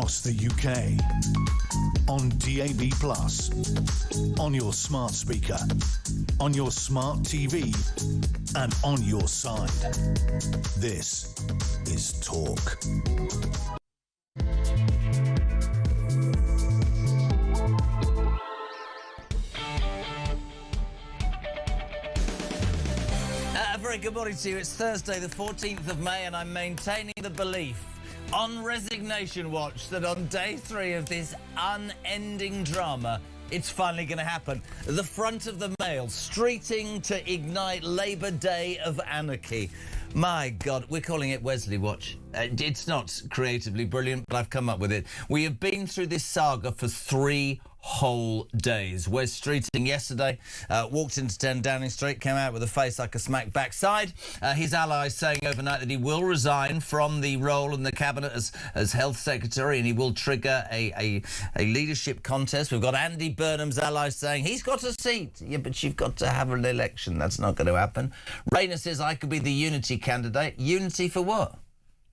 across the UK. On DAB+, on your smart speaker, on your smart TV, and on your side. This is Talk. Very good morning to you. It's Thursday the 14th of May and I'm maintaining the belief on resignation watch that on day 3 of this unending drama it's finally going to happen. The front of the Mail streeting to ignite Labour Day of anarchy. My God, we're calling it Wesley Watch. It's not creatively brilliant, but I've come up with it. We have been through this saga for 3 whole days. Wes Streeting yesterday walked into 10 Downing Street, came out with a face like a smack backside. His allies saying overnight that he will resign from the role in the cabinet as health secretary, and he will trigger a leadership contest. We've got Andy Burnham's allies saying he's got a seat. Yeah, but you've got to have an election. That's not going to happen. Rayner says I could be the unity candidate. Unity for what?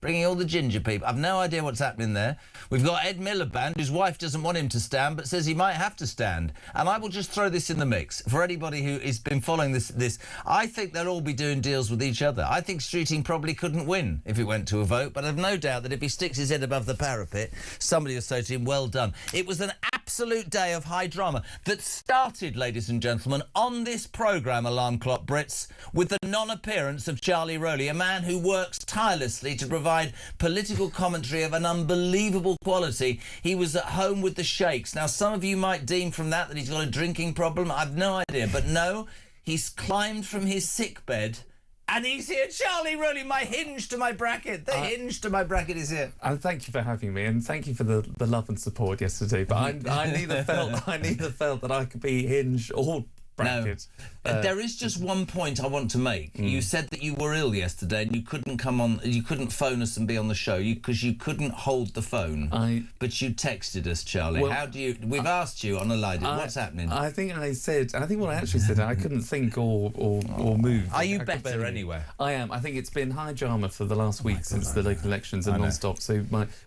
Bringing all the ginger people. I've no idea what's happening there. We've got Ed Miliband, whose wife doesn't want him to stand, but says he might have to stand. And I will just throw this in the mix. For anybody who has been following this, I think they'll all be doing deals with each other. I think Streeting probably couldn't win if it went to a vote, but I've no doubt that if he sticks his head above the parapet, somebody will say to him, well done. It was an absolute day of high drama that started, ladies and gentlemen, on this programme, Alarm Clock Brits, with the non-appearance of Charlie Rowley, a man who works tirelessly to provide political commentary of an unbelievable quality. He was at home with the sheikhs. Now, some of you might deem from that he's got a drinking problem. I've no idea. But no, he's climbed from his sickbed and he's here. Charlie Rowley, my hinge to my bracket. The hinge to my bracket is here. And thank you for having me, and thank you for the love and support yesterday. But I neither felt that I could be hinge or bracket. No. There is just one point I want to make. You said that you were ill yesterday and you couldn't come on, you couldn't phone us and be on the show because you couldn't hold the phone. But you texted us, Charlie. Well, how do you? We've asked you on a line. What's happening? I think what I actually said, I couldn't think or move. Are you better anyway? I am. I think it's been high drama for the last week since the local elections are non-stop. So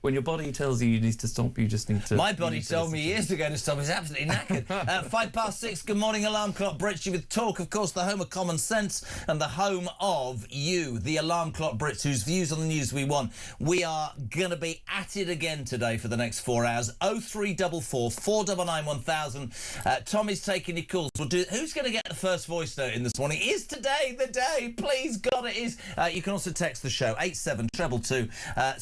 when your body tells you need to stop, you just need to. My body told me years ago to stop. It's absolutely knackered. 6:05. Good morning, Alarm Clock Brits. You with Talk, of course, the home of common sense and the home of you, the Alarm Clock Brits, whose views on the news we want. We are going to be at it again today for the next 4 hours. 0344 499 1000. Tommy's taking your calls. Who's going to get the first voice note in this morning? Is today the day? Please, God, it is. You can also text the show, 87222.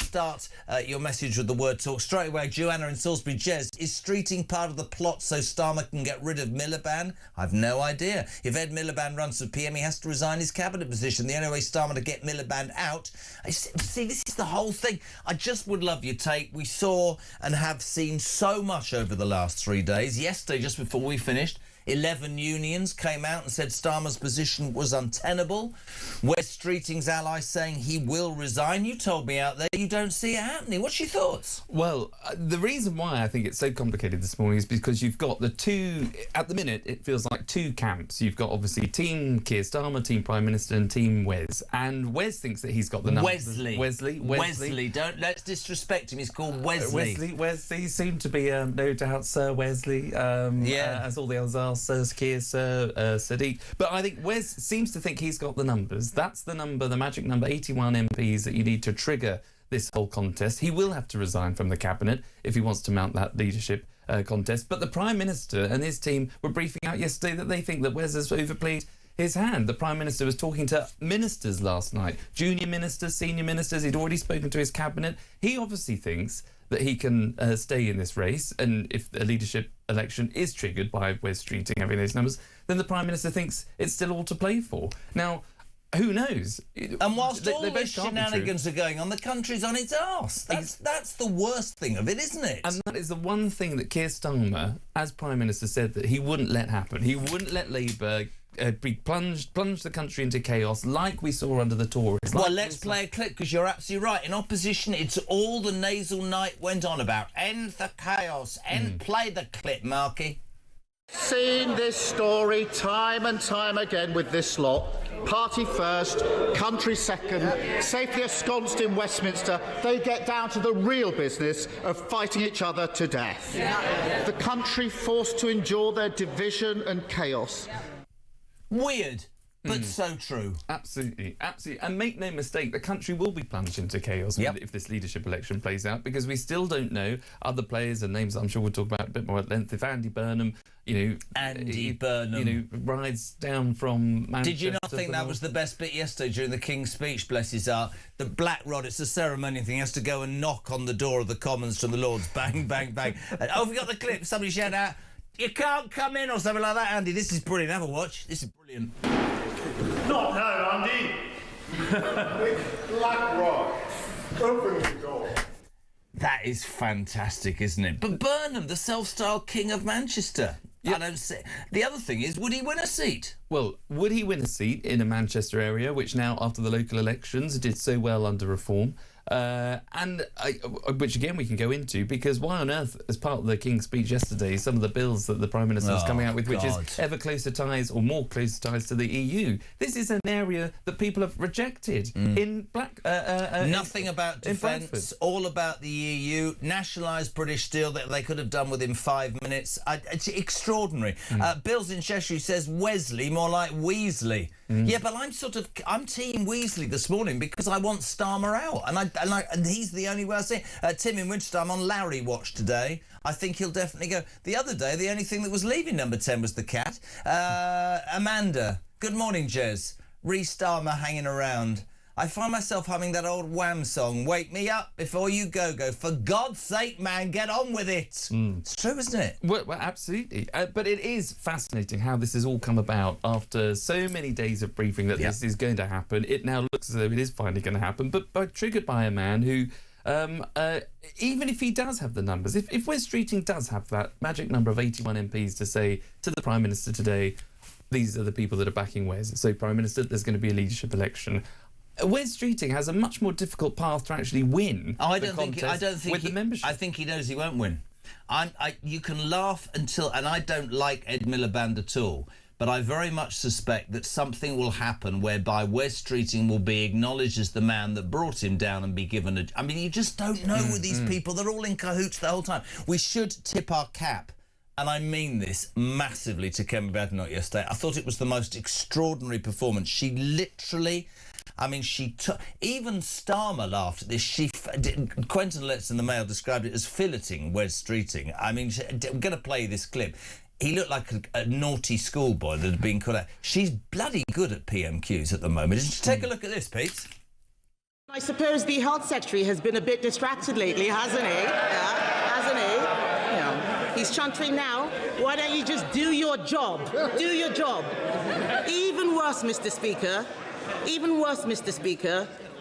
Start your message with the word Talk. Straight away, Joanna in Salisbury. Jez, is Streeting part of the plot so Starmer can get rid of Miliband? I've no idea. If Ed Miliband runs for PM, he has to resign his cabinet position. The only way Starmer to get Miliband out... See, this is the whole thing. I just would love your take. We saw and have seen so much over the last 3 days. Yesterday, just before we finished, 11 unions came out and said Starmer's position was untenable. Wes Streeting's allies saying he will resign. You told me out there you don't see it happening. What's your thoughts? Well, the reason why I think it's so complicated this morning is because you've got the two, at the minute, it feels like 2 camps. You've got, obviously, Team Keir Starmer, Team Prime Minister, and Team Wes. And Wes thinks that he's got the numbers. Wesley. Don't let's disrespect him. He's called Wesley. Wesley, soon to be, no doubt, Sir Wesley, as all the others are. Sir Keir, Sir Sadiq. But I think Wes seems to think he's got the numbers. That's the number, the magic number, 81 MPs that you need to trigger this whole contest. He will have to resign from the cabinet if he wants to mount that leadership contest. But the Prime Minister and his team were briefing out yesterday that they think that Wes has overplayed his hand. The Prime Minister was talking to ministers last night, junior ministers, senior ministers. He'd already spoken to his cabinet. He obviously thinks that he can stay in this race, and if the leadership election is triggered by Wes Streeting having those numbers, then the Prime Minister thinks it's still all to play for. Now, who knows? And whilst all these shenanigans are going on, the country's on its arse. That's the worst thing of it, isn't it? And that is the one thing that Keir Starmer, as Prime Minister, said that he wouldn't let happen. He wouldn't let Labour plunge the country into chaos like we saw under the Tories. Well, let's play a clip, because you're absolutely right. In opposition, it's all the nasal night went on about. End the chaos. Play the clip, Marky. Seen this story time and time again with this lot. Party first, country second, safely ensconced in Westminster, they get down to the real business of fighting each other to death. The country forced to endure their division and chaos. Weird, but so true. Absolutely, absolutely. And make no mistake, the country will be plunged into chaos if this leadership election plays out, because we still don't know other players and names I'm sure we'll talk about a bit more at length. If Andy Burnham, rides down from Manchester. Did you not think that was the best bit yesterday during the King's speech, bless his heart? The Black Rod, it's a ceremonial thing, he has to go and knock on the door of the Commons from the Lords. Bang, bang, bang. And, we got the clip. Somebody shout out, "You can't come in," or something like that, Andy. This is brilliant. Have a watch. This is brilliant. Not now, Andy. Black Rod, open the door. That is fantastic, isn't it? But Burnham, the self-styled King of Manchester. I don't see. The other thing is, would he win a seat? Well, would he win a seat in a Manchester area, which now, after the local elections, did so well under reform? Which again we can go into, because why on earth, as part of the King's speech yesterday, some of the bills that the Prime Minister was coming out with, which is ever closer ties or more closer ties to the EU. This is an area that people have rejected in nothing about defence, all about the EU, nationalised British Steel that they could have done within 5 minutes. It's extraordinary. Bills in Cheshire says Wesley, more like Weasley. Yeah, but I'm Team Weasley this morning because I want Starmer out, and he's the only way I see it. Tim in Winchester, I'm on Larry watch today. I think he'll definitely go. The other day, the only thing that was leaving number 10 was the cat. Amanda, good morning, Jez. Rhys Starmer hanging around. I find myself humming that old Wham song, "Wake me up before you go. For God's sake, man, get on with it." It's true, isn't it? Well, absolutely. But it is fascinating how this has all come about after so many days of briefing that this is going to happen. It now looks as though it is finally going to happen, but triggered by a man who, even if he does have the numbers, if Wes Streeting does have that magic number of 81 MPs to say to the Prime Minister today, these are the people that are backing Wes. So, Prime Minister, there's going to be a leadership election. Wes Streeting has a much more difficult path to actually win. I don't think the membership. I think he knows he won't win. You can laugh until, and I don't like Ed Miliband at all, but I very much suspect that something will happen whereby Wes Streeting will be acknowledged as the man that brought him down and be given a... I mean, you just don't know with these people. They're all in cahoots the whole time. We should tip our cap, and I mean this massively, to Kemi Badenoch yesterday. I thought it was the most extraordinary performance. She literally... I mean, even Starmer laughed at this. Quentin Letts in the Mail described it as filleting Wes Streeting. I mean, I'm going to play this clip. He looked like a naughty schoolboy that had been caught out. She's bloody good at PMQs at the moment. Just take a look at this, Pete. I suppose the Health Secretary has been a bit distracted lately, hasn't he? Yeah, hasn't he? You know, he's chuntering now. Why don't you just do your job? Do your job. Even worse, Mr. Speaker,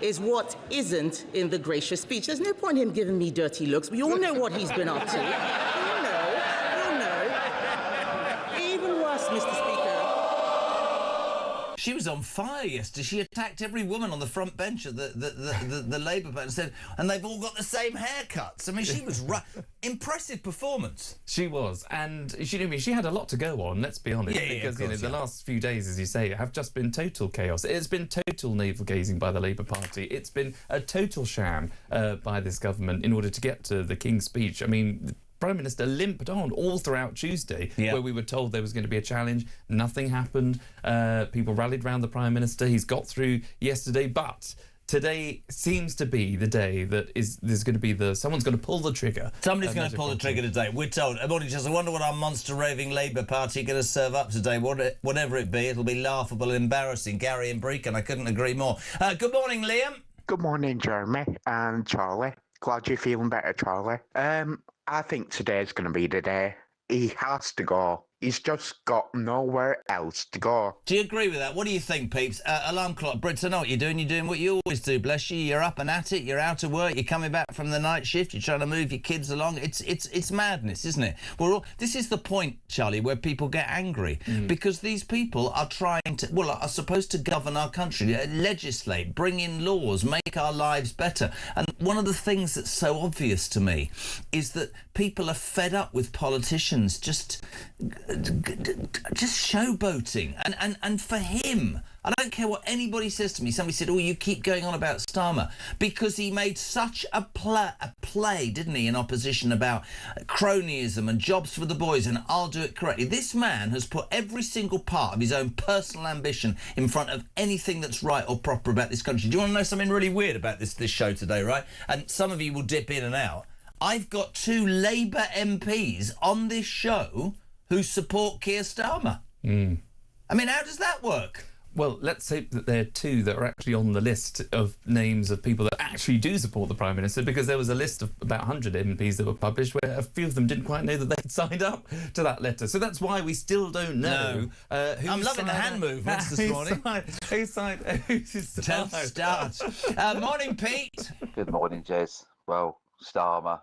is what isn't in the gracious speech. There's no point in him giving me dirty looks. We all know what he's been up to. You'll know. Even worse, Mr. Speaker. She was on fire yesterday. She attacked every woman on the front bench of the Labour Party and said, and they've all got the same haircuts. I mean, she was impressive performance. She was, and she had a lot to go on. Let's be honest, because the last few days, as you say, have just been total chaos. It's been total navel-gazing by the Labour Party. It's been a total sham by this government in order to get to the King's speech. I mean, Prime Minister limped on all throughout Tuesday, where we were told there was going to be a challenge. Nothing happened. People rallied around the Prime Minister. He's got through yesterday, but today seems to be the day that there's going to be someone's going to pull the trigger. Somebody's going to pull the trigger today. We're told. Morning, just I wonder what our monster raving Labour Party are going to serve up today. Whatever it be, it'll be laughable and embarrassing. Gary and Brecon, I couldn't agree more. Good morning, Liam. Good morning, Jeremy and Charlie. Glad you're feeling better, Charlie. I think today's going to be the day. He has to go. He's just got nowhere else to go. Do you agree with that? What do you think, peeps? Alarm clock. Brits, I know what you're doing. You're doing what you always do, bless you. You're up and at it. You're out of work. You're coming back from the night shift. You're trying to move your kids along. It's madness, isn't it? This is the point, Charlie, where people get angry. Because these people are trying to, are supposed to govern our country, legislate, bring in laws, make our lives better. And one of the things that's so obvious to me is that people are fed up with politicians just just showboating. And for him, I don't care what anybody says to me. Somebody said, oh, you keep going on about Starmer, because he made such a play, didn't he, in opposition about cronyism and jobs for the boys and I'll do it correctly. This man has put every single part of his own personal ambition in front of anything that's right or proper about this country. Do you want to know something really weird about this show today, right? And some of you will dip in and out. I've got 2 Labour MPs on this show who support Keir Starmer. I mean, how does that work? Well, let's hope that there are 2 that are actually on the list of names of people that actually do support the Prime Minister, because there was a list of about 100 MPs that were published where a few of them didn't quite know that they'd signed up to that letter. So that's why we still don't know. Who I'm loving the hand movements this morning. Who signed? Don't start. Morning, Pete. Good morning, Jez. Well, Starmer,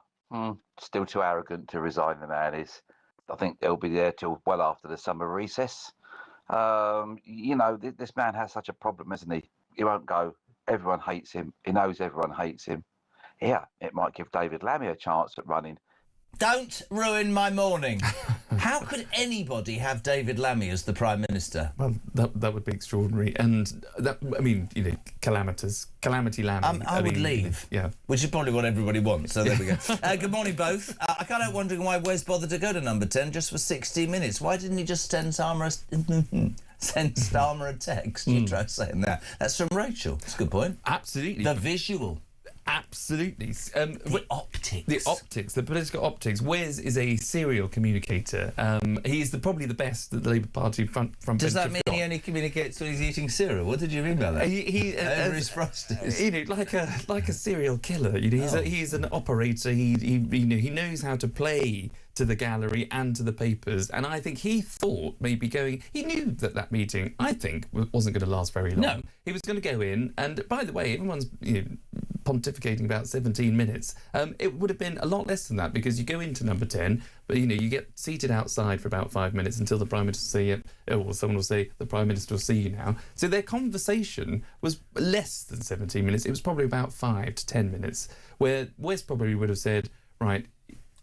still too arrogant to resign, the man is. I think they'll be there till well after the summer recess. You know, this man has such a problem, isn't he? He won't go. Everyone hates him. He knows everyone hates him. Yeah, it might give David Lammy a chance at running. Don't ruin my morning. How could anybody have David Lammy as the Prime Minister? Well, that would be extraordinary. And, Calamity Lammy. I would leave. Yeah. Which is probably what everybody wants, so there we go. Good morning, both. I can't help wondering why Wes bothered to go to number 10 just for 60 minutes. Why didn't he just send Starmer a text? You try saying that. That's from Rachel. That's a good point. Absolutely. The visual. Absolutely. The optics. The optics, the political optics. Wes is a serial communicator. He's probably the best that the Labour Party front Does that mean he only communicates when he's eating cereal? What did you mean by that? Over his frosties. You know, like a serial killer. You know, he's an operator. He knows how to play to the gallery and to the papers, and I think he thought maybe he knew that meeting, I think, wasn't going to last very long. No. He was going to go in, and by the way, everyone's pontificating about 17 minutes. It would have been a lot less than that, because you go into number 10, but you get seated outside for about 5 minutes until the Prime Minister will say, or someone will say, the Prime Minister will see you now. So their conversation was less than 17 minutes. It was probably about 5 to 10 minutes, where Wes probably would have said, right,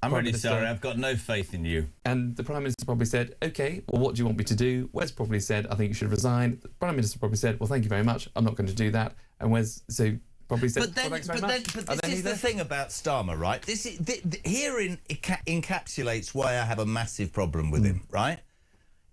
I'm really sorry, I've got no faith in you. And the Prime Minister probably said, OK, well, what do you want me to do? Wes probably said, I think you should resign. The Prime Minister probably said, well, thank you very much, I'm not going to do that. And Wes probably said, thanks very much. But this is the thing about Starmer, right? Herein encapsulates why I have a massive problem with him, right?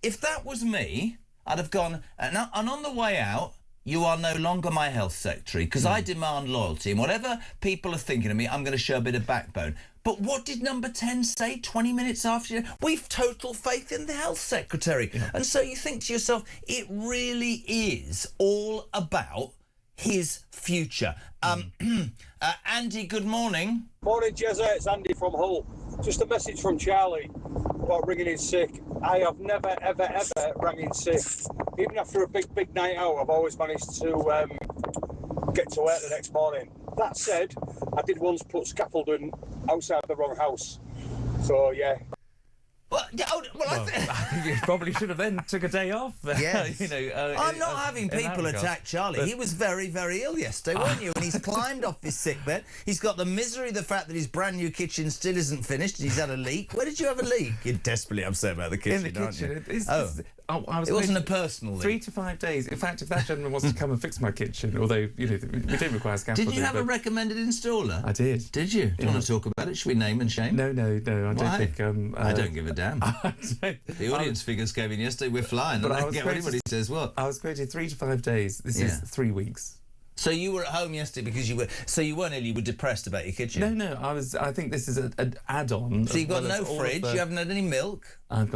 If that was me, I'd have gone, and on the way out, you are no longer my health secretary, because I demand loyalty, and whatever people are thinking of me, I'm going to show a bit of backbone. But what did number 10 say 20 minutes after? We've total faith in the health secretary. Yeah. And so you think to yourself, it really is all about his future. Andy, good morning. Morning, Jezza. It's Andy from Hull. Just a message from Charlie about ringing in sick. I have never, ever, ever rang in sick. Even after a big night out, I've always managed to get to work the next morning. That said, I did once put scaffolding outside the wrong house. So, yeah. I think you probably should have then took a day off. Yes. I'm not having people attack Charlie. He was very, very ill yesterday, weren't you? And he's climbed off his sick bed. He's got the misery of the fact that his brand new kitchen still isn't finished. He's had a leak. Where did you have a leak? You're desperately upset about the kitchen, in the kitchen. It wasn't a personal leak. 3 to 5 days. In fact, if that gentleman wants to come and fix my kitchen, although we don't require scaffolding. Did you have a recommended installer? I did. Did you? Do you want to talk about it? Should we name and shame? No. I don't think. I don't give a damn. The audience figures came in yesterday. We're flying. But I don't care what anybody says what. I was quoted 3 to 5 days. This is 3 weeks. So you were at home yesterday because you were. So you weren't ill. You were depressed about your kitchen. No. I think this is an add-on. So you've got no fridge. You haven't had any milk. I've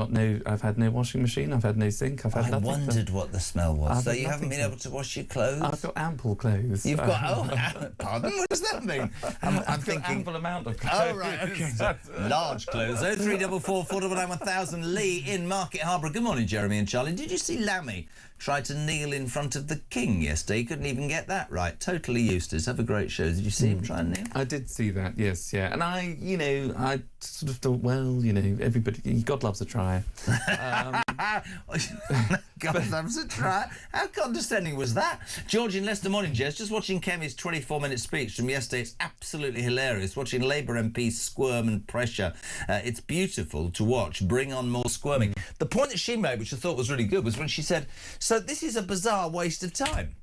had no washing machine. I've had no sink. I've had nothing. I wondered what the smell was. So you haven't been able to wash your clothes. I've got ample clothes. You've got pardon? What does that mean? I'm thinking ample amount of clothes. Oh right, okay. Large clothes. 0344 499 1000. Lee in Market Harbour. Good morning, Jeremy and Charlie. Did you see Lammy try to kneel in front of the King yesterday? He couldn't even get that right. Totally useless. Have a great show. Did you see him try and kneel? I did see that. Yes, yeah. And I sort of thought, well, everybody, God loves a try. God, I'm so try. How condescending was that? George in Leicester, morning, Jez. Just watching Kemi's 24-minute speech from yesterday. It's absolutely hilarious. Watching Labour MPs squirm and pressure. It's beautiful to watch. Bring on more squirming. The point that she made, which I thought was really good, was when she said, so this is a bizarre waste of time.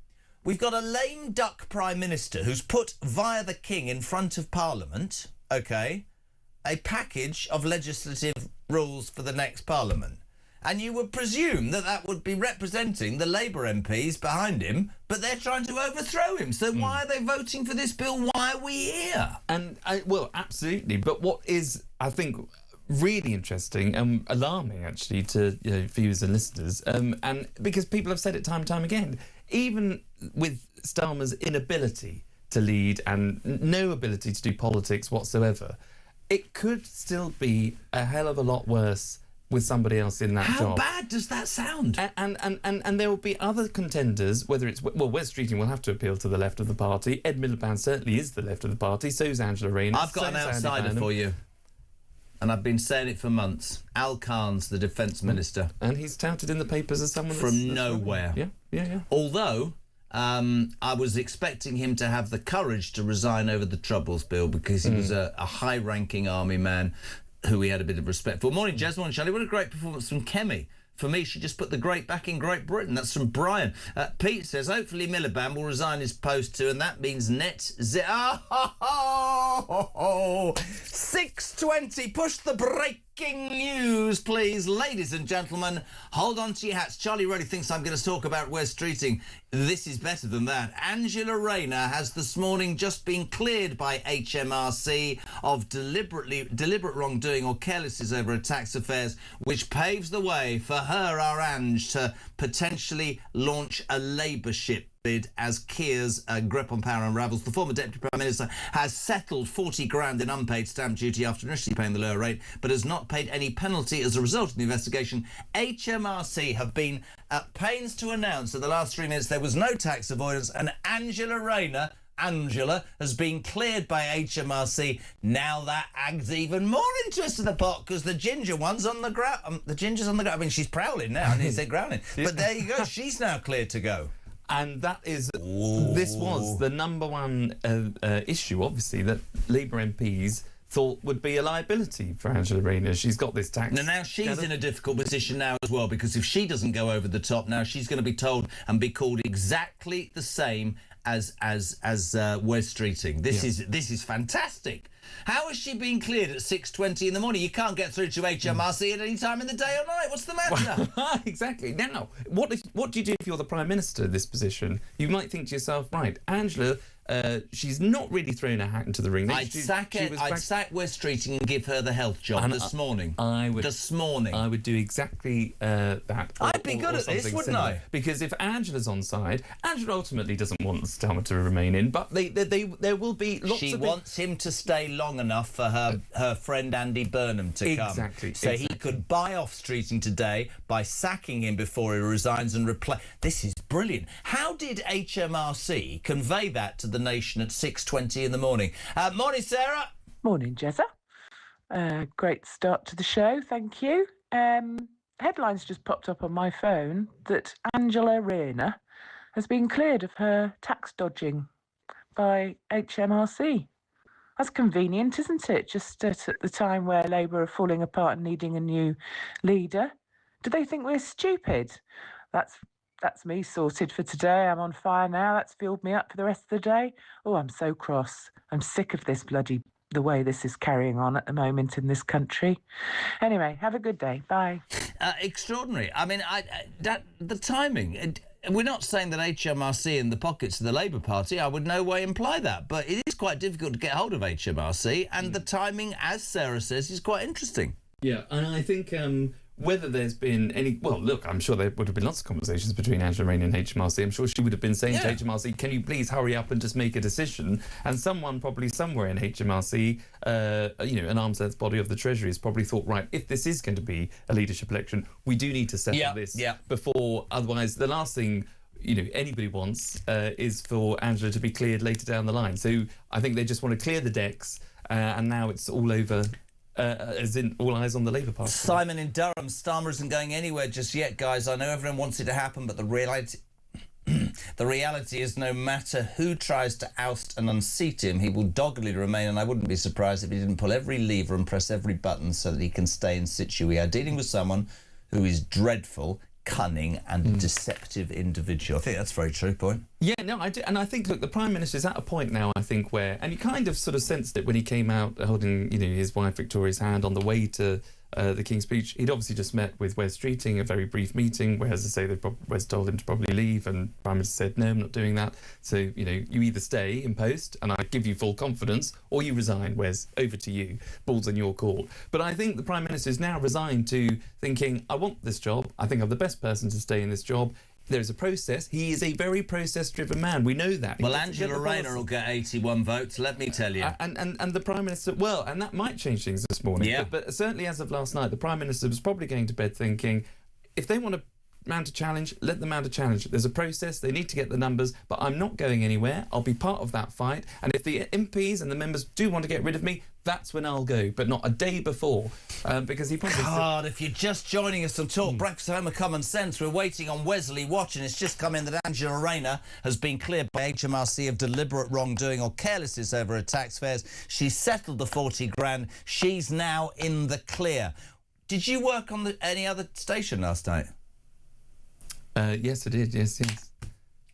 We've got a lame duck Prime Minister who's put, via the King, in front of Parliament, OK, a package of legislative rules for the next Parliament. And you would presume that that would be representing the Labour MPs behind him, but they're trying to overthrow him. So why are they voting for this bill? Why are we here? And, well, absolutely. But what is, I think, really interesting and alarming, actually, to viewers and listeners, and because people have said it time and time again, even with Starmer's inability to lead and no ability to do politics whatsoever, it could still be a hell of a lot worse with somebody else in that job. How bad does that sound? And there will be other contenders, whether it's... Well, Wes Streeting will have to appeal to the left of the party. Ed Miliband certainly is the left of the party. So's Angela Rayner. I've got an outsider for you. And I've been saying it for months. Al Khan's the Defence Minister. And he's touted in the papers as someone from nowhere. Yeah. Although... I was expecting him to have the courage to resign over the Troubles Bill because he was a high-ranking army man who we had a bit of respect for. Morning, Jez. Morning, Charlie. What a great performance from Kemi. For me, she just put the great back in Great Britain. That's from Brian. Pete says, hopefully Miliband will resign his post too, and that means net zero. 6:20. Push the breaking news, please. Ladies and gentlemen, hold on to your hats. Charlie really thinks I'm going to talk about Wes Streeting. This is better than that. Angela Rayner has this morning just been cleared by HMRC of deliberate wrongdoing or carelessness over her tax affairs, which paves the way for her, our Ange, to potentially launch a Labour ship bid as Keir's grip on power unravels. The former Deputy Prime Minister has settled 40 grand in unpaid stamp duty after initially paying the lower rate, but has not paid any penalty as a result of the investigation. HMRC have been at pains to announce in the last 3 minutes there was no tax avoidance, and Angela Rayner, Angela, has been cleared by HMRC. Now that adds even more interest to the pot because the ginger one's on the ground. The ginger's on the ground. I mean, she's prowling now. I need to say growling. But there you go. She's now cleared to go. And that is... This was the number one issue, obviously, that Labour MPs thought would be a liability for Angela Rayner. She's got this tax... Now she's in a difficult position now as well, because if she doesn't go over the top now, she's going to be told and be called exactly the same as Wes Streeting. This is fantastic. How has she been cleared at 6:20 in the morning? You can't get through to HMRC at any time in the day or night. What's the matter? Exactly. Now, what do you do if you're the Prime Minister in this position? You might think to yourself, right, Angela, she's not really thrown her hat into the ring. I'd sack Wes Streeting and give her the health job this morning. I would do exactly that. I'd be good at this, wouldn't I? Because if Angela's on side, Angela ultimately doesn't want Starmer to remain in, but there will be lots of... She wants him to stay long enough for her friend Andy Burnham to come. Exactly. So he could buy off Streeting today by sacking him before he resigns and replace... This is brilliant. How did HMRC convey that to the nation at 6:20 in the morning? Morning, Sarah. Morning, Jezza. Great start to the show, thank you. Headlines just popped up on my phone that Angela Rayner has been cleared of her tax dodging by HMRC. That's convenient, isn't it? Just at the time where Labour are falling apart and needing a new leader. Do they think we're stupid? That's me sorted for today. I'm on fire now. That's filled me up for the rest of the day. Oh, I'm so cross. I'm sick of this the way this is carrying on at the moment in this country. Anyway, have a good day. Bye. Extraordinary. I mean, the timing... We're not saying that HMRC in the pockets of the Labour Party. I would no way imply that. But it is quite difficult to get hold of HMRC, and the timing, as Sarah says, is quite interesting. Yeah, and I think whether there's been any... Well, look, I'm sure there would have been lots of conversations between Angela Rayner and HMRC. I'm sure she would have been saying to HMRC, can you please hurry up and just make a decision? And someone probably somewhere in HMRC, an arm's length body of the Treasury, has probably thought, right, if this is going to be a leadership election, we do need to settle this before... Otherwise, the last thing... anybody wants is for Angela to be cleared later down the line. So I think they just want to clear the decks, and now it's all over as in all eyes on the Labour Party. Simon in Durham, Starmer isn't going anywhere just yet, guys. I know everyone wants it to happen, but the reality is no matter who tries to oust and unseat him, he will doggedly remain, and I wouldn't be surprised if he didn't pull every lever and press every button so that he can stay in situ. We are dealing with someone who is dreadful, cunning and deceptive individual. I think that's a very true point. Yeah, no, I do. And I think, look, the Prime Minister's at a point now, I think, where... And you kind of sort of sensed it when he came out holding, his wife Victoria's hand on the way to the King's Speech. He'd obviously just met with Wes Streeting, a very brief meeting, where, as I say, Wes told him to probably leave, and Prime Minister said, no, I'm not doing that. So, you either stay in post, and I give you full confidence, or you resign, Wes, over to you. Ball's in your court. But I think the Prime Minister is now resigned to thinking, I want this job. I think I'm the best person to stay in this job. There's a process. He is a very process-driven man. We know that. Well, Angela Rayner will get 81 votes, let me tell you. And the Prime Minister... Well, and that might change things this morning. Yeah. But certainly as of last night, the Prime Minister was probably going to bed thinking, if they want to mount a challenge, let them mount a challenge. There's a process. They need to get the numbers, but I'm not going anywhere. I'll be part of that fight. And if the MPs and the members do want to get rid of me, that's when I'll go, but not a day before, because he probably... God, if you're just joining us on Talk Breakfast Home of Common Sense, we're waiting on Wesley Watch, and it's just come in that Angela Rayner has been cleared by HMRC of deliberate wrongdoing or carelessness over her taxpayers. She's settled the 40 grand. She's now in the clear. Did you work on any other station last night? Yes, I did. Yes.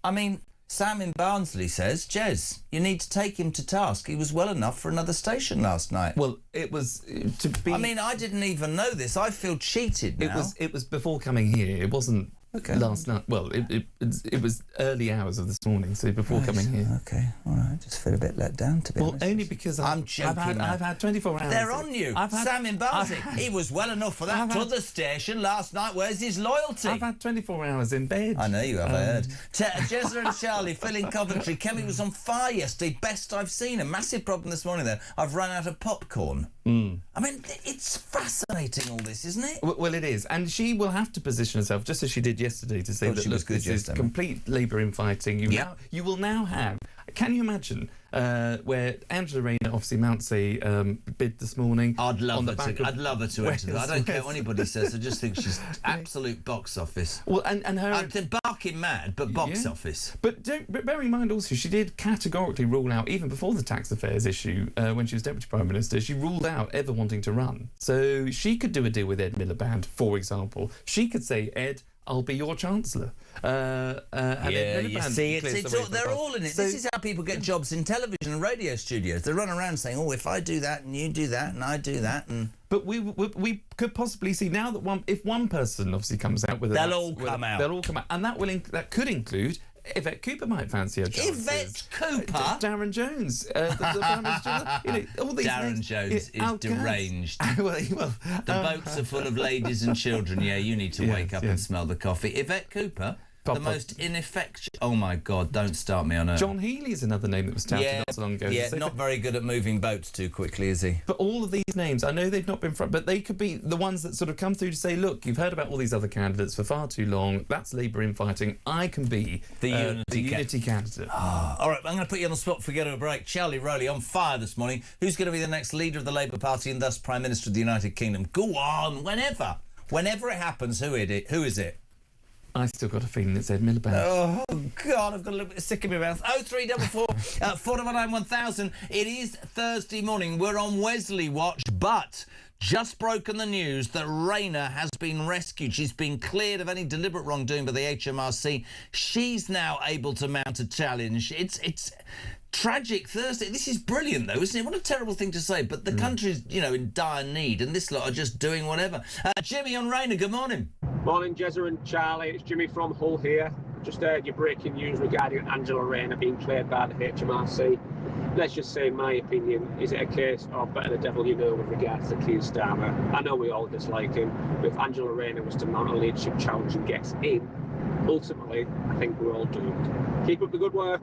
I mean, Sam in Barnsley says, Jez, you need to take him to task. He was well enough for another station last night. Well, it was to be... I mean, I didn't even know this. I feel cheated now. It was before coming here. It wasn't last night. Well, it was early hours of this morning, so before coming here. Okay, all right. Just feel a bit let down, to be honest. Well, only because I'm joking, I've had 24 hours. They're on you. Sam in Barnsley. He was well enough for that other station last night. Where's his loyalty? I've had 24 hours in bed. I know you have, I heard. Jezza and Charlie, Phil in Coventry. Kemi was on fire yesterday. Best I've seen. A massive problem this morning, though. I've run out of popcorn. I mean, it's fascinating, all this, isn't it? Well, it is. And she will have to position herself, just as she did yesterday, to say that, look, this is complete Labour infighting. You will now have... Can you imagine where Angela Rayner obviously mounts a bid this morning? I'd love her to enter that. I don't care what anybody says. I just think she's absolute box office. Well, and her... I'm barking mad, but box office. But bear in mind also, she did categorically rule out, even before the tax affairs issue, when she was Deputy Prime Minister, she ruled out ever wanting to run. So she could do a deal with Ed Miliband, for example. She could say, Ed, I'll be your Chancellor. You see, they're all in it. So, this is how people get jobs in television and radio studios. They run around saying, oh, if I do that and you do that and I do that. But we could possibly see now that if one person obviously comes out with... They'll all come out. And that could include... Yvette Cooper might fancy her chances. Yvette Cooper? Darren Jones. The Prime Minister, all these Darren names. Jones is deranged. The boats are full of ladies and children. Yeah, you need to wake up and smell the coffee. Yvette Cooper... The most ineffectual... Oh, my God, don't start me on her. John Healey is another name that was touted not so long ago. Yeah, not very good at moving boats too quickly, is he? But all of these names, I know they've not been front, but they could be the ones that sort of come through to say, look, you've heard about all these other candidates for far too long. That's Labour infighting. I can be the unity candidate. All right, I'm going to put you on the spot before we go to a break. Charlie Rowley on fire this morning. Who's going to be the next leader of the Labour Party and thus Prime Minister of the United Kingdom? Go on, whenever. Whenever it happens, who is it? I still got a feeling it's Ed Miliband. Oh, God, I've got a little bit sick in my mouth. 0344 499 1000. It is Thursday morning. We're on Wesley Watch, but just broken the news that Rayner has been rescued. She's been cleared of any deliberate wrongdoing by the HMRC. She's now able to mount a challenge. It's tragic Thursday. This is brilliant, though, isn't it? What a terrible thing to say, but the country's, in dire need, and this lot are just doing whatever. Jimmy on Rayner, good morning. Morning, Jezza and Charlie. It's Jimmy from Hull here. Just heard your breaking news regarding Angela Rayner being cleared by the HMRC. Let's just say, in my opinion, is it a case of better the devil you know with regards to Keir Starmer? I know we all dislike him, but if Angela Rayner was to mount a leadership challenge and gets in, ultimately, I think we're all doomed. Keep up the good work.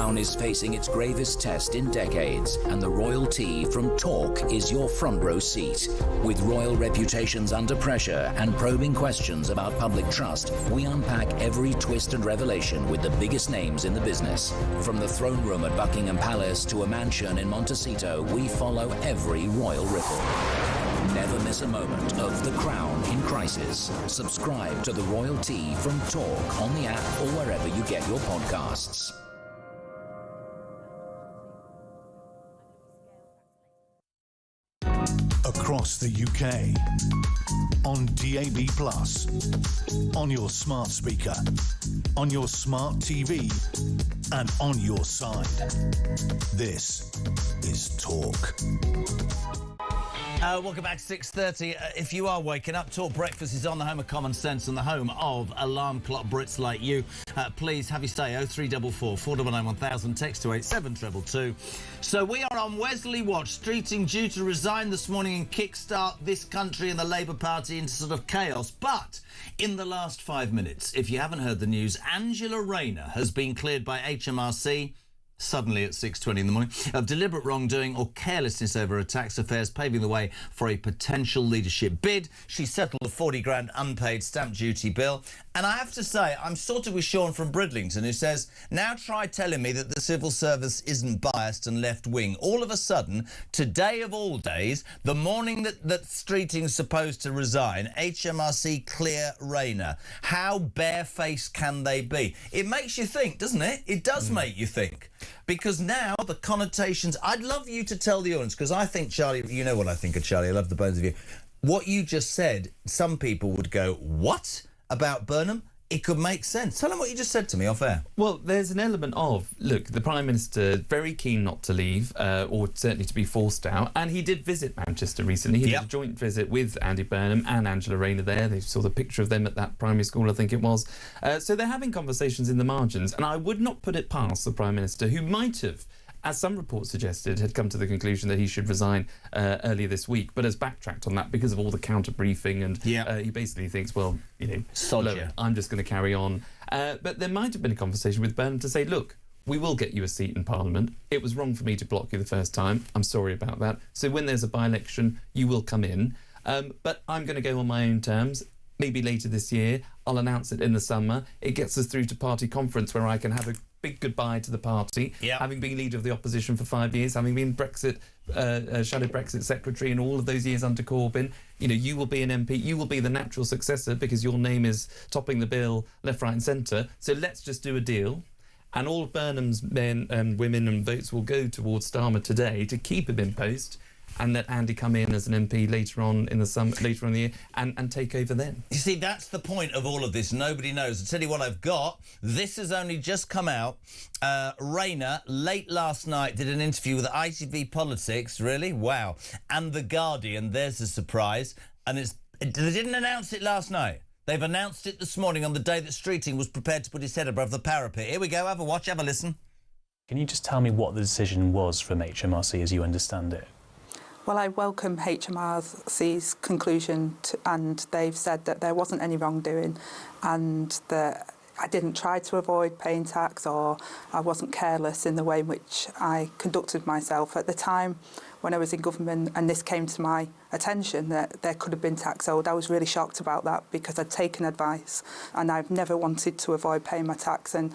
crown is facing its gravest test in decades, and the royalty from Talk is your front row seat. With royal reputations under pressure and probing questions about public trust, we unpack every twist and revelation with the biggest names in the business. From the throne room at Buckingham Palace to a mansion in Montecito, we follow every royal ripple. Never miss a moment of The Crown in Crisis. Subscribe to The Royal Tea from Talk on the app or wherever you get your podcasts. Across the UK, on DAB+, on your smart speaker, on your smart TV, and on your side. This is Talk. Welcome back to 6:30. If you are waking up, Talk Breakfast is on, the home of common sense and the home of alarm clock Brits like you. Please have your stay. 0344 499 1000. Text to 87222. So we are on Wesley Watch. Streeting due to resign this morning and kickstart this country and the Labour Party into sort of chaos. But in the last 5 minutes, if you haven't heard the news, Angela Rayner has been cleared by HMRC. Suddenly at 6:20 in the morning, of deliberate wrongdoing or carelessness over her tax affairs, paving the way for a potential leadership bid. She settled a 40 grand unpaid stamp duty bill. And I have to say, I'm sort of with Sean from Bridlington, who says, now try telling me that the civil service isn't biased and left-wing. All of a sudden, today of all days, the morning that Streeting's supposed to resign, HMRC clear Rayner. How barefaced can they be? It makes you think, doesn't it? It does make you think. Because now the connotations... I'd love you to tell the audience, because I think, Charlie, you know what I think of Charlie, I love the bones of you. What you just said, some people would go, what? About Burnham? It could make sense. Tell them what you just said to me off air. Well, there's an element of, look, the Prime Minister, very keen not to leave, or certainly to be forced out, and he did visit Manchester recently. He did a joint visit with Andy Burnham and Angela Rayner there. They saw the picture of them at that primary school, I think it was. So they're having conversations in the margins, and I would not put it past the Prime Minister, who might have, as some reports suggested, had come to the conclusion that he should resign earlier this week, but has backtracked on that because of all the counter-briefing, and he basically thinks, well, you know, look, I'm just going to carry on. But there might have been a conversation with Burnham to say, look, we will get you a seat in Parliament. It was wrong for me to block you the first time. I'm sorry about that. So when there's a by-election, you will come in. But I'm going to go on my own terms. Maybe later this year, I'll announce it in the summer. It gets us through to party conference where I can have a big goodbye to the party, having been leader of the opposition for 5 years, having been Brexit, shadow Brexit secretary in all of those years under Corbyn. You know, you will be an MP, you will be the natural successor because your name is topping the bill left, right and centre. So let's just do a deal. And all of Burnham's men and women and votes will go towards Starmer today to keep him in post, and let Andy come in as an MP later on in the summer, later on in the year, and take over then. You see, that's the point of all of this. Nobody knows. I'll tell you what I've got. This has only just come out. Rayner, late last night, did an interview with ITV Politics. Really? Wow. And The Guardian. There's a surprise. And they didn't announce it last night. They've announced it this morning on the day that Streeting was prepared to put his head above the parapet. Here we go. Have a watch. Have a listen. Can you just tell me what the decision was from HMRC as you understand it? Well, I welcome HMRC's conclusion and they've said that there wasn't any wrongdoing and that I didn't try to avoid paying tax or I wasn't careless in the way in which I conducted myself. At the time when I was in government and this came to my attention that there could have been tax owed, I was really shocked about that because I'd taken advice and I've never wanted to avoid paying my tax. And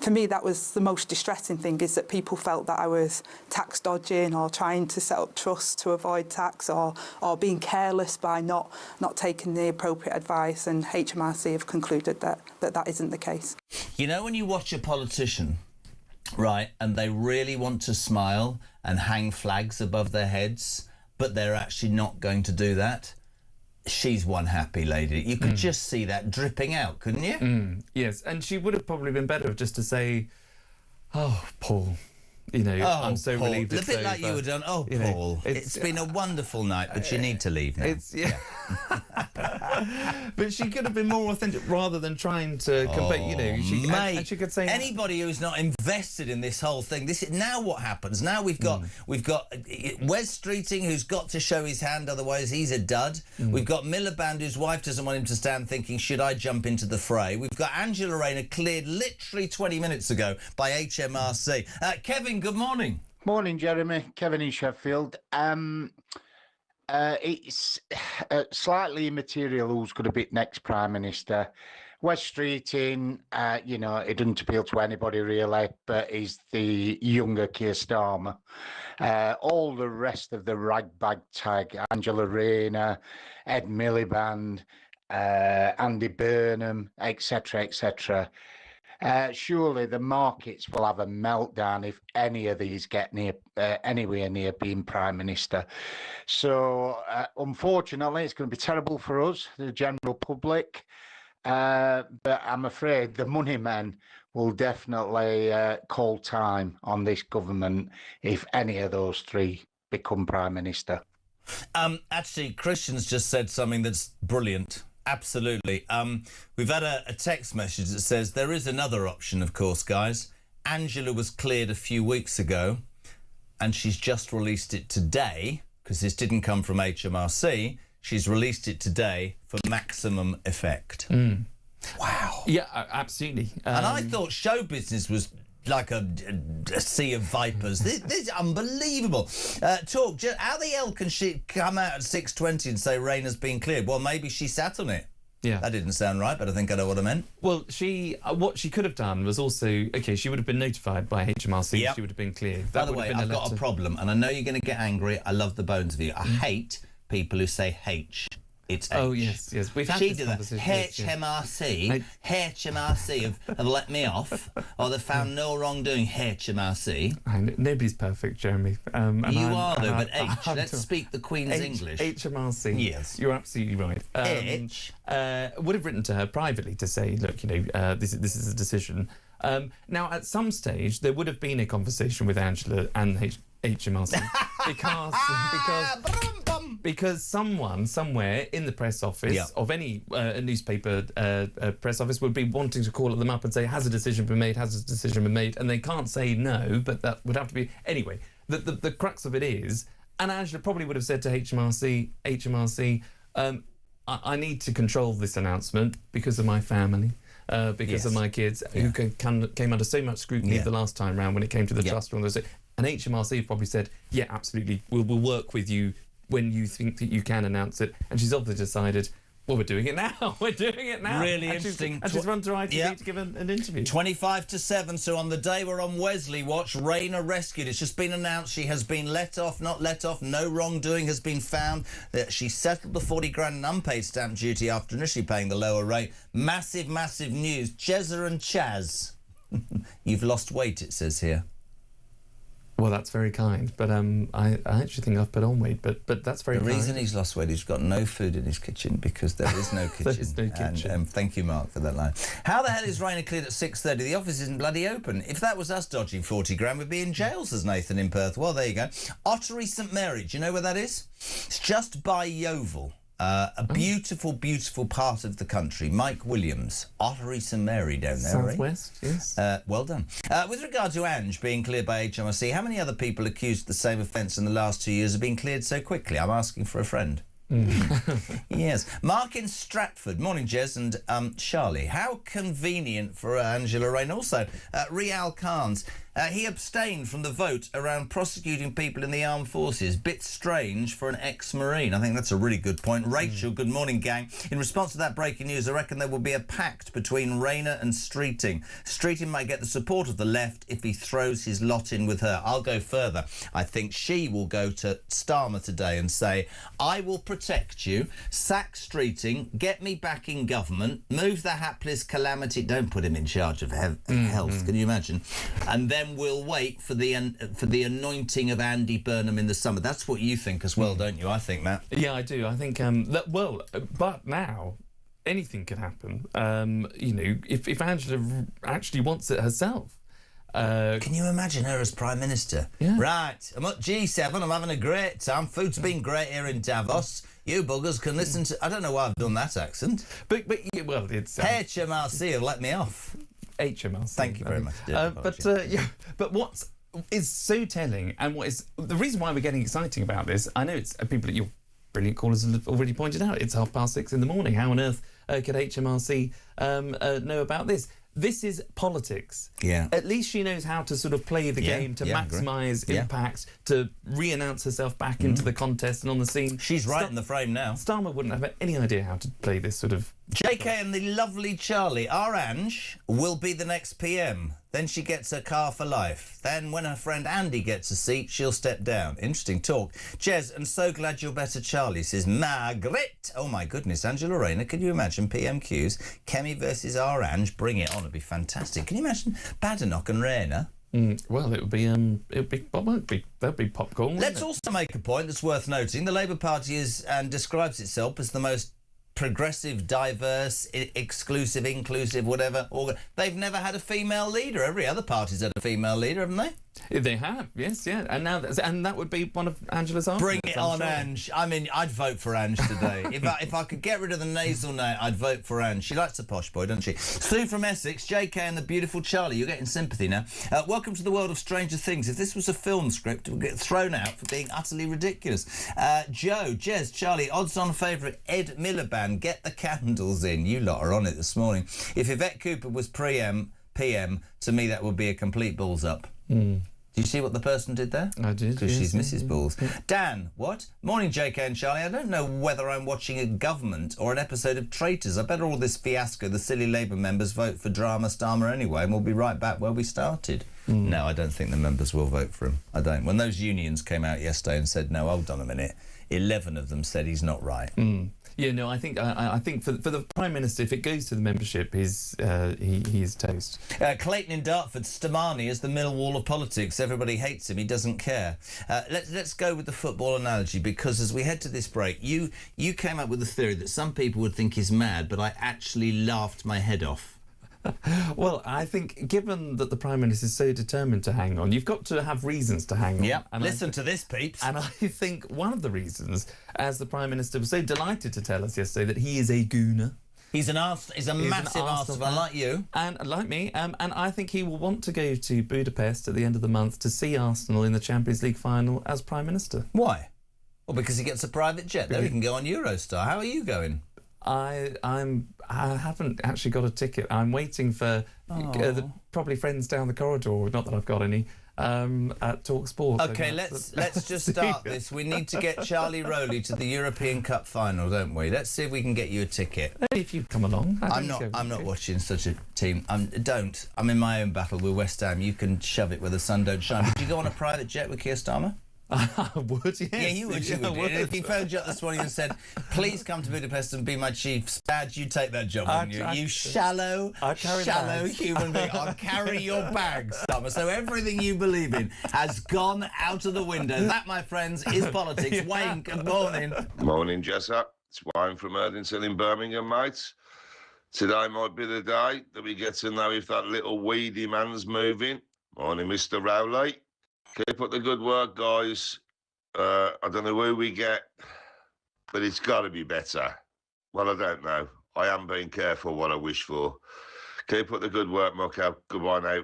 for me, that was the most distressing thing, is that people felt that I was tax dodging or trying to set up trusts to avoid tax or being careless by not taking the appropriate advice. And HMRC have concluded that isn't the case. You know, when you watch a politician, right, and they really want to smile and hang flags above their heads, but they're actually not going to do that? She's one happy lady. You could just see that dripping out, couldn't you? Yes, and she would have probably been better just to say, oh, Paul, I'm so Paul, relieved it's a bit like you over. were done. Oh, Paul, it's been a wonderful night, but you need to leave now. But she could have been more authentic rather than trying to compete. Mate, and she could say anybody who's not invested in this whole thing. This is now what happens. Now we've got Wes Streeting, who's got to show his hand, otherwise he's a dud. We've got Miliband, whose wife doesn't want him to stand, thinking, should I jump into the fray? We've got Angela Rayner cleared literally 20 minutes ago by HMRC. Kevin, good morning. Morning, Jeremy. Kevin in Sheffield. It's slightly immaterial who's going to be next Prime Minister. Wes Streeting, it doesn't appeal to anybody really, but he's the younger Keir Starmer. All the rest of the ragbag tag, Angela Rayner, Ed Miliband, Andy Burnham, etc., etc. Surely the markets will have a meltdown if any of these get anywhere near being Prime Minister. So, unfortunately, it's going to be terrible for us, the general public. But I'm afraid the money men will definitely call time on this government if any of those three become Prime Minister. Actually, Christian's just said something that's brilliant. Absolutely. We've had a text message that says there is another option, of course, guys. Angela was cleared a few weeks ago and she's just released it today because this didn't come from HMRC. She's released it today for maximum effect. Wow. Yeah, absolutely. And I thought show business was like a sea of vipers. This is unbelievable. Talk, how the hell can she come out at 6:20 and say Rayner's been cleared? Well, maybe she sat on it. Yeah. That didn't sound right, but I think I know what I meant. Well, what she could have done was also, she would have been notified by HMRC. Yep. She would have been cleared. By the way, I've got a problem, and I know you're going to get angry. I love the bones of you. I hate people who say H. It's H. Oh, yes. We've had she this did that. conversation. HMRC have let me off, or they've found no wrongdoing. HMRC. Nobody's perfect, Jeremy. You are, though, but H. Let's speak the Queen's English. HMRC. Yes. You're absolutely right. H. Would have written to her privately to say, look, this is a decision. Now, at some stage, there would have been a conversation with Angela and HMRC because someone somewhere in the press office of any newspaper press office would be wanting to call them up and say, has a decision been made, and they can't say no, but that would have to be anyway. The crux of it is, and Angela probably would have said to HMRC, I need to control this announcement because of my family. Because of my kids who came under so much scrutiny the last time round when it came to the trust and those. And HMRC probably said, yeah, absolutely, we'll work with you when you think that you can announce it. And she's obviously decided, well, we're doing it now. We're doing it now. Really interesting. And she's run to ITV to give an interview. 25 to 7. So on the day we're on Wesley Watch, Rayner rescued. It's just been announced she has been let off, not let off. No wrongdoing has been found. That she settled the 40 grand in unpaid stamp duty after initially paying the lower rate. Massive, massive news. Jezza and Chaz. You've lost weight, it says here. Well, that's very kind, but I actually think I've put on weight, but that's very kind. The reason he's lost weight, he's got no food in his kitchen because there is no kitchen. There is no kitchen. And thank you, Mark, for that line. How the hell is Rayner cleared at 6:30? The office isn't bloody open. If that was us dodging 40 grand, we'd be in jail, says Nathan in Perth. Well, there you go. Ottery St Mary, do you know where that is? It's just by Yeovil. A beautiful, beautiful part of the country. Mike Williams, Ottery St Mary down there, Southwest, yes. Well done. With regard to Ange being cleared by HMRC, how many other people accused of the same offence in the last 2 years have been cleared so quickly? I'm asking for a friend. Yes. Mark in Stratford. Morning, Jez and Charlie. How convenient for Angela Rayner. Also, Rial Khan's. He abstained from the vote around prosecuting people in the armed forces. Bit strange for an ex-Marine. I think that's a really good point. Rachel, good morning, gang. In response to that breaking news, I reckon there will be a pact between Rayner and Streeting. Streeting might get the support of the left if he throws his lot in with her. I'll go further. I think she will go to Starmer today and say, I will protect you, sack Streeting, get me back in government, move the hapless calamity, don't put him in charge of health, can you imagine? And then we'll wait for the anointing of Andy Burnham in the summer. That's what you think as well, don't you? I think, Matt. Yeah, I do. I think but now anything can happen. If Angela actually wants it herself, Can you imagine her as Prime Minister? Yeah. Right, I'm at G7, I'm having a great time. Food's been great here in Davos. You buggers can listen to... I don't know why I've done that accent. But yeah, well, it's... HMRC have let me off. HMRC. Thank you very much. But what is so telling, and what is... The reason why we're getting exciting about this, I know it's people that your brilliant callers have already pointed out, it's 6:30 in the morning. How on earth could HMRC know about this? This is politics. Yeah. At least she knows how to sort of play the game to maximise impact, to re-announce herself back into the contest and on the scene. She's right in the frame now. Starmer wouldn't have any idea how to play this sort of... JK and the lovely Charlie, our Ange, will be the next PM. Then she gets her car for life. Then when her friend Andy gets a seat, she'll step down. Interesting talk. Jez, and so glad you're better, Charlie, says Margaret. Oh, my goodness, Angela Rayner, can you imagine PMQs? Kemi versus our Ange, bring it on, it'd be fantastic. Can you imagine Badenoch and Rayner? Well, that'd be popcorn. Let's also make a point that's worth noting. The Labour Party is and describes itself as the most progressive, diverse, exclusive, inclusive, whatever. They've never had a female leader. Every other party's had a female leader, haven't they? They have, yes, yeah. And now, that would be one of Angela's arguments. Bring it on, sure. Ange. I mean, I'd vote for Ange today. if I could get rid of the nasal note, I'd vote for Ange. She likes a posh boy, doesn't she? Sue from Essex, JK and the beautiful Charlie. You're getting sympathy now. Welcome to the world of Stranger Things. If this was a film script, it would get thrown out for being utterly ridiculous. Joe, Jez, Charlie, odds-on favourite Ed Miliband. Get the candles in. You lot are on it this morning. If Yvette Cooper was PM, to me that would be a complete balls up. Do you see what the person did there? I did. Because she's Mrs. Balls. Dan, what? Morning, JK and Charlie. I don't know whether I'm watching a government or an episode of Traitors. I bet all this fiasco, the silly Labour members vote for Starmer anyway, and we'll be right back where we started. No, I don't think the members will vote for him. I don't. When those unions came out yesterday and said, no, hold on a minute, 11 of them said he's not right. Yeah, no, I think for the Prime Minister, if it goes to the membership, he is toast. Clayton in Dartford, Stamani is the Millwall of politics. Everybody hates him. He doesn't care. Let's go with the football analogy, because as we head to this break, you came up with a theory that some people would think is mad, but I actually laughed my head off. Well, I think given that the Prime Minister is so determined to hang on, you've got to have reasons to hang on. Yeah, listen to this, peeps. And I think one of the reasons, as the Prime Minister was so delighted to tell us yesterday, that he is a gooner. He's a massive Arsenal fan, like you. And like me. And I think he will want to go to Budapest at the end of the month to see Arsenal in the Champions League final as Prime Minister. Why? Well, because he gets a private jet. There he can go on Eurostar. How are you going? I haven't actually got a ticket. I'm waiting for probably friends down the corridor. Not that I've got any. At Talk Sport. Okay, let's just start this. We need to get Charlie Rowley to the European Cup final, don't we? Let's see if we can get you a ticket. If you come along. I'm not watching such a team. I'm in my own battle with West Ham. You can shove it where the sun don't shine. Would you go on a private jet with Keir Starmer? I would, yes. Yeah, you would. If he phoned you up this morning and said, please come to Budapest and be my chief badge, you take that job, wouldn't you? You shallow human being. I'll carry your bags, Summer. So everything you believe in has gone out of the window. That, my friends, is politics. Wayne, good morning. Morning, Jessa. It's Wayne from Erdington in Birmingham, mates. Today might be the day that we get to know if that little weedy man's moving. Morning, Mr. Rowley. Keep up the good work, guys. I don't know who we get, but it's got to be better. Well, I don't know. I am being careful what I wish for. Keep up the good work, Mucko. Goodbye now.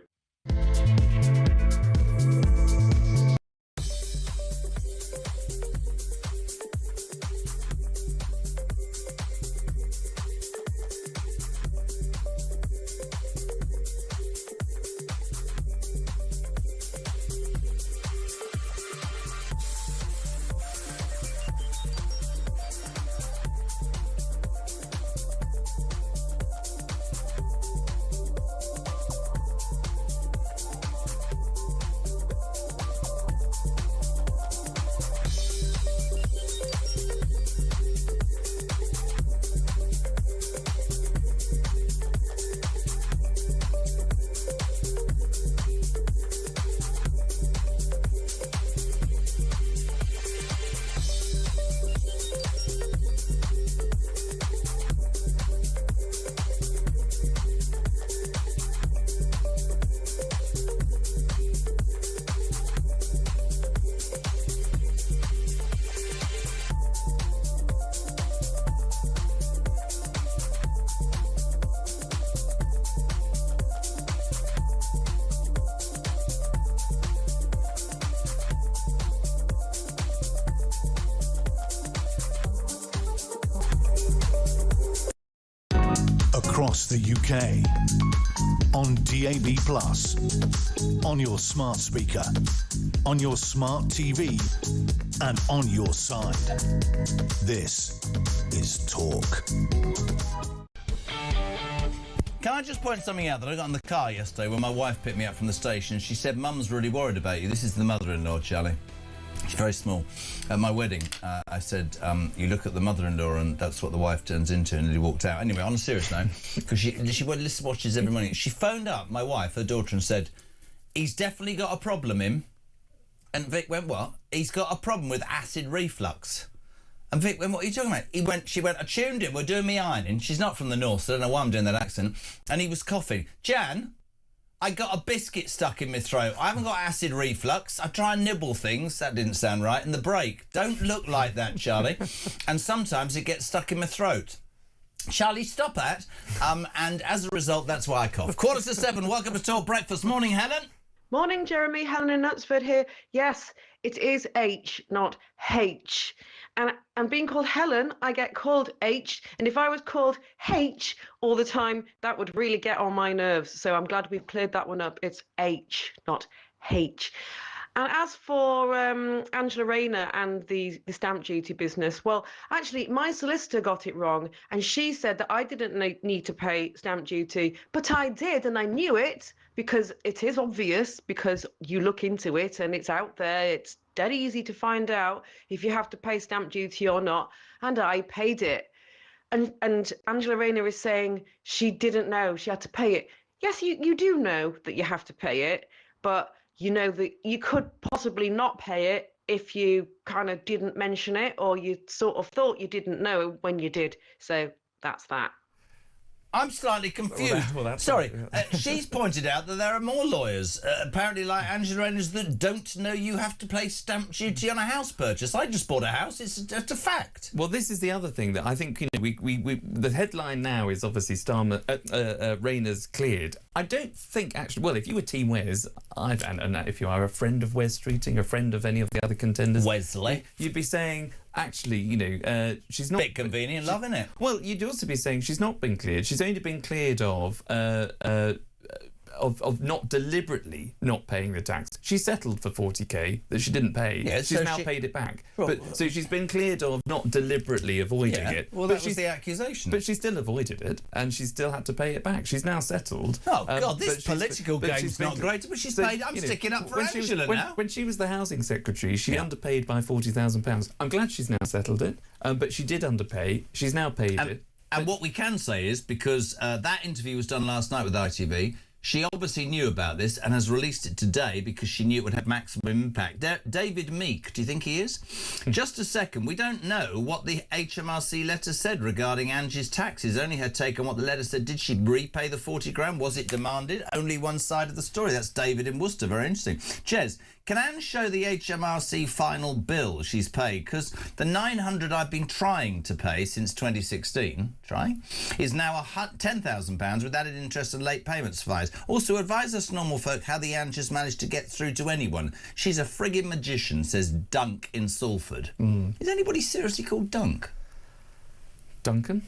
across the UK. On DAB+, on your smart speaker, on your smart TV, and on your side. This is Talk. Can I just point something out that I got in the car yesterday when my wife picked me up from the station? She said, Mum's really worried about you. This is the mother-in-law, Charlie. She's very small. At my wedding, I said, you look at the mother-in-law and that's what the wife turns into, and he walked out. Anyway, on a serious note, because she watches every morning. She phoned up my wife, her daughter, and said, he's definitely got a problem, him. And Vic went, what? He's got a problem with acid reflux. And Vic went, what are you talking about? She went, I tuned him, we're doing me ironing. She's not from the north, so I don't know why I'm doing that accent. And he was coughing. Jan, I got a biscuit stuck in my throat. I haven't got acid reflux. I try and nibble things. That didn't sound right. And the break. Don't look like that, Charlie. And sometimes it gets stuck in my throat. Charlie, stop that. And as a result, that's why I cough. 7:15, welcome to Talk Breakfast. Morning, Helen. Morning, Jeremy. Helen in Knutsford here. Yes, it is H, not H. And being called Helen, I get called H. And if I was called H all the time, that would really get on my nerves. So I'm glad we've cleared that one up. It's H, not H. And as for Angela Rayner and the stamp duty business, well, actually, my solicitor got it wrong. And she said that I didn't need to pay stamp duty, but I did, and I knew it because it is obvious, because you look into it and it's out there. It's dead easy to find out if you have to pay stamp duty or not. And I paid it. And Angela Rayner is saying she didn't know she had to pay it. Yes, you do know that you have to pay it, but you know that you could possibly not pay it if you kind of didn't mention it, or you sort of thought you didn't know when you did. So that's that. I'm slightly confused. Sorry, she's pointed out that there are more lawyers, apparently like Angela Rayner's, that don't know you have to pay stamp duty on a house purchase. I just bought a house. It's a fact. Well, this is the other thing that I think, we the headline now is obviously Rayner's cleared. I don't think actually. Well, if you were Team Wes, and if you are a friend of Wes Streeting, a friend of any of the other contenders, Wesley, you'd be saying, actually, she's not... Bit convenient, loving it. Well, you'd also be saying she's not been cleared. She's only been cleared of not deliberately not paying the tax. She settled for 40k that she didn't pay. Yeah, she's now paid it back. Well, so she's been cleared of not deliberately avoiding it. Well, that was the accusation. But she still avoided it, and she still had to pay it back. She's now settled. Oh, God, this political game's not great, but she's paid... I'm sticking up for Angela now. When she was the housing secretary, she underpaid by £40,000. I'm glad she's now settled it, but she did underpay. She's now paid it. And what we can say is, because that interview was done last night with ITV, she obviously knew about this and has released it today because she knew it would have maximum impact. David Meek, do you think he is? Just a second. We don't know what the HMRC letter said regarding Angie's taxes. Only her take on what the letter said. Did she repay the 40 grand? Was it demanded? Only one side of the story. That's David in Worcester. Very interesting. Jez, can Anne show the HMRC final bill she's paid? Because the 900 I've been trying to pay since 2016, is now £10,000 with added interest and late payments fees. Also, advise us normal folk how the Anne just managed to get through to anyone. She's a frigging magician, says Dunk in Salford. Is anybody seriously called Dunk? Duncan?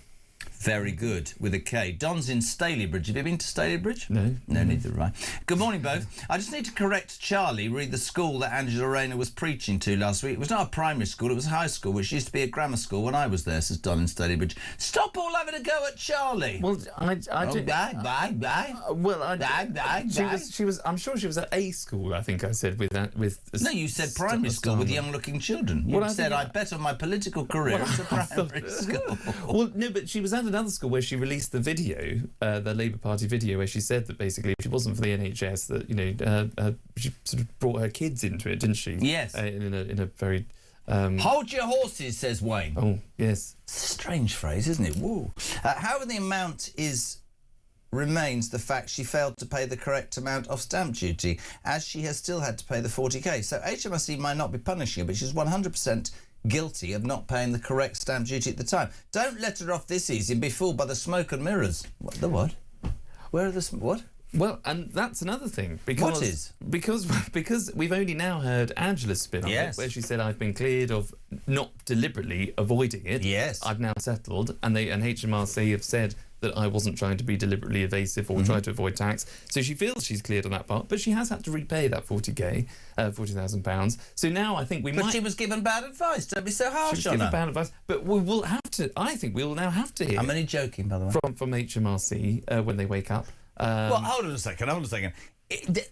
Very good, with a K. Don's in Stalybridge. Have you been to Stalybridge? No. No, neither have I. Good morning, both. I just need to correct Charlie, read the school that Angela Rayner was preaching to last week. It was not a primary school, it was a high school, which used to be a grammar school when I was there, says Don in Stalybridge. Stop all having a go at Charlie. Well, I did... Bye. She was... I'm sure she was at a school, I think I said, with no, you said primary school with young-looking children. You said, I bet on my political career it's a primary school. Well, no, but she was at another school where she released the video, the Labour Party video, where she said that basically if it wasn't for the NHS, that she sort of brought her kids into it, didn't she? Yes. In a very hold your horses, says Wayne. Oh yes. Strange phrase, isn't it? Woo. However, the amount remains the fact she failed to pay the correct amount of stamp duty, as she has still had to pay the 40k. So HMRC might not be punishing her, but she's 100% guilty of not paying the correct stamp duty at the time. Don't let her off this easy and be fooled by the smoke and mirrors. What? The what? Where are the... What? Well, and that's another thing. Because, what is? Because we've only now heard Angela's spin on it, where she said, I've been cleared of not deliberately avoiding it. Yes. I've now settled. And HMRC have said that I wasn't trying to be deliberately evasive or try to avoid tax. So she feels she's cleared on that part, but she has had to repay that £40,000. So now I think we might... But she was given bad advice. Don't be so harsh on her. She was given bad advice. But we will have to... I think we will now have to hear... I'm only joking, by the way. From HMRC when they wake up. Well, hold on a second.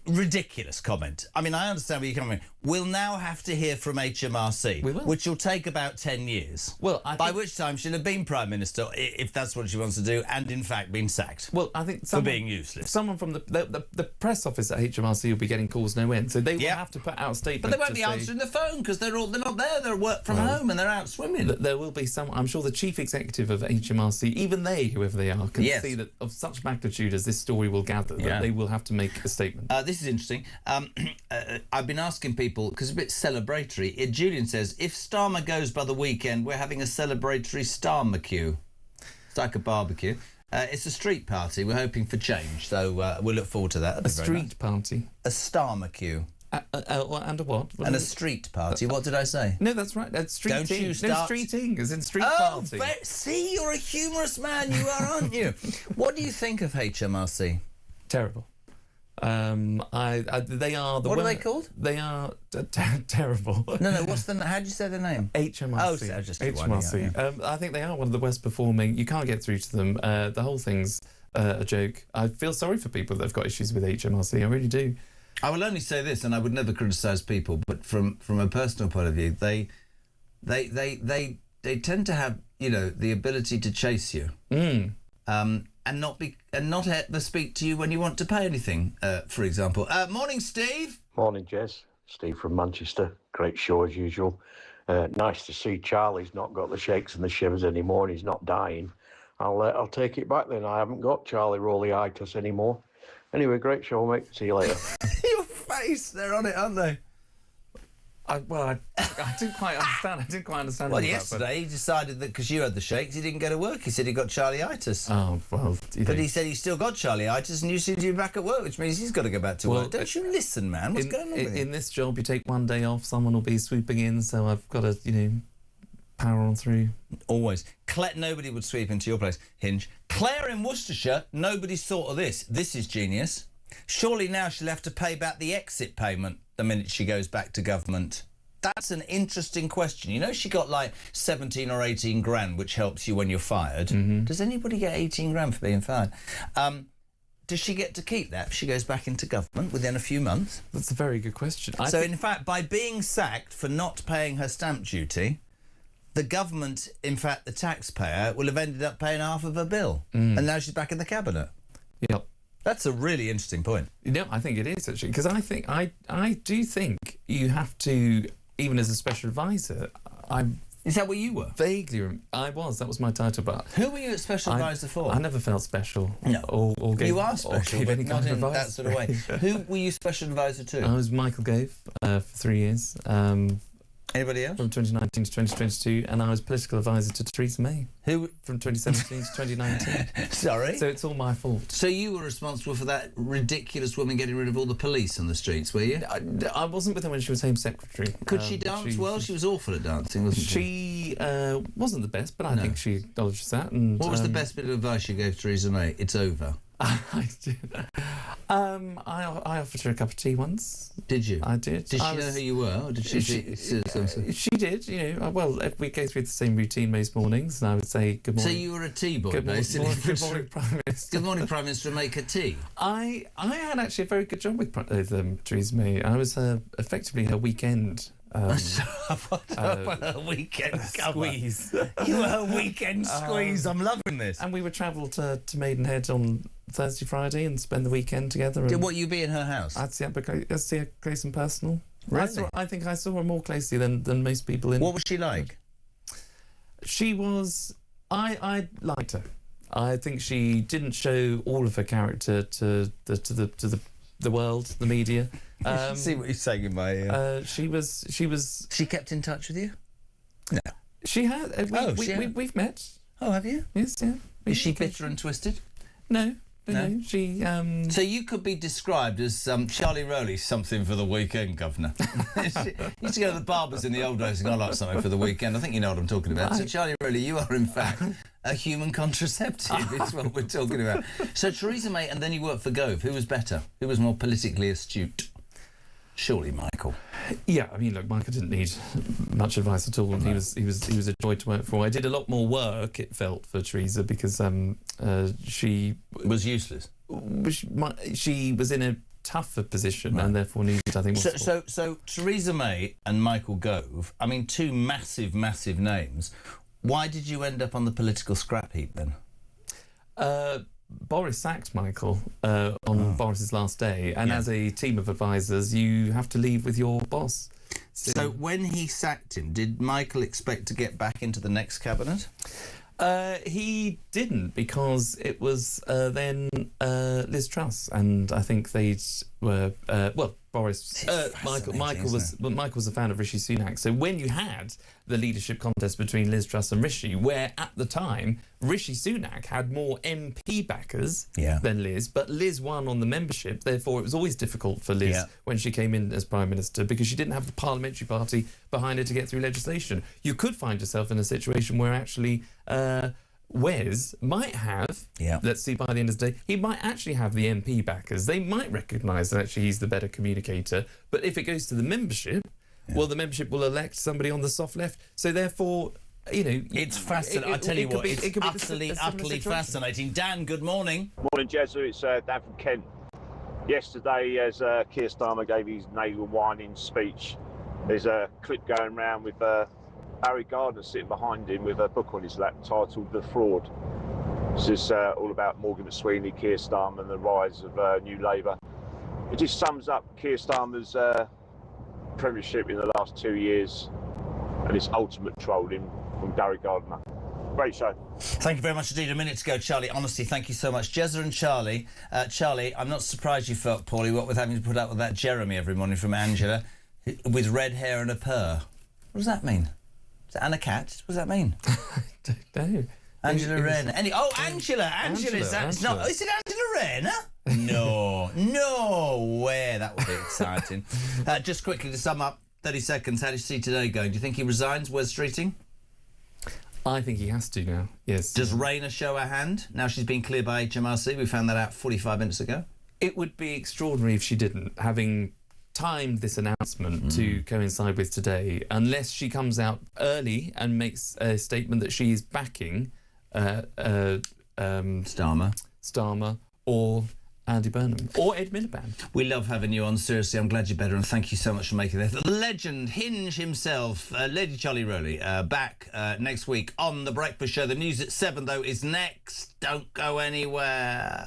Ridiculous comment. I mean, I understand where you're coming from. We'll now have to hear from HMRC, which will take about 10 years. Well, by which time she'll have been Prime Minister, if that's what she wants to do, and in fact been sacked. Well, I think for being useless. Someone from the press office at HMRC will be getting calls no end, so they will have to put out a statement. But they won't be answering the phone because they're not there. They're work from home and they're out swimming. There will be some. I'm sure the chief executive of HMRC, even they, whoever they are, can see that of such magnitude as this story will gather, that they will have to make a statement. This is interesting. I've been asking people because it's a bit celebratory. Julian says if Starmer goes by the weekend, we're having a celebratory Starmer queue. It's like a barbecue. It's a street party. We're hoping for change, so we'll look forward to that. A street party. A Starmer queue. And a what? And a street party. What did I say? No, that's right. That's streeting. Don't you start... No, streeting, as in street party. See, you're a humorous man. You are, aren't you? What do you think of HMRC? Terrible. They are the. What are they called? They are terrible. No. What's the? How do you say their name? HMRC. Oh, so I just HMRC. One, I think they are one of the worst performing. You can't get through to them. The whole thing's a joke. I feel sorry for people that have got issues with HMRC. I really do. I will only say this, and I would never criticise people, but from a personal point of view, they tend to have the ability to chase you. And not ever speak to you when you want to pay anything, for example. Morning, Steve. Morning, Jez. Steve from Manchester. Great show as usual. Nice to see Charlie's not got the shakes and the shivers anymore and he's not dying. I'll take it back then. I haven't got Charlie Rolly-itis anymore. Anyway, great show, mate. See you later. Your face, they're on it, aren't they? I didn't quite understand. Well, yesterday he decided that because you had the shakes, he didn't go to work. He said he got Charlie-itis. Oh, well. But he said he's still got Charlie-itis and you seem to be back at work, which means he's got to go back to work. Don't you listen, man? What's going on with you? In this job, you take one day off, someone will be swooping in, so I've got to, power on through. Always. Nobody would sweep into your place, Hinge. Claire in Worcestershire, nobody's thought of this. This is genius. Surely now she'll have to pay back the exit payment the minute she goes back to government. That's an interesting question. She got like 17 or 18 grand, which helps you when you're fired. Does anybody get 18 grand for being fired? Does she get to keep that if she goes back into government within a few months? That's a very good question. In fact, by being sacked for not paying her stamp duty, the government, in fact, the taxpayer, will have ended up paying half of her bill. And now she's back in the cabinet. Yep. That's a really interesting point. I think it is, actually, because I do think you have to, even as a special advisor, Is that what you were? Vaguely, I was. That was my title, but... Who were you a special advisor for? I never felt special. No. Or gave, you are special, but not in advice. that sort of way. Who were you special advisor to? I was Michael Gove for 3 years. Anybody else? From 2019 to 2022, and I was political advisor to Theresa May. Who? From 2017 to 2019. Sorry? So it's all my fault. So you were responsible for that ridiculous woman getting rid of all the police on the streets, were you? I wasn't with her when she was Home Secretary. Could she dance well? She was awful at dancing, wasn't she? She wasn't the best, but I think she acknowledges that. And what was the best bit of advice you gave Theresa May? It's over. I did. I offered her a cup of tea once. Did you? I did. Did she know who you were, or did she? She did. Well, we go through the same routine most mornings, and I would say good morning. So you were a tea boy, basically. Good morning, Prime Minister. Good morning, Prime Minister. Make a tea. I had actually a very good job with Theresa May. I was effectively her weekend. A weekend squeeze. You were a weekend squeeze. I'm loving this. And we would travel to Maidenhead on Thursday, Friday, and spend the weekend together. Did you be in her house? I'd see her close and personal. Really? I think I saw her more closely than most people in. What was she like? She was. I liked her. I think she didn't show all of her character to the world, the media. See what you're saying in my ear. She was. She kept in touch with you? No. She had. We've met. Oh, have you? Yes, yeah. Is she bitter and twisted? No, You No? know, she. So you could be described as Charlie Rowley, something for the weekend, Governor. Used to go to the barbers in the old days and go, I like something for the weekend. I think you know what I'm talking about. So Charlie Rowley, you are in fact a human contraceptive, is what we're talking about. So Theresa May, and then you worked for Gove. Who was better? Who was more politically astute? Surely Michael. Yeah, I mean, look, Michael didn't need much advice at all. He was a joy to work for. I did a lot more work, it felt, for Theresa because she was useless. She was in a tougher position and therefore needed, I think, more support. So Theresa May and Michael Gove, I mean, two massive names. Why did you end up on the political scrap heap then? Boris sacked Michael on Boris's last day, and as a team of advisors, you have to leave with your boss. So when he sacked him, did Michael expect to get back into the next cabinet? He didn't, because it was then Liz Truss, and I think they were Boris. Michael was a fan of Rishi Sunak. So when you had the leadership contest between Liz Truss and Rishi, where at the time Rishi Sunak had more MP backers than Liz, but Liz won on the membership. Therefore, it was always difficult for Liz when she came in as Prime Minister, because she didn't have the parliamentary party behind her to get through legislation. You could find yourself in a situation where actually Wes might have, let's see, by the end of the day, he might actually have the MP backers. They might recognise that actually he's the better communicator. But if it goes to the membership, well, the membership will elect somebody on the soft left. So therefore, you know... It's fascinating. I tell you what, it's utterly fascinating. Dan, good morning. Morning, Jezza. It's Dan from Kent. Yesterday, as Keir Starmer gave his nasal whining speech, there's a clip going around with Harry Gardner sitting behind him with a book on his lap titled The Fraud. This is all about Morgan McSweeney, Keir Starmer and the rise of New Labour. It just sums up Keir Starmer's premiership in the last 2 years and his ultimate trolling from Gary Gardner. Great show. Thank you very much indeed. A minute ago, Charlie, honestly, thank you so much. Jezza and Charlie. Charlie, I'm not surprised you felt poorly, what with having to put up with that Jeremy every morning from Angela, with red hair and a purr. What does that mean? Is that Anna Cat? What does that mean? I don't know. Angela Rayner. Angela, is that... Angela. No, is it Angela Rayner? No way. That would be exciting. Just quickly to sum up, 30 seconds, how do you see today going? Do you think he resigns, Wes Streeting? I think he has to now, yes. Does Rayner show her hand? Now she's been cleared by HMRC. We found that out 45 minutes ago. It would be extraordinary if she didn't, having timed this announcement to coincide with today, unless she comes out early and makes a statement that she is backing Starmer or Andy Burnham or Ed Miliband. We love having you on. Seriously, I'm glad you're better, and thank you so much for making this. The legend, Hinge himself, Lady Charlie Rowley, back next week on The Breakfast Show. The news at 7, though, is next. Don't go anywhere.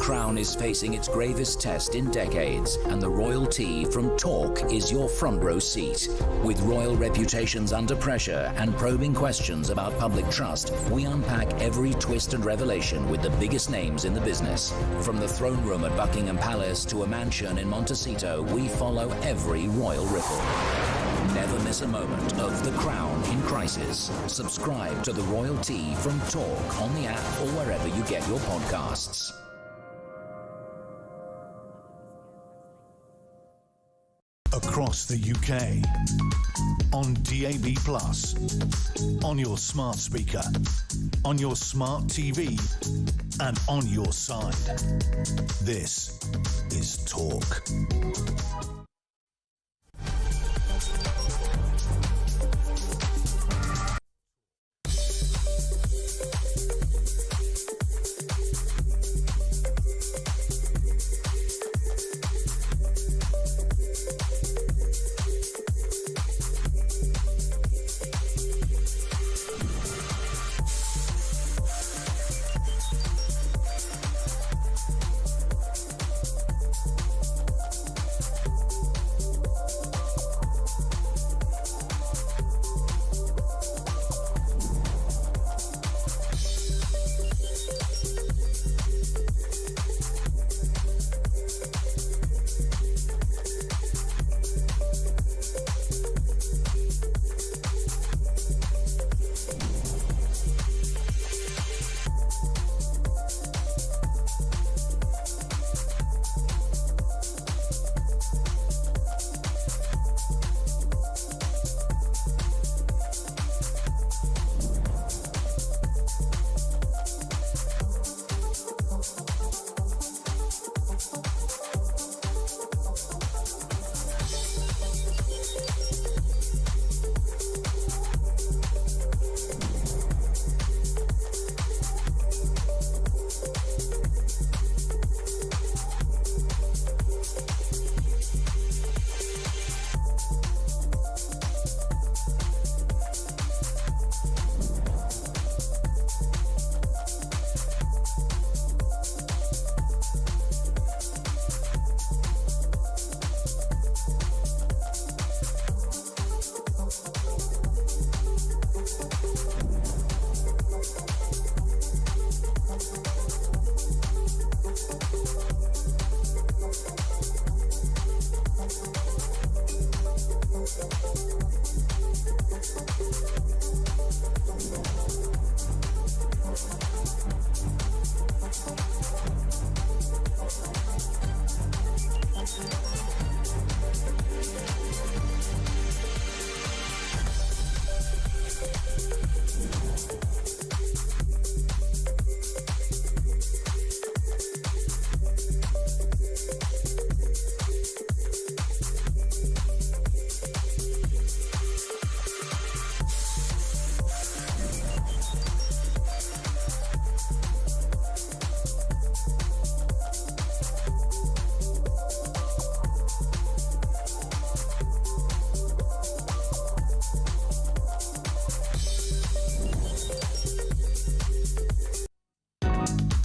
Crown is facing its gravest test in decades, and the royalty from Talk is your front row seat. With royal reputations under pressure and probing questions about public trust, we unpack every twist and revelation with the biggest names in the business. From the throne room at Buckingham Palace to a mansion in Montecito, we follow every royal ripple. Never miss a moment of The Crown in crisis. Subscribe to The Royalty from Talk on the app or wherever you get your podcasts. Across the UK, on DAB+, on your smart speaker, on your smart TV, and on your side. This is Talk.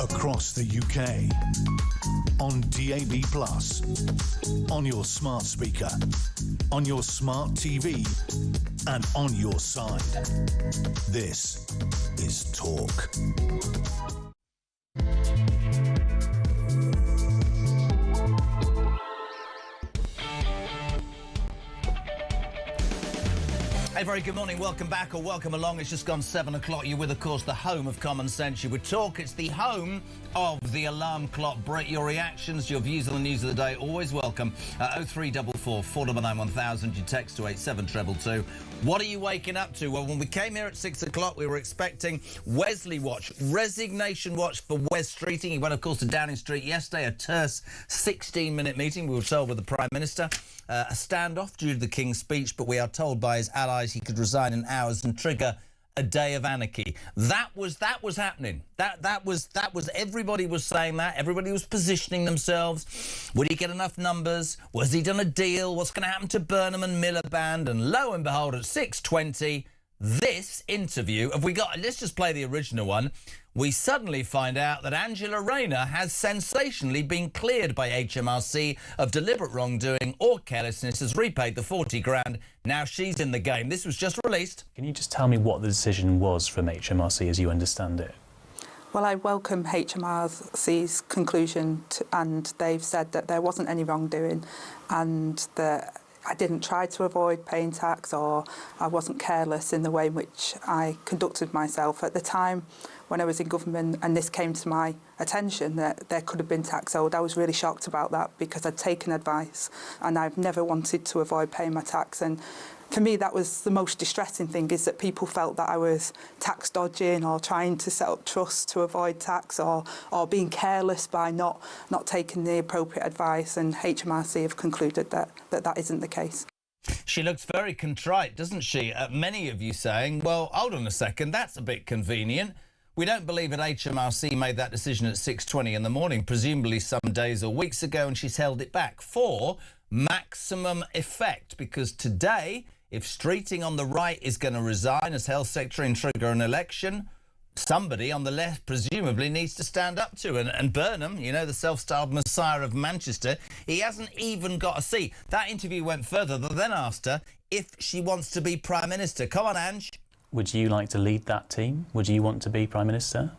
Across the UK, on DAB+, on your smart speaker, on your smart TV, and on your side. This is Talk. Hey, very good morning. Welcome back or welcome along. It's just gone 7 o'clock. You're with, of course, the home of common sense. You would talk. It's the home of the alarm clock. Brett, your reactions, your views on the news of the day, always welcome. 0344 499 1000. You text to 87222. What are you waking up to? Well, when we came here at 6 o'clock, we were expecting Wesley Watch, resignation watch for Wes Streeting. He went, of course, to Downing Street yesterday, a terse 16-minute meeting, we were told, with the Prime Minister. A standoff due to the King's speech, but we are told by his allies he could resign in hours and trigger a day of anarchy. That was happening. That was everybody was saying that. Everybody was positioning themselves. Would he get enough numbers? Was he done a deal? What's going to happen to Burnham and Miliband? And lo and behold, at 6:20, this interview, let's just play the original one. We suddenly find out that Angela Rayner has sensationally been cleared by HMRC of deliberate wrongdoing or carelessness, has repaid the 40 grand. Now she's in the game. This was just released. Can you just tell me what the decision was from HMRC as you understand it? Well, I welcome HMRC's conclusion and they've said that there wasn't any wrongdoing and that I didn't try to avoid paying tax or I wasn't careless in the way in which I conducted myself. At the time when I was in government and this came to my attention that there could have been tax owed, I was really shocked about that because I'd taken advice and I've never wanted to avoid paying my tax. And for me, that was the most distressing thing, is that people felt that I was tax dodging or trying to set up trusts to avoid tax or being careless by not taking the appropriate advice. And HMRC have concluded that isn't the case. She looks very contrite, doesn't she? Many of you saying, well, hold on a second, that's a bit convenient. We don't believe that HMRC made that decision at 6:20 in the morning, presumably some days or weeks ago, and she's held it back for maximum effect, because today, if Streeting on the right is going to resign as Health Secretary and trigger an election, somebody on the left presumably needs to stand up to it. And Burnham, you know, the self-styled Messiah of Manchester, he hasn't even got a seat. That interview went further. They then asked her if she wants to be Prime Minister. Come on, Ange. Would you like to lead that team? Would you want to be Prime Minister?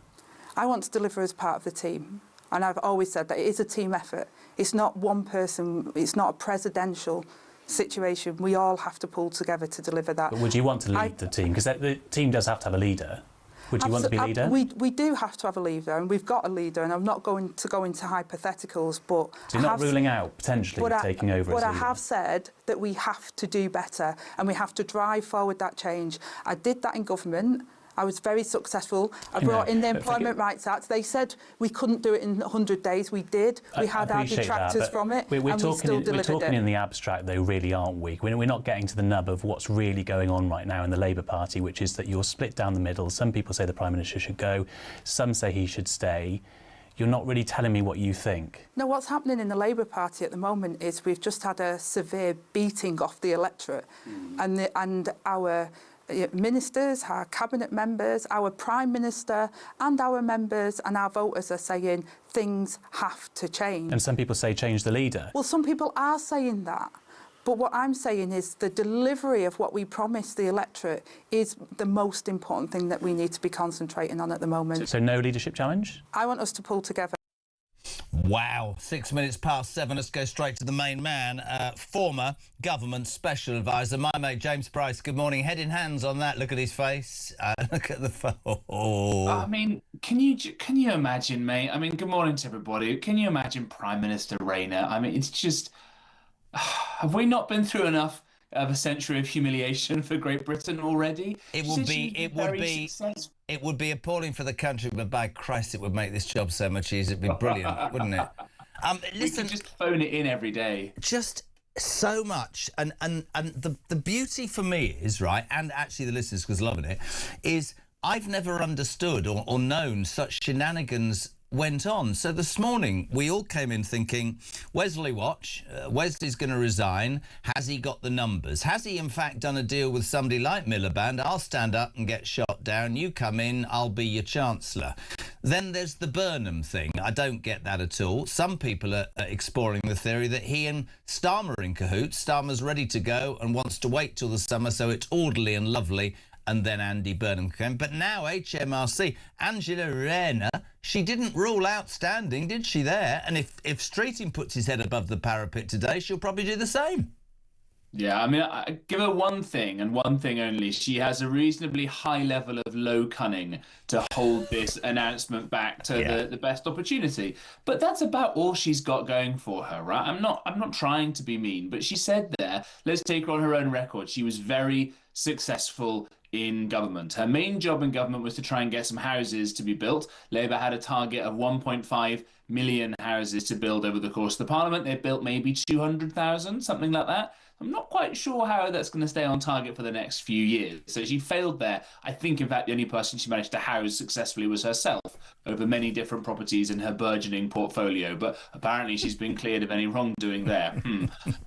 I want to deliver as part of the team. And I've always said that it is a team effort. It's not one person. It's not a presidential situation. We all have to pull together to deliver that. But would you want to lead the team? Because the team does have to have a leader. Would you want to be leader? We do have to have a leader, and we've got a leader, and I'm not going to go into hypotheticals, but... So you're not ruling out potentially taking over as leader? But I have said that we have to do better, and we have to drive forward that change. I did that in government. I was very successful. I brought in the Employment Rights Act. They said we couldn't do it in 100 days. We did. We had our detractors from it, and we still delivered it. We're talking in the abstract, though, really, aren't we? We're not getting to the nub of what's really going on right now in the Labour Party, which is that you're split down the middle. Some people say the Prime Minister should go. Some say he should stay. You're not really telling me what you think. No, what's happening in the Labour Party at the moment is we've just had a severe beating off the electorate, and our ministers, our cabinet members, our Prime Minister and our members and our voters are saying things have to change. And some people say change the leader. Well, some people are saying that. But what I'm saying is the delivery of what we promised the electorate is the most important thing that we need to be concentrating on at the moment. So no leadership challenge? I want us to pull together. Wow, 6 minutes past 7. Let's go straight to the main man, former government special advisor, my mate James Price. Good morning. Head in hands on that. Look at his face. Look at the phone. I mean, can you imagine, mate? I mean, good morning to everybody. Can you imagine Prime Minister Rayner? I mean, it's just, have we not been through enough of a century of humiliation for Great Britain already? It would be appalling for the country, but by Christ, it would make this job so much easier. It'd be brilliant, wouldn't it? Listen, we could just phone it in every day. Just so much, and the beauty for me is, right, and actually the listeners was loving it, is I've never understood or known such shenanigans went on. So this morning we all came in thinking, Wesley watch, Wesley's going to resign. Has he got the numbers? Has he in fact done a deal with somebody like Miliband? I'll stand up and get shot down. You come in, I'll be your Chancellor. Then there's the Burnham thing. I don't get that at all. Some people are exploring the theory that he and Starmer are in cahoots. Starmer's ready to go and wants to wait till the summer so it's orderly and lovely, and then Andy Burnham came. But now HMRC, Angela Rayner, she didn't rule out standing, did she there? And if Streeting puts his head above the parapet today, she'll probably do the same. Yeah, I mean, I give her one thing and one thing only. She has a reasonably high level of low cunning to hold this announcement back to the best opportunity. But that's about all she's got going for her, right? I'm not trying to be mean, but she said there, let's take her on her own record. She was very successful in government. Her main job in government was to try and get some houses to be built. Labour had a target of 1.5 million houses to build over the course of the Parliament. They built maybe 200,000, something like that. I'm not quite sure how that's going to stay on target for the next few years. So she failed there. I think, in fact, the only person she managed to house successfully was herself over many different properties in her burgeoning portfolio. But apparently she's been cleared of any wrongdoing there.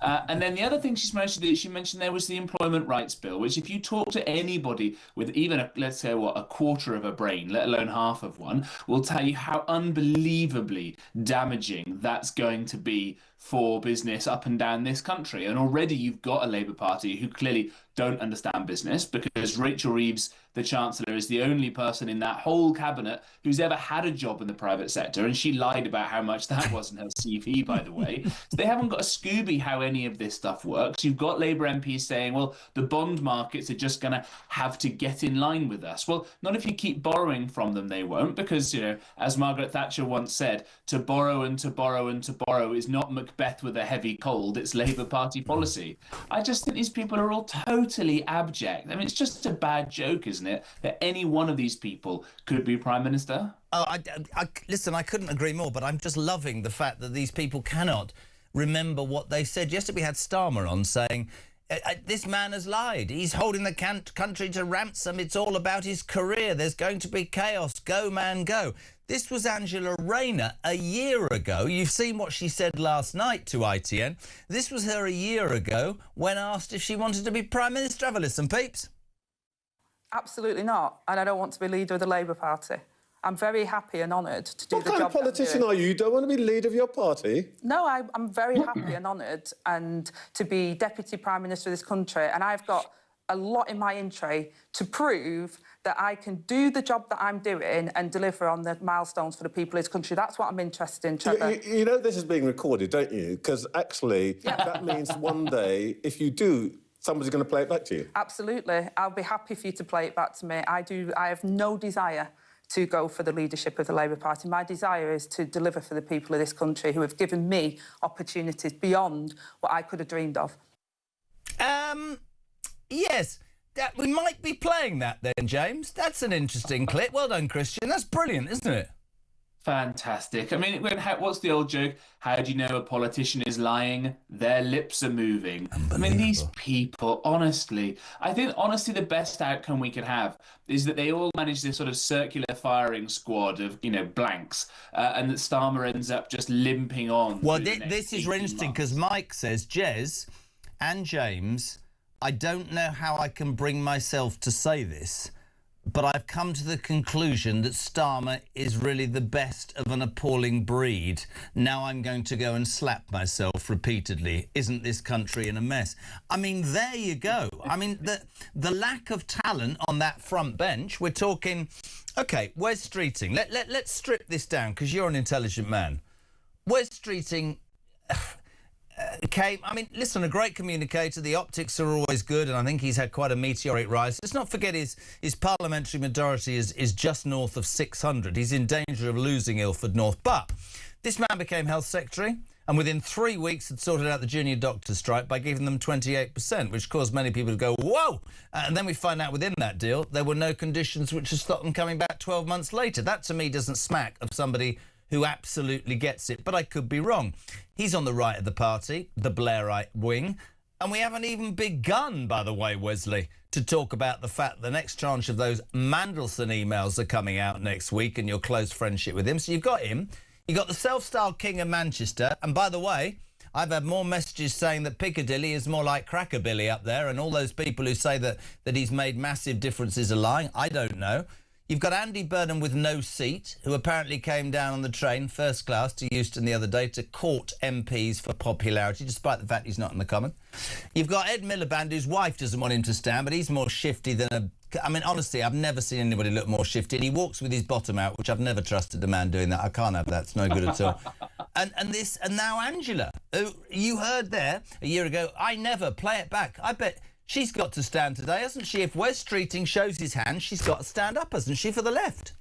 And then the other thing she's managed to do, she mentioned there was the Employment Rights Bill, which if you talk to anybody with even, let's say, a quarter of a brain, let alone half of one, will tell you how unbelievably damaging that's going to be for business up and down this country. And already you've got a Labour Party who clearly don't understand business, because Rachel Reeves, the Chancellor, is the only person in that whole cabinet who's ever had a job in the private sector, and she lied about how much that wasn't her CV, by the way. So they haven't got a Scooby how any of this stuff works. You've got Labour MPs saying, well, the bond markets are just going to have to get in line with us. Well, not if you keep borrowing from them, they won't, because, you know, as Margaret Thatcher once said, to borrow and to borrow and to borrow is not Macbeth with a heavy cold, it's Labour Party policy. I just think these people are all totally abject. I mean, it's just a bad joke, isn't it, that any one of these people could be Prime Minister? Oh, listen, I couldn't agree more, but I'm just loving the fact that these people cannot remember what they said. Yesterday we had Starmer on saying, this man has lied. He's holding the country to ransom. It's all about his career. There's going to be chaos. Go, man, go. This was Angela Rayner a year ago. You've seen what she said last night to ITN. This was her a year ago when asked if she wanted to be Prime Minister. Have a listen, peeps. Absolutely not. And I don't want to be leader of the Labour Party. I'm very happy and honoured to do the job. What kind of politician are you? You don't want to be leader of your party? No, I'm very happy and honoured and to be Deputy Prime Minister of this country. And I've got a lot in my in tray to prove that I can do the job that I'm doing and deliver on the milestones for the people of this country. That's what I'm interested in, Trevor. You know this is being recorded, don't you? Because actually, that means one day, if you do, somebody's going to play it back to you. Absolutely. I'll be happy for you to play it back to me. I have no desire to go for the leadership of the Labour Party. My desire is to deliver for the people of this country who have given me opportunities beyond what I could have dreamed of. Yes. We might be playing that then, James. That's an interesting clip. Well done, Christian. That's brilliant, isn't it? Fantastic. I mean, what's the old joke? How do you know a politician is lying? Their lips are moving. I mean, these people, honestly, I think, honestly, the best outcome we could have is that they all manage this sort of circular firing squad of, you know, blanks, and that Starmer ends up just limping on. Well, this is really interesting because Mike says, Jez and James, I don't know how I can bring myself to say this, but I've come to the conclusion that Starmer is really the best of an appalling breed. Now I'm going to go and slap myself repeatedly. Isn't this country in a mess? I mean, there you go. I mean, the lack of talent on that front bench, we're talking... OK, Wes Streeting, let's strip this down, because you're an intelligent man. Wes Streeting... I mean, listen, a great communicator. The optics are always good, and I think he's had quite a meteoric rise. Let's not forget his parliamentary majority is just north of 600. He's in danger of losing Ilford North. But this man became Health Secretary, and within 3 weeks had sorted out the junior doctors' strike by giving them 28%, which caused many people to go, whoa! And then we find out within that deal there were no conditions which have stopped them coming back 12 months later. That, to me, doesn't smack of somebody who absolutely gets it, but I could be wrong. He's on the right of the party, the Blairite wing, and we haven't even begun, by the way, Wesley, to talk about the fact the next tranche of those Mandelson emails are coming out next week and your close friendship with him. So you've got him, you've got the self-styled King of Manchester, and by the way, I've had more messages saying that Piccadilly is more like Crackerbilly up there, and all those people who say that he's made massive differences are lying. I don't know. You've got Andy Burnham with no seat, who apparently came down on the train, first class, to Euston the other day to court MPs for popularity, despite the fact he's not in the Common. You've got Ed Miliband, whose wife doesn't want him to stand, but he's more shifty than a... I mean, honestly, I've never seen anybody look more shifty. And he walks with his bottom out, which I've never trusted a man doing that. I can't have that. It's no good at all. And now Angela, who you heard there a year ago, I never play it back. I bet... She's got to stand today, hasn't she? If Wes Streeting shows his hand, she's got to stand up, hasn't she, for the left?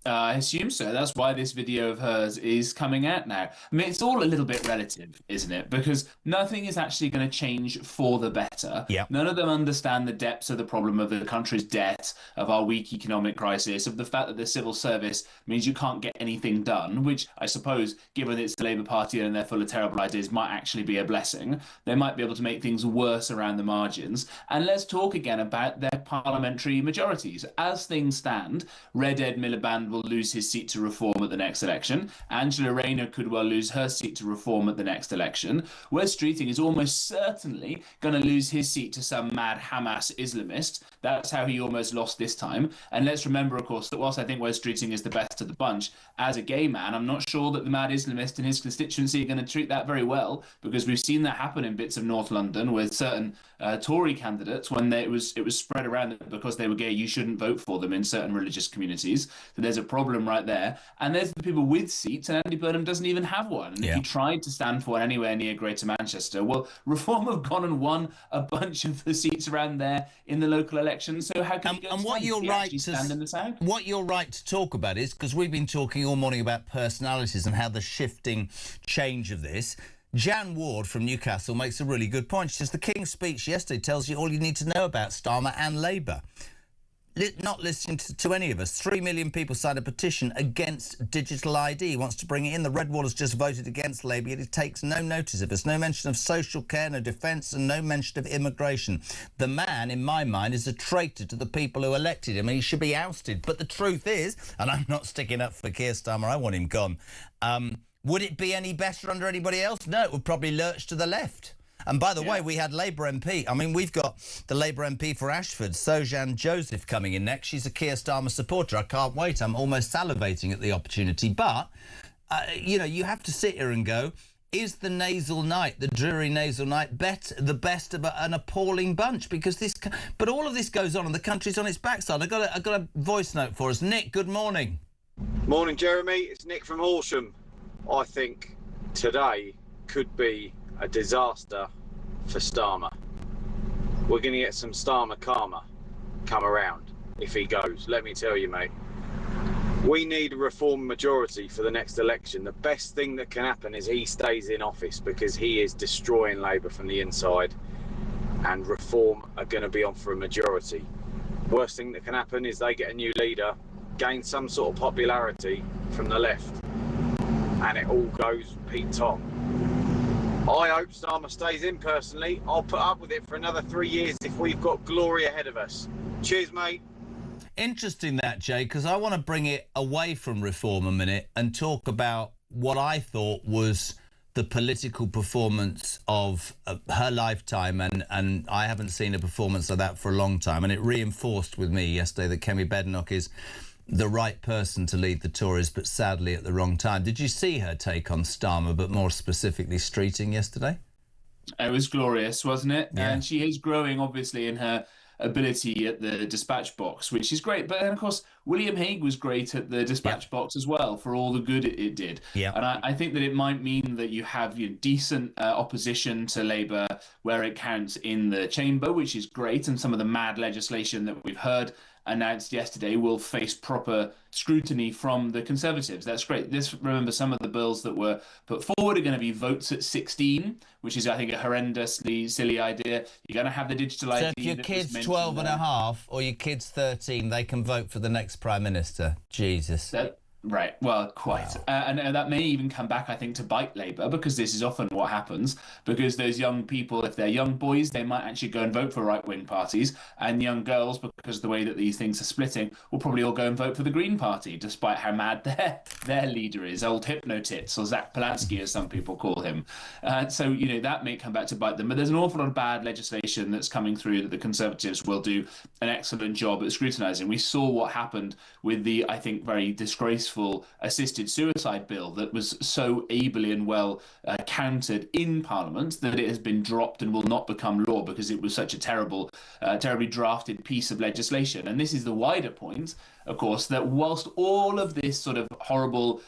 I assume so. That's why this video of hers is coming out now. I mean, it's all a little bit relative, isn't it? Because nothing is actually going to change for the better. Yeah. None of them understand the depths of the problem of the country's debt, of our weak economic crisis, of the fact that the civil service means you can't get anything done, which I suppose, given it's the Labour Party and they're full of terrible ideas, might actually be a blessing. They might be able to make things worse around the margins. And let's talk again about their parliamentary majorities. As things stand, Red Ed Miliband will lose his seat to Reform at the next election. Angela Rayner could well lose her seat to Reform at the next election. Wes Streeting is almost certainly going to lose his seat to some mad Hamas Islamist. That's how he almost lost this time. And let's remember, of course, that whilst I think Wes Streeting is the best of the bunch, as a gay man, I'm not sure that the mad Islamist in his constituency are going to treat that very well, because we've seen that happen in bits of North London with certain Tory candidates when it was spread around that because they were gay, you shouldn't vote for them in certain religious communities. So there's a problem right there. And there's the people with seats, and Andy Burnham doesn't even have one. And if he tried to stand for one anywhere near Greater Manchester, well, Reform have gone and won a bunch of the seats around there in the local elections. So how can you go and what you're right to stand in the South? What you're right to talk about is, because we've been talking all morning about personalities and how the shifting change of this. Jan Ward from Newcastle makes a really good point. She says the King's speech yesterday tells you all you need to know about Starmer and Labour. Not listening to any of us. 3 million people signed a petition against digital ID. He wants to bring it in. The Red Wall has just voted against Labour, yet it takes no notice of us. No mention of social care, no defence, and no mention of immigration. The man, in my mind, is a traitor to the people who elected him, and he should be ousted. But the truth is, and I'm not sticking up for Keir Starmer, I want him gone. Would it be any better under anybody else? No, it would probably lurch to the left. And by the way, we had Labour MP. I mean, we've got the Labour MP for Ashford, Sojan Joseph, coming in next. She's a Keir Starmer supporter. I can't wait. I'm almost salivating at the opportunity. But, you know, you have to sit here and go, is the nasal night, the dreary nasal night, the best of an appalling bunch? Because this... But all of this goes on and the country's on its backside. I've got a voice note for us. Nick, good morning. Morning, Jeremy. It's Nick from Horsham. I think today could be a disaster for Starmer. We're going to get some Starmer karma come around if he goes. Let me tell you, mate. We need a Reform majority for the next election. The best thing that can happen is he stays in office, because he is destroying Labour from the inside, and Reform are going to be on for a majority. Worst thing that can happen is they get a new leader, gain some sort of popularity from the left, and it all goes Pete Tong. I hope Starmer stays in personally. I'll put up with it for another 3 years if we've got glory ahead of us. Cheers, mate. Interesting that, Jay, because I want to bring it away from Reform a minute and talk about what I thought was the political performance of her lifetime, and I haven't seen a performance like that for a long time, and it reinforced with me yesterday that Kemi Badenoch is the right person to lead the Tories, but sadly at the wrong time. Did you see her take on Starmer, but more specifically Streeting yesterday? It was glorious, wasn't it? Yeah. And she is growing, obviously, in her ability at the dispatch box, which is great. But then, of course, William Hague was great at the dispatch box as well, for all the good it did. Yeah. And I think that it might mean that you have decent opposition to Labour where it counts in the chamber, which is great. And some of the mad legislation that we've heard announced yesterday will face proper scrutiny from the Conservatives. That's great. Remember, some of the bills that were put forward are going to be votes at 16, which is, I think, a horrendously silly idea. You're going to have the digital ID. So if your kid's 12 and a half or your kid's 13, they can vote for the next Prime Minister. Jesus. Right, well, quite. Wow. And that may even come back, I think, to bite Labour, because this is often what happens, because those young people, if they're young boys, they might actually go and vote for right-wing parties, and young girls, because of the way that these things are splitting, will probably all go and vote for the Green Party, despite how mad their leader is, old hypnotits, or Zach Polanski, as some people call him. So, that may come back to bite them. But there's an awful lot of bad legislation that's coming through that the Conservatives will do an excellent job at scrutinising. We saw what happened with the, I think, very disgraceful assisted suicide bill that was so ably and well countered in Parliament that it has been dropped and will not become law because it was such a terribly drafted piece of legislation. And this is the wider point, of course, that whilst all of this sort of horrible horrible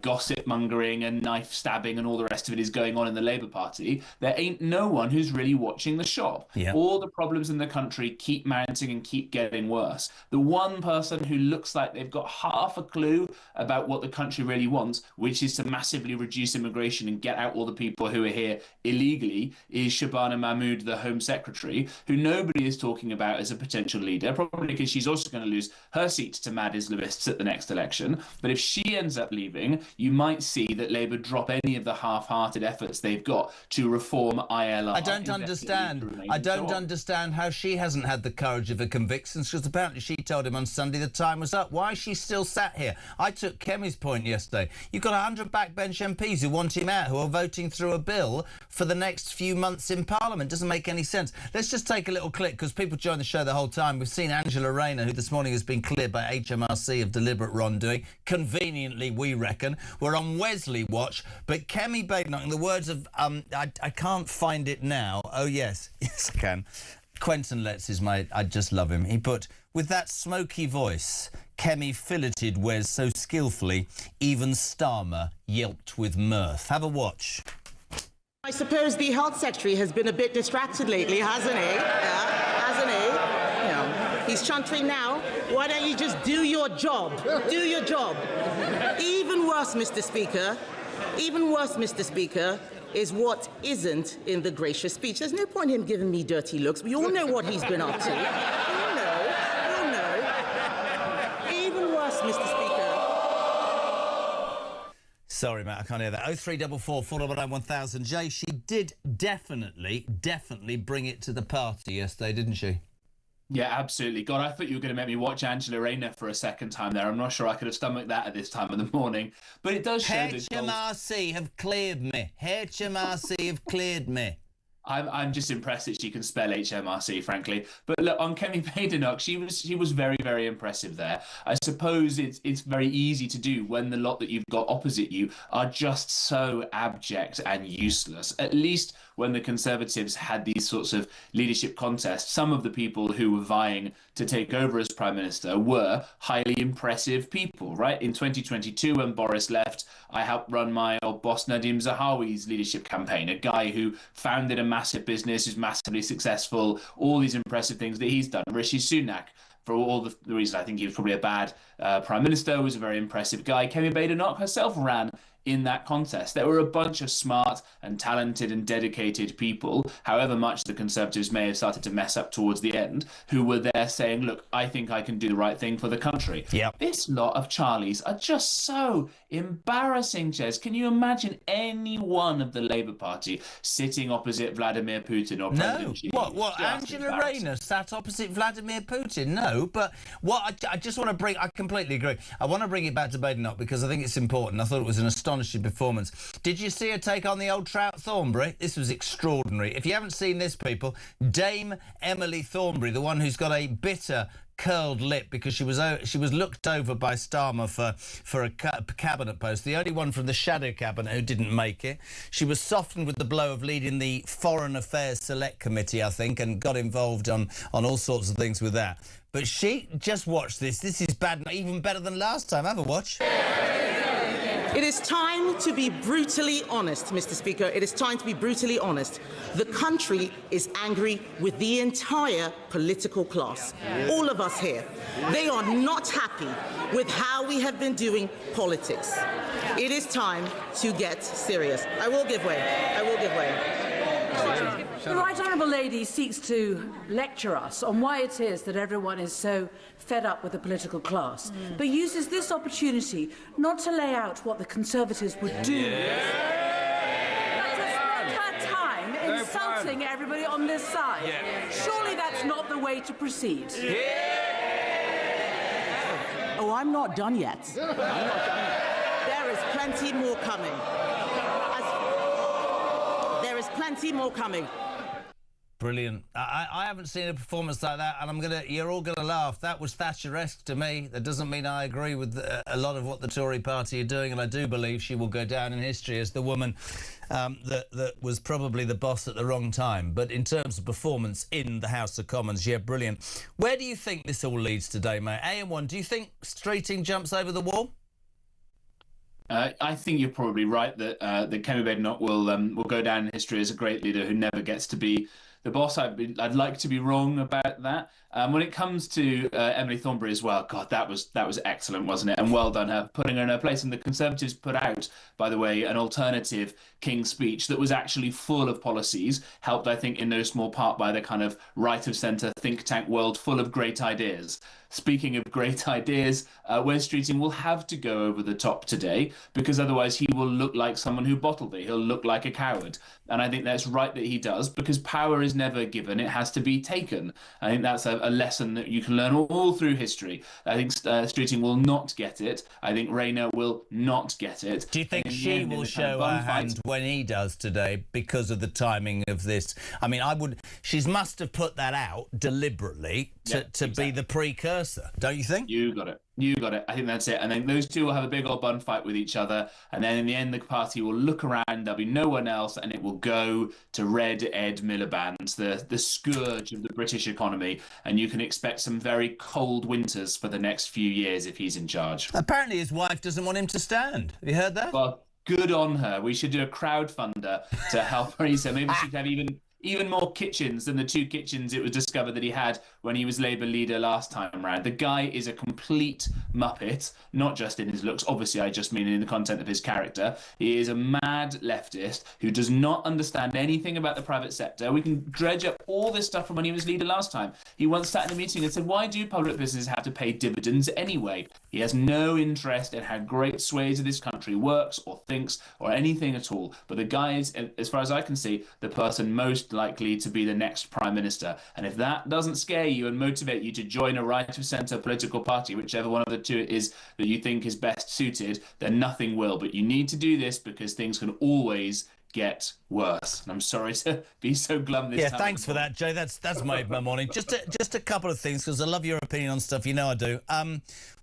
gossip mongering and knife stabbing and all the rest of it is going on in the Labour Party, there ain't no one who's really watching the shop. Yeah. All the problems in the country keep mounting and keep getting worse. The one person who looks like they've got half a clue about what the country really wants, which is to massively reduce immigration and get out all the people who are here illegally, is Shabana Mahmood, the Home Secretary, who nobody is talking about as a potential leader, probably because she's also going to lose her seat to mad Islamists at the next election. But if she ends up leaving, you might see that Labour drop any of the half-hearted efforts they've got to reform ILR. I don't understand how she hasn't had the courage of her convictions, because apparently she told him on Sunday the time was up. Why is she still sat here? I took Kemi's point yesterday. You've got 100 backbench MPs who want him out, who are voting through a bill for the next few months in Parliament. Doesn't make any sense. Let's just take a little clip, because people join the show the whole time. We've seen Angela Rayner, who this morning has been cleared by HMRC of deliberate wrongdoing. Conveniently, we reckon. We're on Wesley watch, but Kemi Badenoch, in the words of, I can't find it now. Oh, yes. Yes, I can. Quentin Letts is mate. I just love him. He put, with that smoky voice, Kemi filleted Wes so skillfully, even Starmer yelped with mirth. Have a watch. I suppose the Health Secretary has been a bit distracted lately, hasn't he? Yeah, hasn't he? You know, he's chuntering now. Why don't you just do your job? Do your job. Even worse, Mr. Speaker, is what isn't in the gracious speech. There's no point in him giving me dirty looks. We all know what he's been up to. You'll know. Even worse, Mr. Speaker. Sorry, Matt, I can't hear that. 0344 499 1000. Jay, she did definitely bring it to the party yesterday, didn't she? Yeah, absolutely. God, I thought you were going to make me watch Angela Rayner for a second time there. I'm not sure I could have stomached that at this time of the morning. But it does show that HMRC have cleared me. HMRC have cleared me. I'm just impressed that she can spell HMRC, frankly. But look, on Kemi Badenoch, she was very, very impressive there. I suppose it's very easy to do when the lot that you've got opposite you are just so abject and useless. At least when the Conservatives had these sorts of leadership contests, some of the people who were vying to take over as Prime Minister were highly impressive people, right? In 2022, when Boris left, I helped run my old boss Nadim Zahawi's leadership campaign, a guy who founded a massive business, who's massively successful, all these impressive things that he's done. Rishi Sunak, for all the reasons I think he was probably a bad Prime Minister, was a very impressive guy. Kemi Badenoch herself ran in that contest. There were a bunch of smart and talented and dedicated people, however much the Conservatives may have started to mess up towards the end, who were there saying, look, I think I can do the right thing for the country. Yep. This lot of Charlies are just so embarrassing, Jez. Can you imagine any one of the Labour Party sitting opposite Vladimir Putin or President Xi? What? Angela Rayner sat opposite Vladimir Putin? No, but what I just want to bring, I completely agree. I want to bring it back to Badenoch because I think it's important. I thought it was an astonishing performance. Did you see her take on the old Trout Thornbury? This was extraordinary. If you haven't seen this, people, Dame Emily Thornbury, the one who's got a bitter curled lip because she was looked over by Starmer for a cabinet post, the only one from the shadow cabinet who didn't make it. She was softened with the blow of leading the Foreign Affairs Select Committee, I think, and got involved on all sorts of things with that. But she, just watch this. This is bad, even better than last time. Have a watch. It is time to be brutally honest, Mr. Speaker. It is time to be brutally honest. The country is angry with the entire political class. All of us here. They are not happy with how we have been doing politics. It is time to get serious. I will give way. I will give way. The Right Honourable Lady seeks to lecture us on why it is that everyone is so fed up with the political class, but uses this opportunity not to lay out what the Conservatives would do. But to spend her time insulting everybody on this side. Surely that's not the way to proceed. Oh, I'm not done yet. There is plenty more coming. There is plenty more coming. Brilliant. I haven't seen a performance like that, and you're all gonna laugh. That was Thatcher-esque to me. That doesn't mean I agree with a lot of what the Tory party are doing, and I do believe she will go down in history as the woman that was probably the boss at the wrong time. But in terms of performance in the House of Commons, yeah, brilliant. Where do you think this all leads today, mate? AM1, do you think Streeting jumps over the wall? I think you're probably right that Kemi Badenoch will go down in history as a great leader who never gets to be the boss. I'd like to be wrong about that. When it comes to Emily Thornberry as well, God, that was excellent, wasn't it? And well done her putting her in her place. And the Conservatives put out, by the way, an alternative King's Speech that was actually full of policies, helped, I think, in no small part by the kind of right of centre think tank world full of great ideas. Speaking of great ideas, Wes Streeting will have to go over the top today because otherwise he will look like someone who bottled it. He'll look like a coward. And I think that's right that he does because power is never given. It has to be taken. I think that's a lesson that you can learn all through history. I think Streeting will not get it. I think Rayner will not get it. Do you think she will show her hand when he does today because of the timing of this? I mean, she must have put that out deliberately to be the precursor, don't you think? You got it. You got it. I think that's it. And then those two will have a big old bun fight with each other. And then in the end, the party will look around. There'll be no one else. And it will go to Red Ed Miliband, the scourge of the British economy. And you can expect some very cold winters for the next few years if he's in charge. Apparently his wife doesn't want him to stand. Have you heard that? Well, good on her. We should do a crowdfunder to help her. So maybe she could have even more kitchens than the 2 kitchens it was discovered that he had when he was Labour leader last time round. The guy is a complete muppet, not just in his looks. Obviously, I just mean in the content of his character. He is a mad leftist who does not understand anything about the private sector. We can dredge up all this stuff from when he was leader last time. He once sat in a meeting and said, why do public businesses have to pay dividends anyway? He has no interest in how great swathes of this country works or thinks or anything at all. But the guy is, as far as I can see, the person most likely to be the next Prime Minister. And if that doesn't scare you and motivate you to join a right-of-centre political party, whichever one of the two it is that you think is best suited, then nothing will. But you need to do this because things can always get worse. And I'm sorry to be so glum this time. Yeah, thanks for that, Jay. That's made my morning. Just a couple of things, because I love your opinion on stuff. You know I do.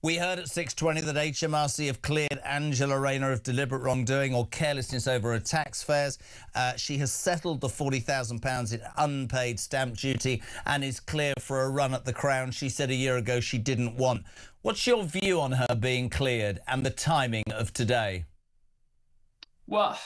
We heard at 6:20 that HMRC have cleared Angela Rayner of deliberate wrongdoing or carelessness over her tax fares. She has settled the £40,000 in unpaid stamp duty and is clear for a run at the Crown she said a year ago she didn't want. What's your view on her being cleared and the timing of today? Well,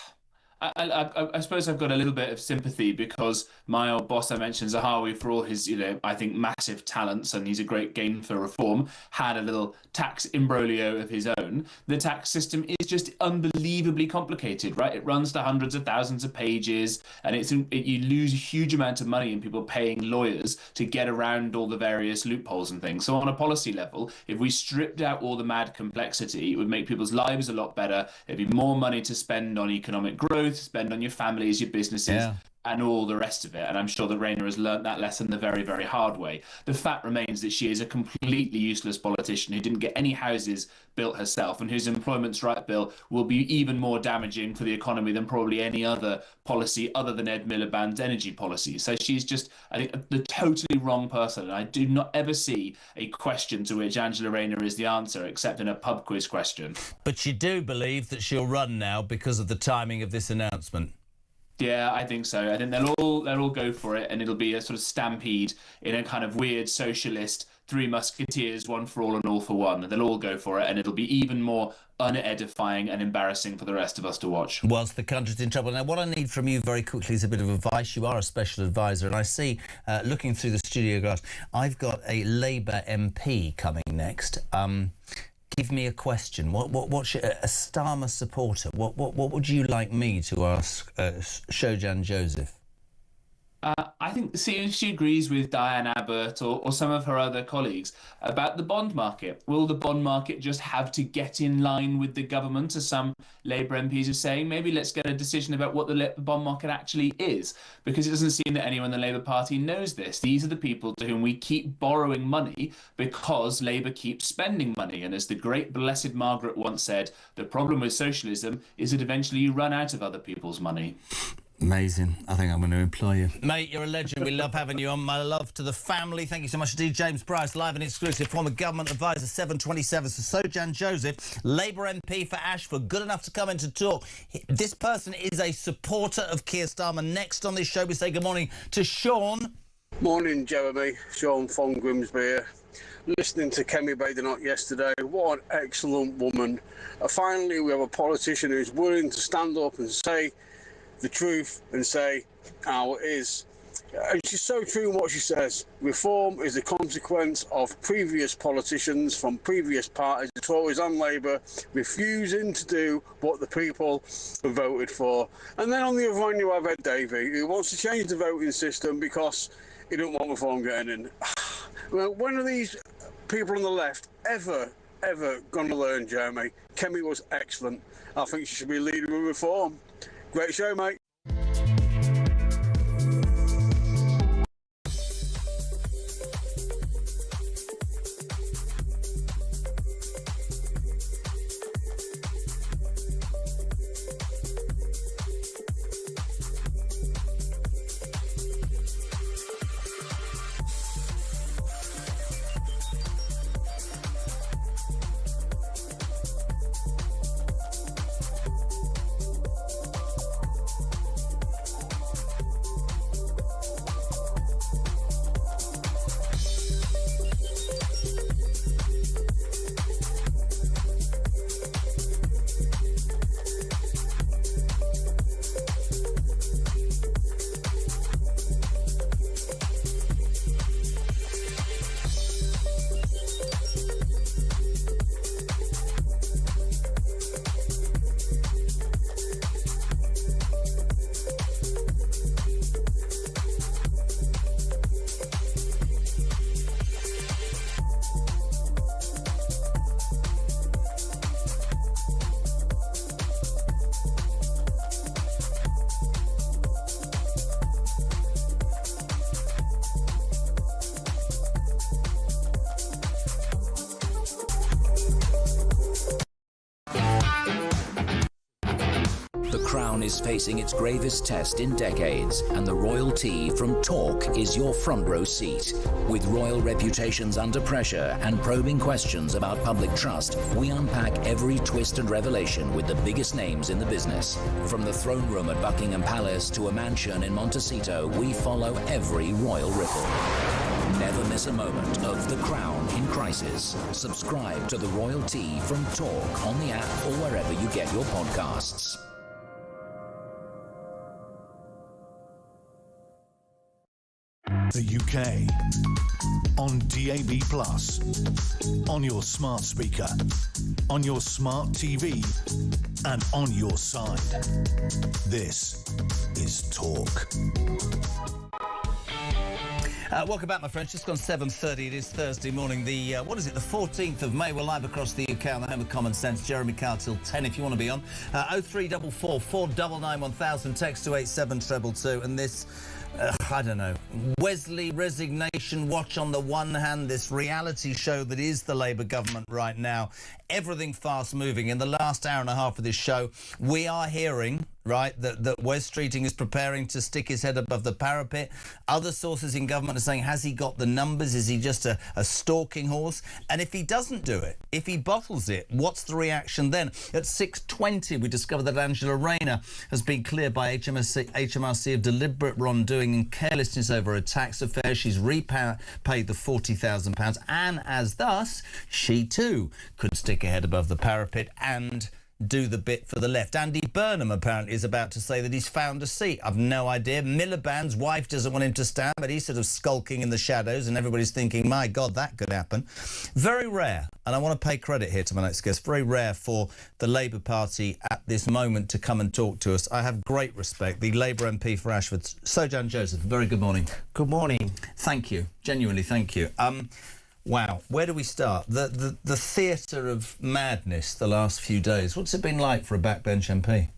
I suppose I've got a little bit of sympathy because my old boss I mentioned, Zahawi, for all his, I think massive talents, and he's a great game for reform, had a little tax imbroglio of his own. The tax system is just unbelievably complicated, right? It runs to hundreds of thousands of pages, and you lose a huge amount of money in people paying lawyers to get around all the various loopholes and things. So on a policy level, if we stripped out all the mad complexity, it would make people's lives a lot better. There'd be more money to spend on economic growth, spend on your families, your businesses, and all the rest of it. And I'm sure that Rayner has learnt that lesson the very, very hard way. The fact remains that she is a completely useless politician who didn't get any houses built herself and whose employment's right bill will be even more damaging for the economy than probably any other policy other than Ed Miliband's energy policy. So she's just, I think, the totally wrong person. And I do not ever see a question to which Angela Rayner is the answer, except in a pub quiz question. But you do believe that she'll run now because of the timing of this announcement? Yeah, I think so. I think they'll all go for it, and it'll be a sort of stampede in a kind of weird socialist Three Musketeers, one for all and all for one. They'll all go for it, and it'll be even more unedifying and embarrassing for the rest of us to watch. Whilst the country's in trouble. Now, what I need from you very quickly is a bit of advice. You are a special advisor, and I see, looking through the studio glass, I've got a Labour MP coming next. Give me a question. What should a Starmer supporter? What would you like me to ask Shojan Joseph? I think she agrees with Diane Abbott or some of her other colleagues about the bond market. Will the bond market just have to get in line with the government, as some Labour MPs are saying? Maybe let's get a decision about what the bond market actually is, because it doesn't seem that anyone in the Labour Party knows this. These are the people to whom we keep borrowing money because Labour keeps spending money. And as the great blessed Margaret once said, the problem with socialism is that eventually you run out of other people's money. Amazing. I think I'm going to employ you. Mate, you're a legend. We love having you on. My love to the family. Thank you so much indeed. James Price, live and exclusive, former government advisor, 727. So Shojan Joseph, Labour MP for Ashford, good enough to come in to talk. This person is a supporter of Keir Starmer. Next on this show, we say good morning to Sean. Morning, Jeremy. Sean from Grimsby here. listening to Kemi Badenoch yesterday. What an excellent woman. Finally, we have a politician who's willing to stand up and say the truth and say how it is. And she's so true in what she says. Reform is a consequence of previous politicians from previous parties, Tories and Labour, refusing to do what the people have voted for. And then on the other hand, you have Ed Davey, who wants to change the voting system because he don't want reform getting in. Well, when are these people on the left ever going to learn, Jeremy? Kemi was excellent. I think she should be leading with reform. Great show, mate. Is facing its gravest test in decades, and the royalty from Talk is your front row seat. With royal reputations under pressure and probing questions about public trust, we unpack every twist and revelation with the biggest names in the business. From the throne room at Buckingham Palace to a mansion in Montecito, we follow every royal ripple. Never miss a moment of The Crown in crisis. Subscribe to the royalty from Talk on the app or wherever you get your podcasts. The UK on DAB+, on your smart speaker, on your smart TV, and on your side. This is Talk. Welcome back, my friends. Just gone 7:30. It is Thursday morning. The 14th of May. We're live across the UK on the home of common sense. Jeremy Carr till 10 if you want to be on. 0344 499 1000. Text to 87222. And this, I don't know, Wesley resignation watch on the one hand, this reality show that is the Labour government right now. Everything fast moving. In the last hour and a half of this show, we are hearing, right, that Wes Streeting is preparing to stick his head above the parapet. Other sources in government are saying, has he got the numbers? Is he just a stalking horse? And if he doesn't do it, if he bottles it, what's the reaction then? At 6:20, we discovered that Angela Rayner has been cleared by HMRC of deliberate wrongdoing and carelessness over a tax affair. She's repaid the £40,000, and as thus, she too could stick her head above the parapet and do the bit for the left. Andy Burnham apparently is about to say that he's found a seat. I've no idea. Miliband's wife doesn't want him to stand, but he's sort of skulking in the shadows, and everybody's thinking, my God, that could happen. Very rare, and I want to pay credit here to my next guest, very rare for the Labour Party at this moment to come and talk to us. I have great respect. The Labour MP for Ashford, Sojan Joseph, very good morning. Good morning. Thank you. Genuinely, thank you. Wow, where do we start? The theatre of madness the last few days. What's it been like for a backbench MP?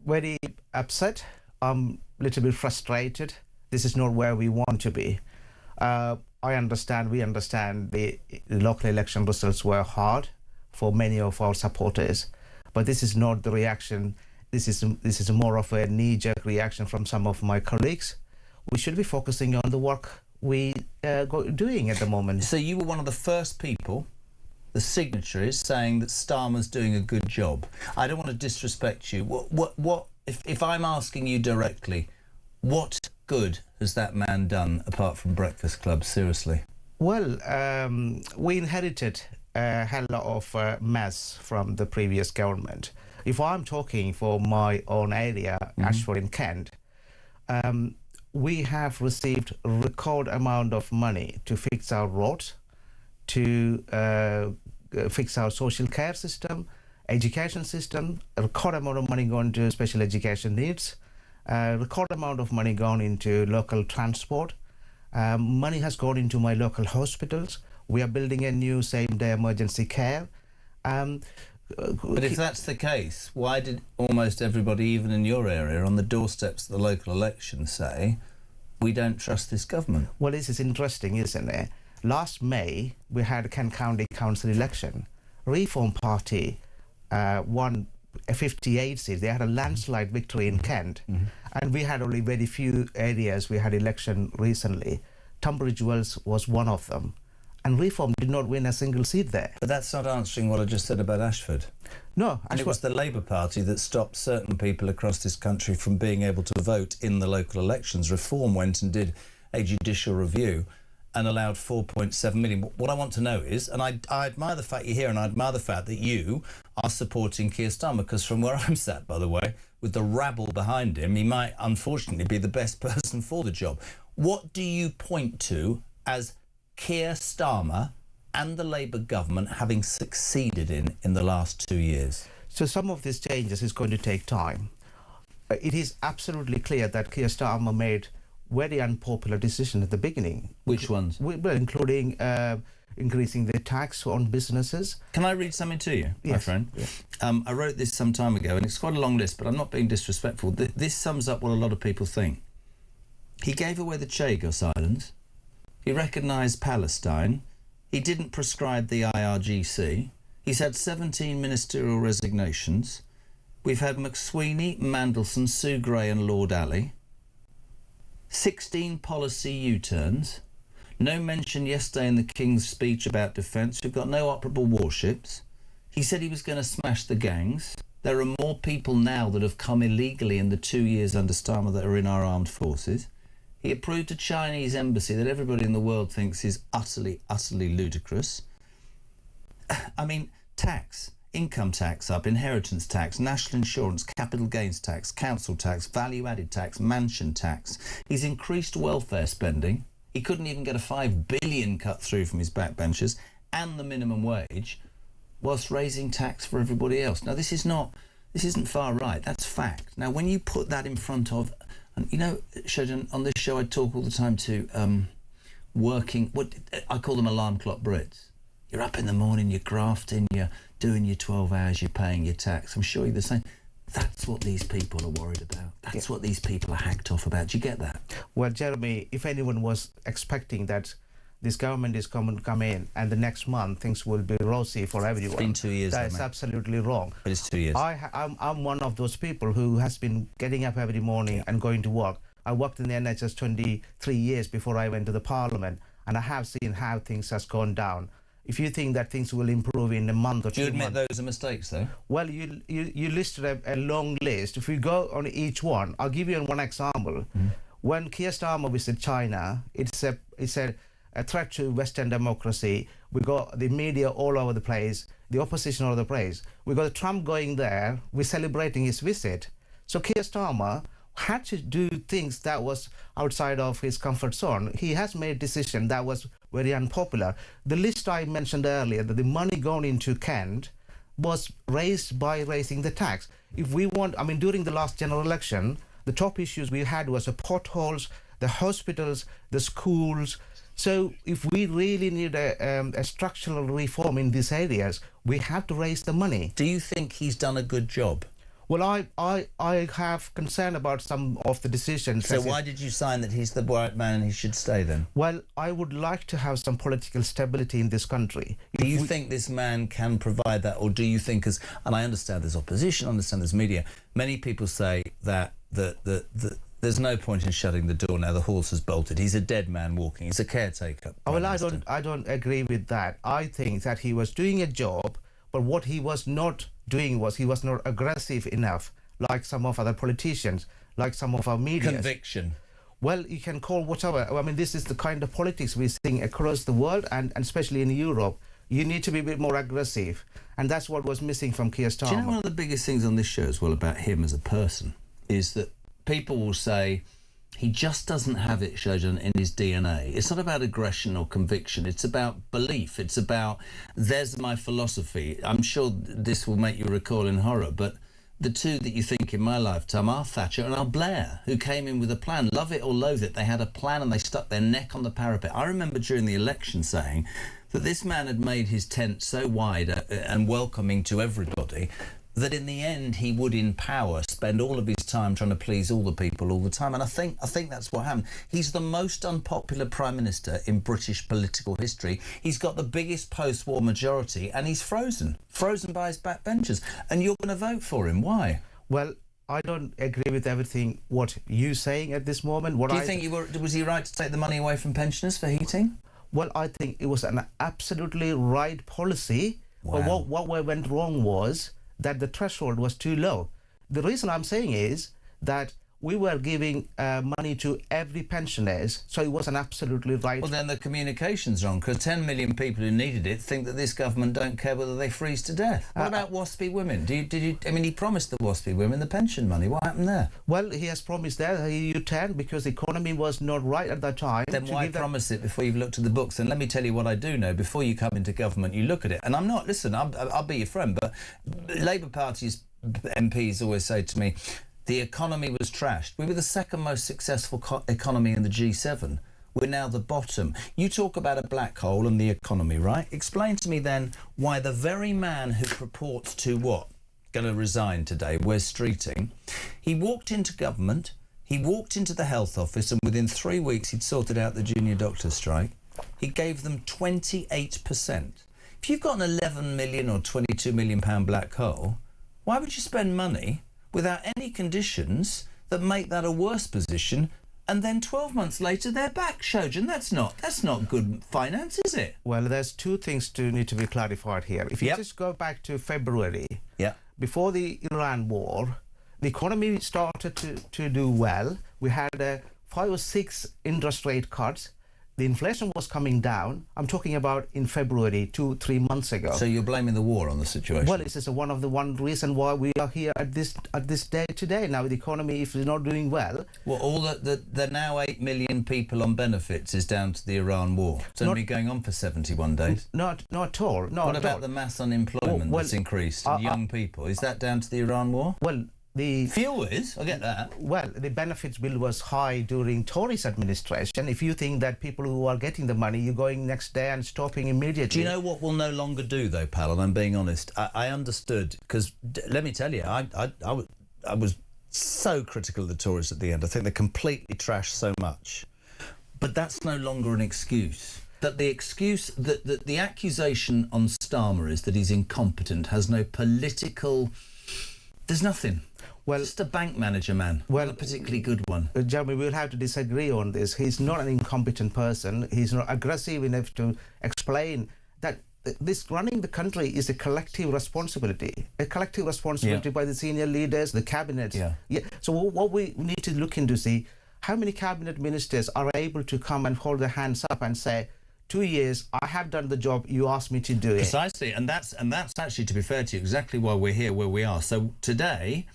Very upset. A little bit frustrated. This is not where we want to be. We understand the local election results were hard for many of our supporters, but this is not the reaction. This is more of a knee-jerk reaction from some of my colleagues. We should be focusing on the work we doing at the moment. So you were one of the first people, the signatories, saying that Starmer's doing a good job. I don't want to disrespect you. What if I'm asking you directly, what good has that man done apart from Breakfast Club? Seriously. Well, we inherited a hell of mess from the previous government. If I'm talking for my own area, Ashford in Kent, we have received a record amount of money to fix our roads, to fix our social care system, education system, a record amount of money going to special education needs, a record amount of money gone into local transport. Money has gone into my local hospitals. We are building a new same-day emergency care. But if that's the case, why did almost everybody, even in your area, on the doorsteps of the local elections say, we don't trust this government? Well, this is interesting, isn't it? Last May, we had a Kent County Council election. Reform Party won 58 seats. They had a landslide victory in Kent. And we had only very few areas we had election recently. Tunbridge Wells was one of them. And Reform did not win a single seat there. But that's not answering what I just said about Ashford. No. And it was the Labour Party that stopped certain people across this country from being able to vote in the local elections. Reform went and did a judicial review and allowed 4.7 million. What I want to know is, and I admire the fact you're here, and I admire the fact that you are supporting Keir Starmer, because from where I'm sat, by the way, with the rabble behind him, he might unfortunately be the best person for the job. What do you point to as Keir Starmer and the Labour government having succeeded in the last 2 years? So some of these changes is going to take time. It is absolutely clear that Keir Starmer made very unpopular decisions at the beginning. Which ones? Well, including increasing the tax on businesses. Can I read something to you, my friend? Yes. I wrote this some time ago, and it's quite a long list, but I'm not being disrespectful. This sums up what a lot of people think. He gave away the Chagos Islands. He recognised Palestine. He didn't prescribe the IRGC. He's had 17 ministerial resignations. We've had McSweeney, Mandelson, Sue Gray and Lord Alley. 16 policy U-turns. No mention yesterday in the King's speech about defence. We've got no operable warships. He said he was going to smash the gangs. There are more people now that have come illegally in the 2 years under Starmer that are in our armed forces. He approved a Chinese embassy that everybody in the world thinks is utterly, utterly ludicrous. I mean, tax, income tax up, inheritance tax, national insurance, capital gains tax, council tax, value-added tax, mansion tax. He's increased welfare spending. He couldn't even get a $5 billion cut through from his backbenchers and the minimum wage, whilst raising tax for everybody else. Now, this isn't far right. That's fact. Now, when you put that in front of, and you know, Shojan, on this show I talk all the time to working, what I call them alarm clock Brits. You're up in the morning, you're grafting, you're doing your 12 hours, you're paying your tax. I'm sure you're the same. That's what these people are worried about. That's what these people are hacked off about. Do you get that? Well, Jeremy, if anyone was expecting that this government is come in and the next month things will be rosy for everyone, it's been 2 years. That's absolutely wrong. But it's 2 years. I'm one of those people who has been getting up every morning and going to work. I worked in the NHS 23 years before I went to the Parliament, and I have seen how things has gone down. If you think that things will improve in a month or 2 months... Do you admit those are mistakes, though? Well, you listed a long list. If we go on each one, I'll give you one example. When Keir Starmer visited China, it's a threat to Western democracy. We got the media all over the place, the opposition all over the place. We got Trump going there. We're celebrating his visit. So Keir Starmer had to do things that was outside of his comfort zone. He has made a decision that was very unpopular. The list I mentioned earlier, that the money going into Kent was raised by raising the tax. If we want, I mean, during the last general election, the top issues we had was the potholes, the hospitals, the schools. So if we really need a structural reform in these areas, we have to raise the money. Do you think he's done a good job? Well, I have concern about some of the decisions. So why did you sign that he's the right man and he should stay then? Well, I would like to have some political stability in this country. Do you think this man can provide that, or do you think, and I understand there's opposition, I understand there's media, many people say that there's no point in shutting the door now, the horse has bolted, he's a dead man walking, he's a caretaker. Well, I don't agree with that. I think that he was doing a job, but what he was not doing was he was not aggressive enough, like some of other politicians, like some of our media. Conviction. Well, you can call whatever. I mean, this is the kind of politics we're seeing across the world and especially in Europe. You need to be a bit more aggressive. And that's what was missing from Keir Starmer. Do you know one of the biggest things on this show as well about him as a person is that people will say he just doesn't have it, Shojan, in his DNA. It's not about aggression or conviction. It's about belief. It's about, there's my philosophy. I'm sure this will make you recoil in horror, but the two that you think in my lifetime are Thatcher and are Blair, who came in with a plan. Love it or loathe it, they had a plan and they stuck their neck on the parapet. I remember during the election saying that this man had made his tent so wide and welcoming to everybody that in the end he would, in power, spend all of his time trying to please all the people all the time. And I think that's what happened. He's the most unpopular Prime Minister in British political history. He's got the biggest post-war majority and he's frozen by his backbenchers. And you're going to vote for him. Why? Well, I don't agree with everything what you're saying at this moment. Do you think was he right to take the money away from pensioners for heating? Well, I think it was an absolutely right policy. Wow. But what went wrong was that the threshold was too low. The reason I'm saying is that we were giving money to every pensioners, so it was an absolutely right... Well, then the communication's wrong, because 10 million people who needed it think that this government don't care whether they freeze to death. What about WASPy women? I mean, he promised the WASPy women the pension money. What happened there? Well, he has promised that. He turned because the economy was not right at that time. Then why promise it before you've looked at the books? And let me tell you what I do know. Before you come into government, you look at it. And I'm not... Listen, I'll be your friend, but Labour Party's MPs always say to me, the economy was trashed. We were the second most successful economy in the G7. We're now the bottom. You talk about a black hole and the economy, right? Explain to me then why the very man who purports to what? Going to resign today, Wes Streeting. He walked into government, he walked into the health office, and within 3 weeks he'd sorted out the junior doctor strike. He gave them 28%. If you've got an 11 million or 22 million pound black hole, why would you spend money without any conditions that make that a worse position, and then 12 months later they're back, Shojan? That's not good finance, is it? Well, there's two things need to be clarified here. If you just go back to February, before the Iran war, the economy started to do well. We had 5 or 6 interest rate cuts. The inflation was coming down. I'm talking about in February, 2-3 months ago. So you're blaming the war on the situation? Well, this is one reason why we are here at this day today. Now, the economy, if it's not doing well... Well, all the now 8 million people on benefits is down to the Iran war. It's only going on for 71 days. Not at all. What about the mass unemployment that's increased? Young people, is that down to the Iran war? Well, the fuel is, I get that. Well, the benefits bill was high during Tory's administration. If you think that people who are getting the money, you're going next day and stopping immediately. Do you know what we'll no longer do, though, pal? And I'm being honest. I understood, because let me tell you, I was so critical of the Tories at the end. I think they completely trashed so much. But that's no longer an excuse. That the excuse, that the accusation on Starmer is that he's incompetent, has no political... There's nothing. Well, just a bank manager, man. Well, not a particularly good one. Jeremy, we'll have to disagree on this. He's not an incompetent person. He's not aggressive enough to explain that this running the country is a collective responsibility. A collective responsibility by the senior leaders, the cabinet. So what we need to look into, see how many cabinet ministers are able to come and hold their hands up and say, 2 years, I have done the job you asked me to do it. Precisely, and that's actually, to be fair to you, exactly why we're here where we are. So today,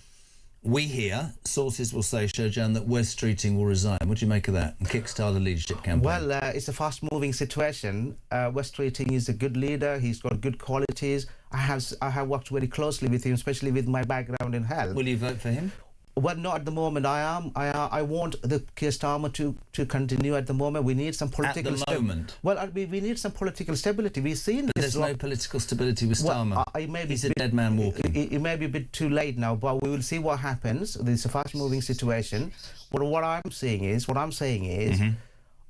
we hear, sources will say, Shojan, that Wes Streeting will resign. What do you make of that? And kickstart a leadership campaign? Well, it's a fast-moving situation. Wes Streeting is a good leader. He's got good qualities. I have worked very closely with him, especially with my background in health. Will you vote for him? Well, not at the moment. I want the Keir Starmer to continue at the moment. We need some political... At the moment? Well, we need some political stability. We've seen but this... there's no political stability with Starmer. Well, he's a dead man walking. It may be a bit too late now, but we will see what happens. There's a fast-moving situation. But what I'm saying is,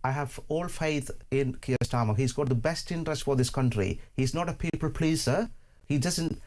I have all faith in Keir Starmer. He's got the best interest for this country. He's not a people pleaser. He doesn't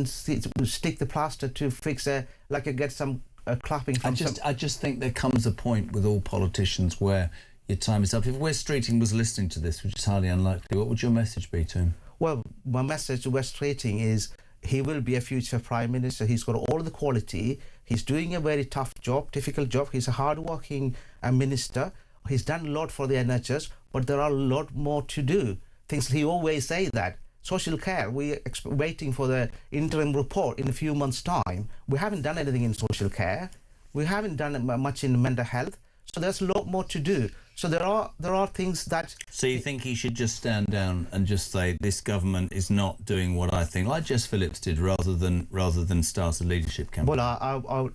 stick the plaster to fix get some clapping from I just think there comes a point with all politicians where your time is up. If Wes Streeting was listening to this, which is highly unlikely, what would your message be to him? Well, my message to Wes Streeting is he will be a future Prime Minister. He's got all the quality. He's doing a very tough job, difficult job. He's a hard-working a minister. He's done a lot for the NHS, but there are a lot more to do. Things he always say that. Social care, we're waiting for the interim report in a few months' time. We haven't done anything in social care. We haven't done much in mental health. So there's a lot more to do. So there are things that... So you think he should just stand down and just say, this government is not doing what I think, like Jess Phillips did, rather than start a leadership campaign? Well,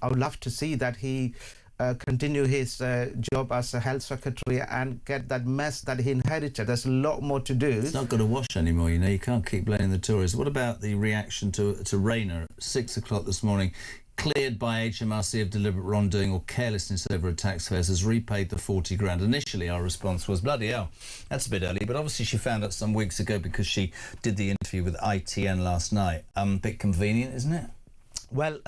I would love to see that he continue his job as a health secretary and get that mess that he inherited. There's a lot more to do. It's not going to wash anymore, you know. You can't keep blaming the Tories. What about the reaction to Rayner at 6 o'clock this morning? Cleared by HMRC of deliberate wrongdoing or carelessness over a taxpayers, has repaid the 40 grand. Initially, our response was, bloody hell, that's a bit early. But obviously she found out some weeks ago because she did the interview with ITN last night. Bit convenient, isn't it? Well,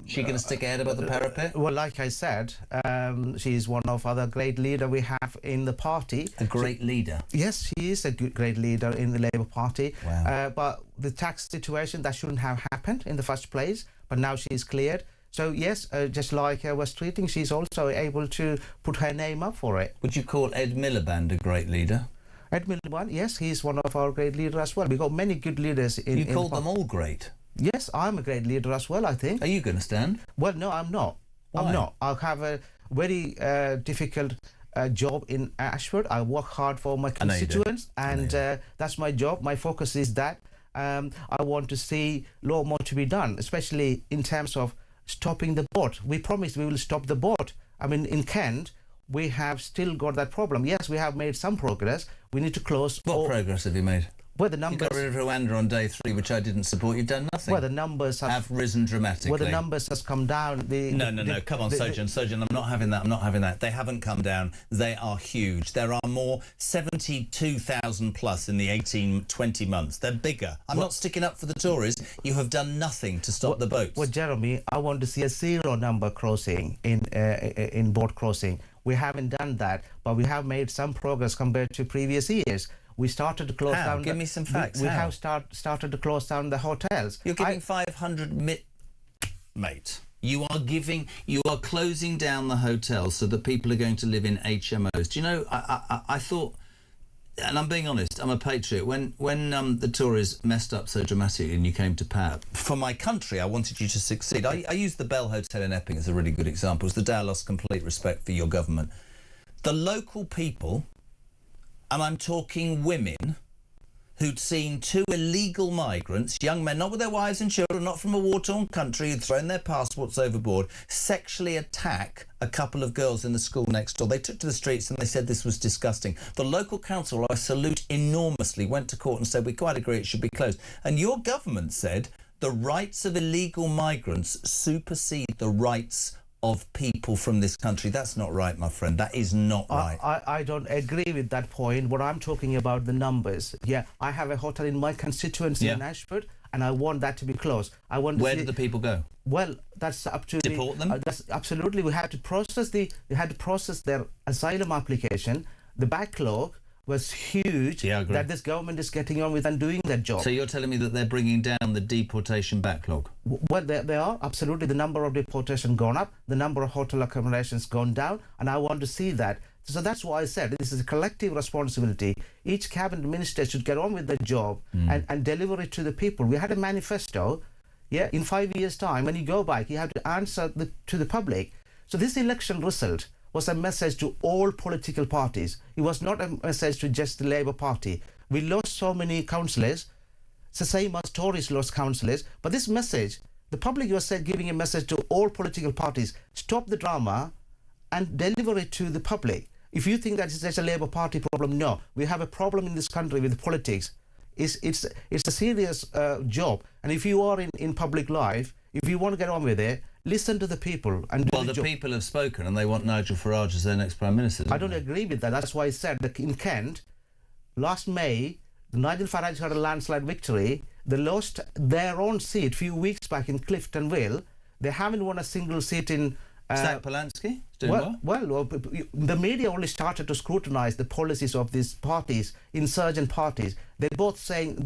she going to stick her head above the parapet? Well, like I said, she's one of other great leader we have in the party. A great leader? Yes, she is a great leader in the Labour Party. Wow. But the tax situation, that shouldn't have happened in the first place. But now she's cleared. So yes, just like West Streeting, she's also able to put her name up for it. Would you call Ed Miliband a great leader? Ed Miliband, yes, he's one of our great leaders as well. We've got many good leaders in... You call them all great? Yes, I'm a great leader as well, I think. Are you going to stand? Well, no, I'm not. Why? I'm not. I have a very difficult job in Ashford. I work hard for my constituents, and that's my job. My focus is that. I want to see a lot more to be done, especially in terms of stopping the boat. We promised we will stop the boat. I mean, in Kent, we have still got that problem. Yes, we have made some progress. We need to close... What progress have you made? Well, the numbers... You got rid of Rwanda on day 3, which I didn't support. You've done nothing. Well, the numbers have risen dramatically. Well, the numbers has come down. No. Come on, Sojan, I'm not having that. I'm not having that. They haven't come down. They are huge. There are more, 72,000 plus in the 18-20 months. They're bigger. I'm not sticking up for the Tories. You have done nothing to stop the boats. Well, Jeremy, I want to see a 0 number crossing in boat crossing. We haven't done that, but we have made some progress compared to previous years. We started to close down... Give me some facts. We have started to close down the hotels. You're giving 500... Mate, you are closing down the hotels so that people are going to live in HMOs. Do you know, I thought... And I'm being honest, I'm a patriot. When the Tories messed up so dramatically and you came to power, for my country, I wanted you to succeed. I used the Bell Hotel in Epping as a really good example. It was the day I lost complete respect for your government. The local people... And I'm talking women who'd seen 2 illegal migrants, young men, not with their wives and children, not from a war-torn country, who'd thrown their passports overboard, sexually attack a couple of girls in the school next door. They took to the streets and they said this was disgusting. The local council, I salute enormously, went to court and said, we quite agree it should be closed. And your government said the rights of illegal migrants supersede the rights of people from this country. That's not right, my friend. That is not right. I don't agree with that point. What I'm talking about, the numbers. Yeah, I have a hotel in my constituency in Ashford, and I want that to be closed. I want. Where do the people go? Well, that's up to deport them. That's absolutely. We had to process their asylum application. The backlog was huge. Yeah, I agree. That this government is getting on with and doing their job. So you're telling me that they're bringing down the deportation backlog? Well, they are, absolutely. The number of deportation gone up, the number of hotel accommodations gone down, and I want to see that. So that's why I said this is a collective responsibility. Each cabinet minister should get on with their job and deliver it to the people. We had a manifesto. Yeah, in 5 years' time, when you go back, you have to answer to the public. So this election result was a message to all political parties. It was not a message to just the Labour Party. We lost so many councillors. It's the same as Tories lost councillors. But this message, the public was giving a message to all political parties. Stop the drama and deliver it to the public. If you think that it's just a Labour Party problem, no. We have a problem in this country with politics. It's a serious job. And if you are in public life, if you want to get on with it, listen to the people and do the job. People have spoken and they want Nigel Farage as their next Prime Minister. I don't agree with that. That's why I said that in Kent, last May, Nigel Farage had a landslide victory. They lost their own seat a few weeks back in Clifton Vale. They haven't won a single seat in Zach Polanski? Doing well, the media only started to scrutinise the policies of these parties, insurgent parties. They're both saying...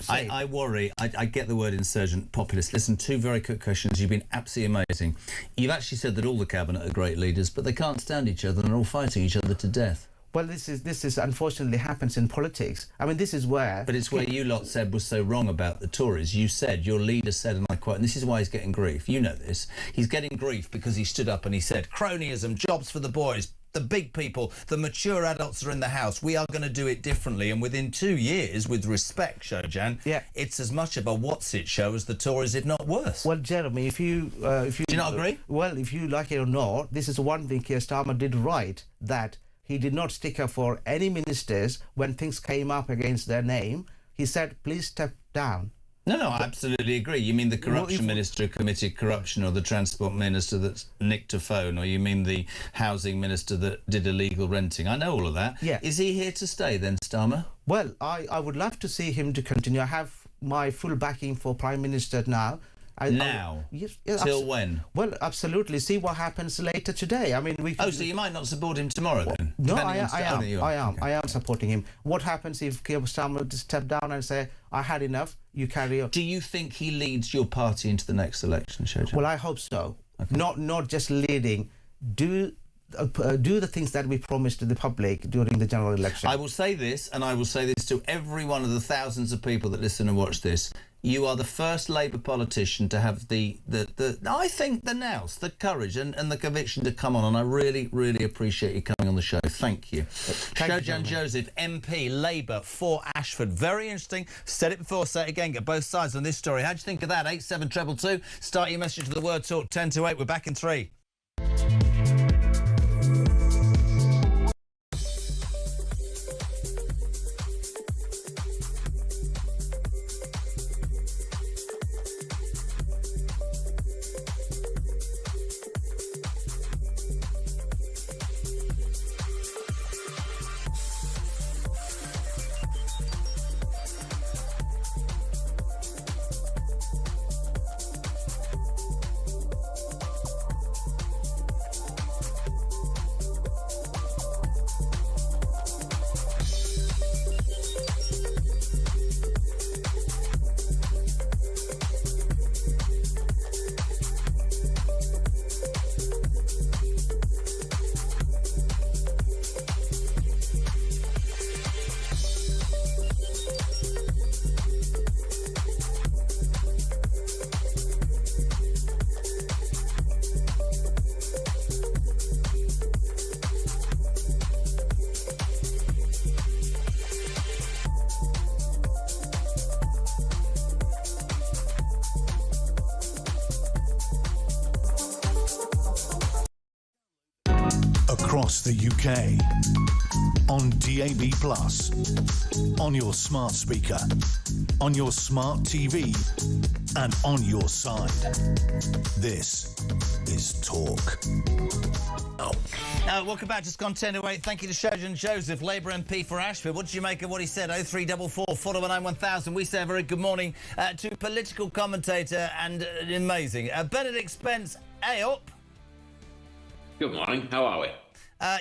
I worry. I get the word insurgent, populist. Listen, two very quick questions. You've been absolutely amazing. You've actually said that all the Cabinet are great leaders, but they can't stand each other and are all fighting each other to death. Well, this is unfortunately happens in politics. I mean, this is where... But it's where you lot said was so wrong about the Tories. You said, your leader said, and I quote, and this is why he's getting grief. You know this. He's getting grief because he stood up and he said, cronyism, jobs for the boys, the big people, the mature adults are in the house. We are going to do it differently. And within 2 years, with respect, Shojan, it's as much of a what's-it show as the Tories, if not worse. Well, Jeremy, if you... Do you not agree? Well, if you like it or not, this is one thing Keir Starmer did right, that he did not stick up for any ministers when things came up against their name. He said, please step down. No, I absolutely agree. You mean the corruption minister who committed corruption, or the transport minister that nicked a phone, or you mean the housing minister that did illegal renting? I know all of that. Yeah. Is he here to stay then, Starmer? Well, I would love to see him to continue. I have my full backing for Prime Minister now. Yes, till when? Well, absolutely. See what happens later today. I mean, so you might not support him tomorrow then? No, I am supporting him. What happens if Keir Starmer would step down and say, I had enough, you carry on? Do you think he leads your party into the next election, Shojan? Well, I hope so. Okay. Not just leading. Do the things that we promised to the public during the general election. I will say this, and I will say this to every one of the thousands of people that listen and watch this. You are the first Labour politician to have I think the nous, the courage and the conviction to come on, and I really, really appreciate you coming on the show. Thank you. Shojan Joseph, MP, Labour for Ashford. Very interesting. Said it before, say it again. Get both sides on this story. How'd you think of that? 87222. Start your message with the word talk 10 to 8. We're back in 3. Across the UK, on DAB+, on your smart speaker, on your smart TV, and on your side. This is Talk. Welcome back. Just gone 10 to 8. Thank you to Shojan Joseph, Labour MP for Ashford. What did you make of what he said? 0344 419 1000. We say a very good morning to political commentator and amazing Benedict Spence. Hey up. Good morning. How are we?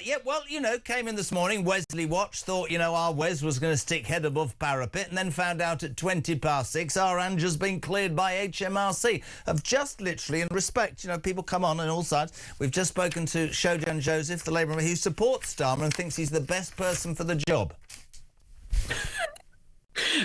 Yeah, well, came in this morning, Wesley watched, thought, our Wes was going to stick head above parapet, and then found out at 6:20 our Angela's been cleared by HMRC. Of just literally, in respect, people come on all sides. We've just spoken to Shojan Joseph, the Labour member who supports Starmer and thinks he's the best person for the job.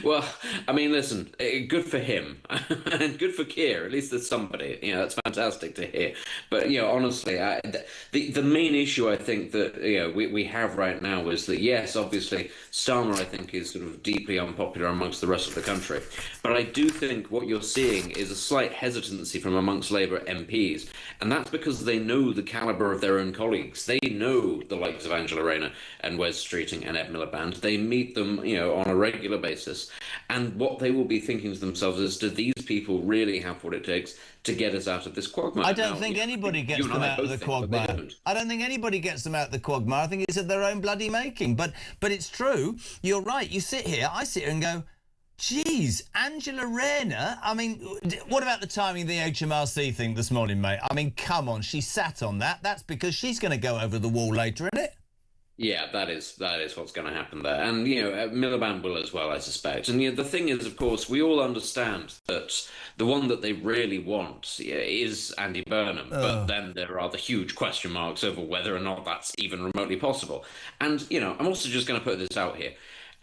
Well, I mean, listen, good for him and good for Keir. At least there's somebody. That's fantastic to hear. But, honestly, the main issue I think that, we have right now is that, yes, obviously, Starmer, I think, is sort of deeply unpopular amongst the rest of the country. But I do think what you're seeing is a slight hesitancy from amongst Labour MPs. And that's because they know the calibre of their own colleagues. They know the likes of Angela Rayner and Wes Streeting and Ed Miliband. They meet them, on a regular basis. And what they will be thinking to themselves is, do these people really have what it takes to get us out of this quagmire? I don't think anybody gets them out of the quagmire. I don't think anybody gets them out of the quagmire. I think it's of their own bloody making. But it's true. You're right. You sit here, I sit here and go, Geez, Angela Rayner. I mean, what about the timing of the HMRC thing this morning, mate? I mean, come on, she sat on that. That's because she's going to go over the wall later, isn't it? Yeah, that is what's going to happen there, and Miliband will as well, I suspect. And the thing is, of course, we all understand that the one that they really want is Andy Burnham, but then there are the huge question marks over whether or not that's even remotely possible. And I'm also just going to put this out here.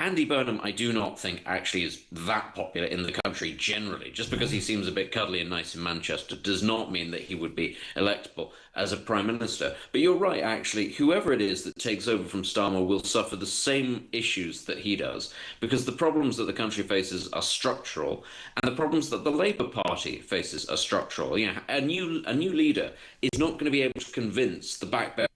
Andy Burnham, I do not think actually is that popular in the country generally. Just because he seems a bit cuddly and nice in Manchester does not mean that he would be electable as a Prime Minister. But you're right, actually, whoever it is that takes over from Starmer will suffer the same issues that he does, because the problems that the country faces are structural, and the problems that the Labour Party faces are structural. A new leader is not going to be able to convince the backbenchers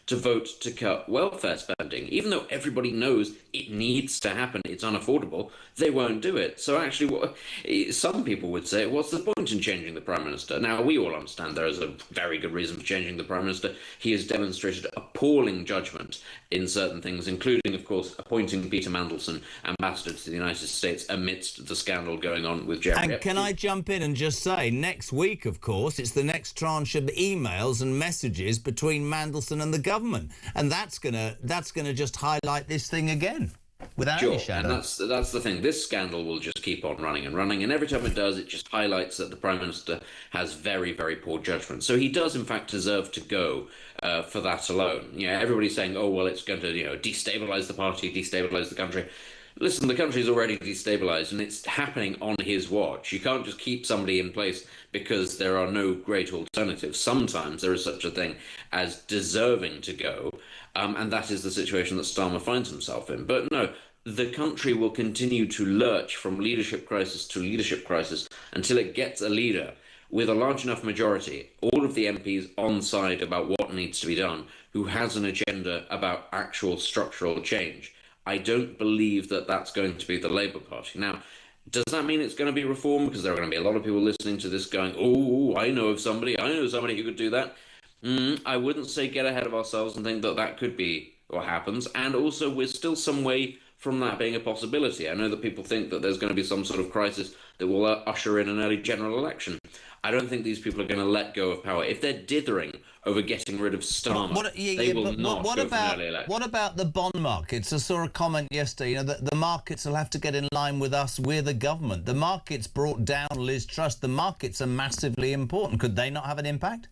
to vote to cut welfare spending. Even though everybody knows it needs to happen, it's unaffordable, they won't do it. So actually, some people would say, what's the point in changing the Prime Minister? Now, we all understand there is a very good reason for changing the Prime Minister. He has demonstrated appalling judgment in certain things, including, of course, appointing Peter Mandelson ambassador to the United States amidst the scandal going on with Jeremy And Epstein. can I jump in and just say, next week, of course, it's the next tranche of emails and messages between Mandelson and the government, and that's gonna just highlight this thing again, without any shadow. And that's the thing. This scandal will just keep on running and running, and every time it does, it just highlights that the Prime Minister has very, very poor judgment. So he does, in fact, deserve to go for that alone. Everybody's saying, oh, well, it's going to destabilise the party, destabilise the country. Listen, the country's already destabilised, and it's happening on his watch. You can't just keep somebody in place because there are no great alternatives. Sometimes there is such a thing as deserving to go, and that is the situation that Starmer finds himself in. But no, the country will continue to lurch from leadership crisis to leadership crisis until it gets a leader with a large enough majority, all of the MPs on side about what needs to be done, who has an agenda about actual structural change. I don't believe that that's going to be the Labour Party. Now, does that mean it's going to be reform? Because there are going to be a lot of people listening to this going, oh, I know somebody who could do that. I wouldn't say get ahead of ourselves and think that that could be what happens. And also, we're still some way from that being a possibility. I know that people think that there's going to be some sort of crisis that will usher in an early general election. I don't think these people are going to let go of power. If they're dithering over getting rid of Starmer, they will not go for an early election. What about the bond markets? I saw a comment yesterday, that the markets will have to get in line with us. We're the government. The markets brought down Liz Truss. The markets are massively important. Could they not have an impact?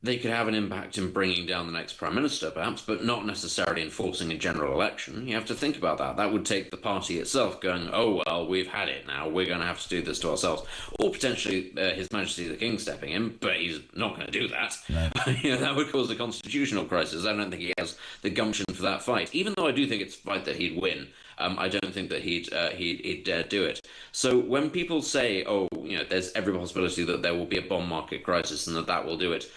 They could have an impact in bringing down the next Prime Minister, perhaps, but not necessarily in forcing a general election. You have to think about that. That would take the party itself going, oh, well, we've had it now. We're going to have to do this to ourselves. Or potentially His Majesty the King stepping in, but he's not going to do that. No. That would cause a constitutional crisis. I don't think he has the gumption for that fight. Even though I do think it's a fight that he'd win, I don't think that he'd dare do it. So when people say, oh, there's every possibility that there will be a bond market crisis and that will do it,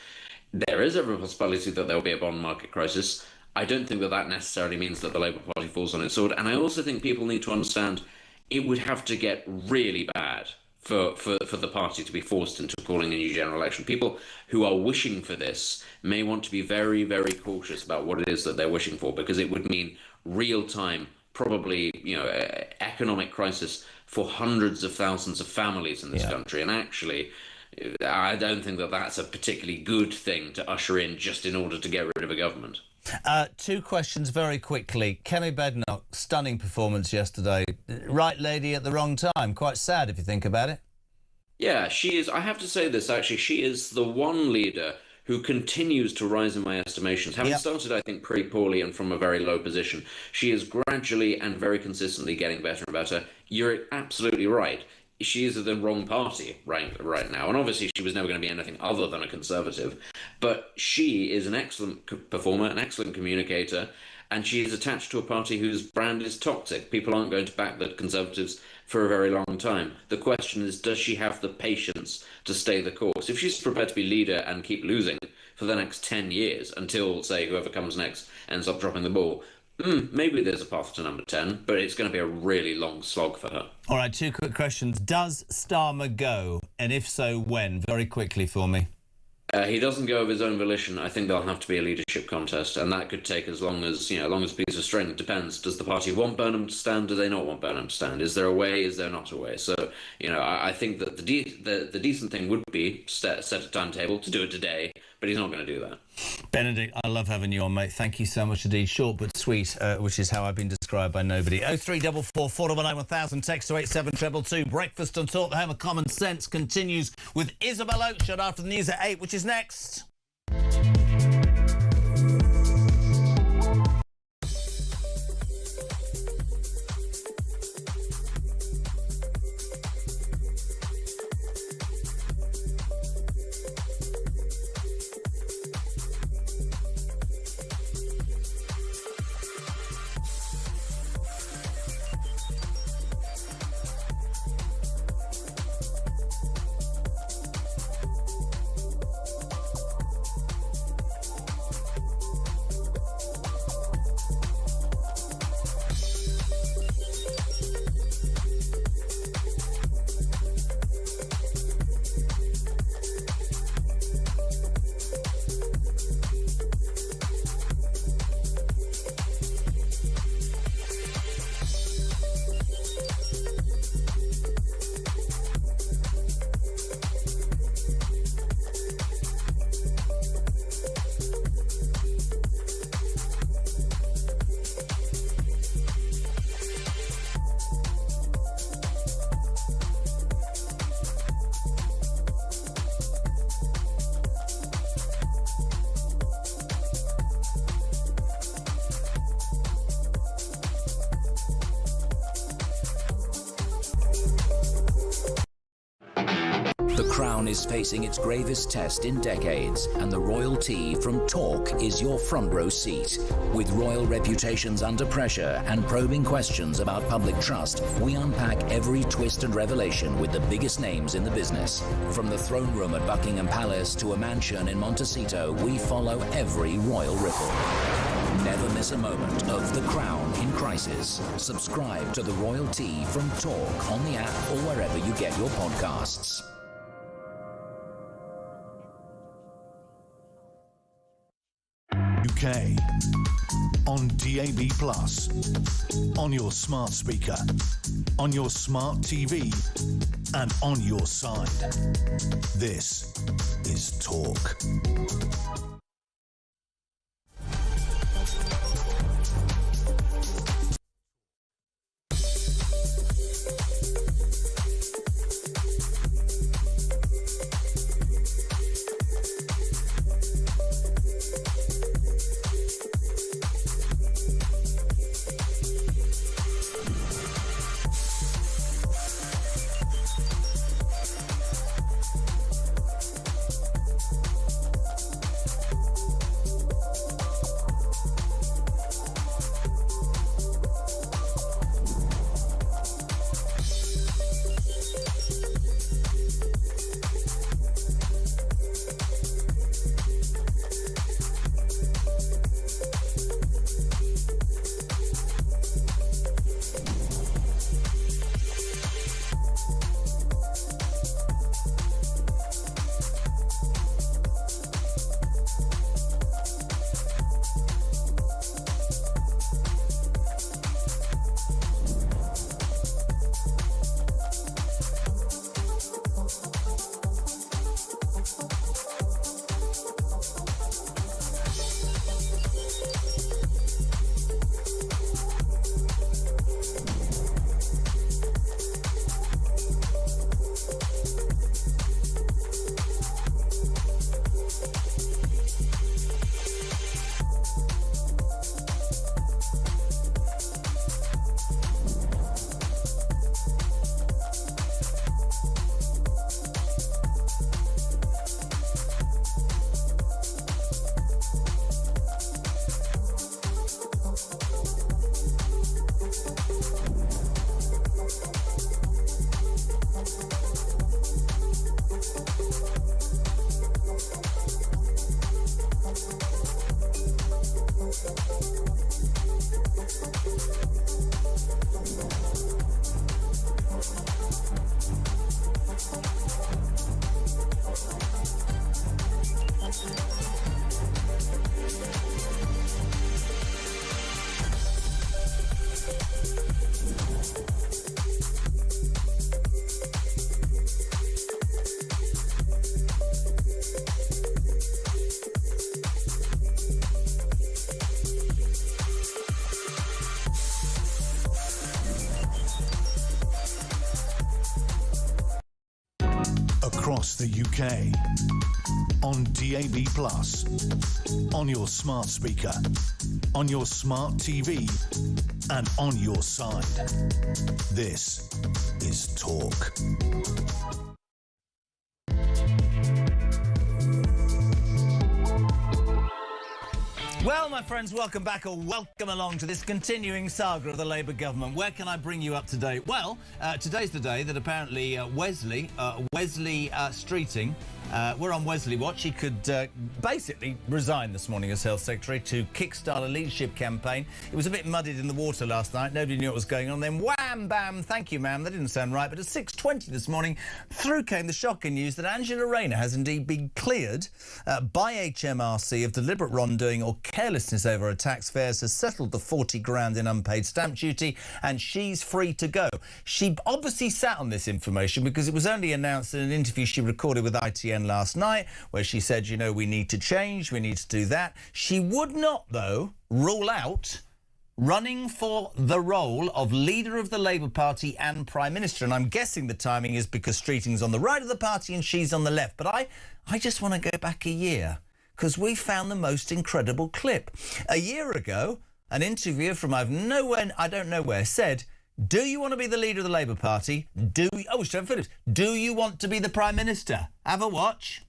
there is every possibility that there will be a bond market crisis. I don't think that that necessarily means that the Labour Party falls on its sword. And I also think people need to understand it would have to get really bad for the party to be forced into calling a new general election. People who are wishing for this may want to be very, very cautious about what it is that they're wishing for, because it would mean real-time, probably, economic crisis for hundreds of thousands of families in this country. And actually, I don't think that that's a particularly good thing to usher in just in order to get rid of a government. Two questions very quickly. Kemi Badenoch, stunning performance yesterday. Right lady at the wrong time. Quite sad if you think about it. Yeah, she is. I have to say this, actually. She is the one leader who continues to rise in my estimations. Having started, I think, pretty poorly and from a very low position, she is gradually and very consistently getting better and better. You're absolutely right. She is in the wrong party right now. And obviously she was never going to be anything other than a Conservative. But she is an excellent performer, an excellent communicator, and she is attached to a party whose brand is toxic. People aren't going to back the Conservatives for a very long time. The question is, does she have the patience to stay the course? If she's prepared to be leader and keep losing for the next 10 years until, say, whoever comes next ends up dropping the ball, maybe there's a path to number 10, but it's going to be a really long slog for her. All right, two quick questions. Does Starmer go? And if so, when? Very quickly for me. he doesn't go of his own volition, I think there'll have to be a leadership contest, and that could take as long as a piece of string. It depends. Does the party want Burnham to stand? Do they not want Burnham to stand? Is there a way? Is there not a way? So, I think that the decent thing would be set a timetable to do it today, but he's not going to do that. Benedict, I love having you on, mate. Thank you so much indeed. Short but sweet, which is how I've been described by nobody. 0344 499 1000, text to 87222. Breakfast on Talk, the home of common sense, continues with Isabel Oakeshott after the news at 8, which is next. Crown is facing its gravest test in decades, and the royal tea from Talk is your front row seat. With royal reputations under pressure and probing questions about public trust, we unpack every twist and revelation with the biggest names in the business. From the throne room at Buckingham Palace to a mansion in Montecito, we follow every royal ripple. Never miss a moment of The Crown in crisis. Subscribe to the Royal Tea from Talk on the app or wherever you get your podcasts. UK on DAB+, on your smart speaker, on your smart TV, and on your side. This is Talk. across the UK. On DAB+, on your smart speaker, on your smart TV, and on your side. This is Talk. Well, my friends, welcome back, or welcome along to this continuing saga of the Labour government. Where can I bring you up to date? Well, today's the day that apparently Wesley Streeting, we're on Wesley Watch. He could basically resign this morning as Health Secretary to kickstart a leadership campaign. It was a bit muddied in the water last night. Nobody knew what was going on. Then wham, bam, thank you, ma'am. That didn't sound right. But at 6:20 this morning, through came the shocking news that Angela Rayner has indeed been cleared by HMRC of deliberate wrongdoing or carelessness over her tax fares, has settled the 40 grand in unpaid stamp duty, and she's free to go. She obviously sat on this information because it was only announced in an interview she recorded with ITN last night, where she said, you know, we need to change, we need to do that. She would not, though, rule out running for the role of leader of the Labour Party and Prime Minister. And I'm guessing the timing is because Streeting's on the right of the party and she's on the left. But I just want to go back a year, because we found the most incredible clip. A year ago, an interviewer from I don't know where, said, do you want to be the leader of the Labour Party? Do you want to be the Prime Minister? Have a watch.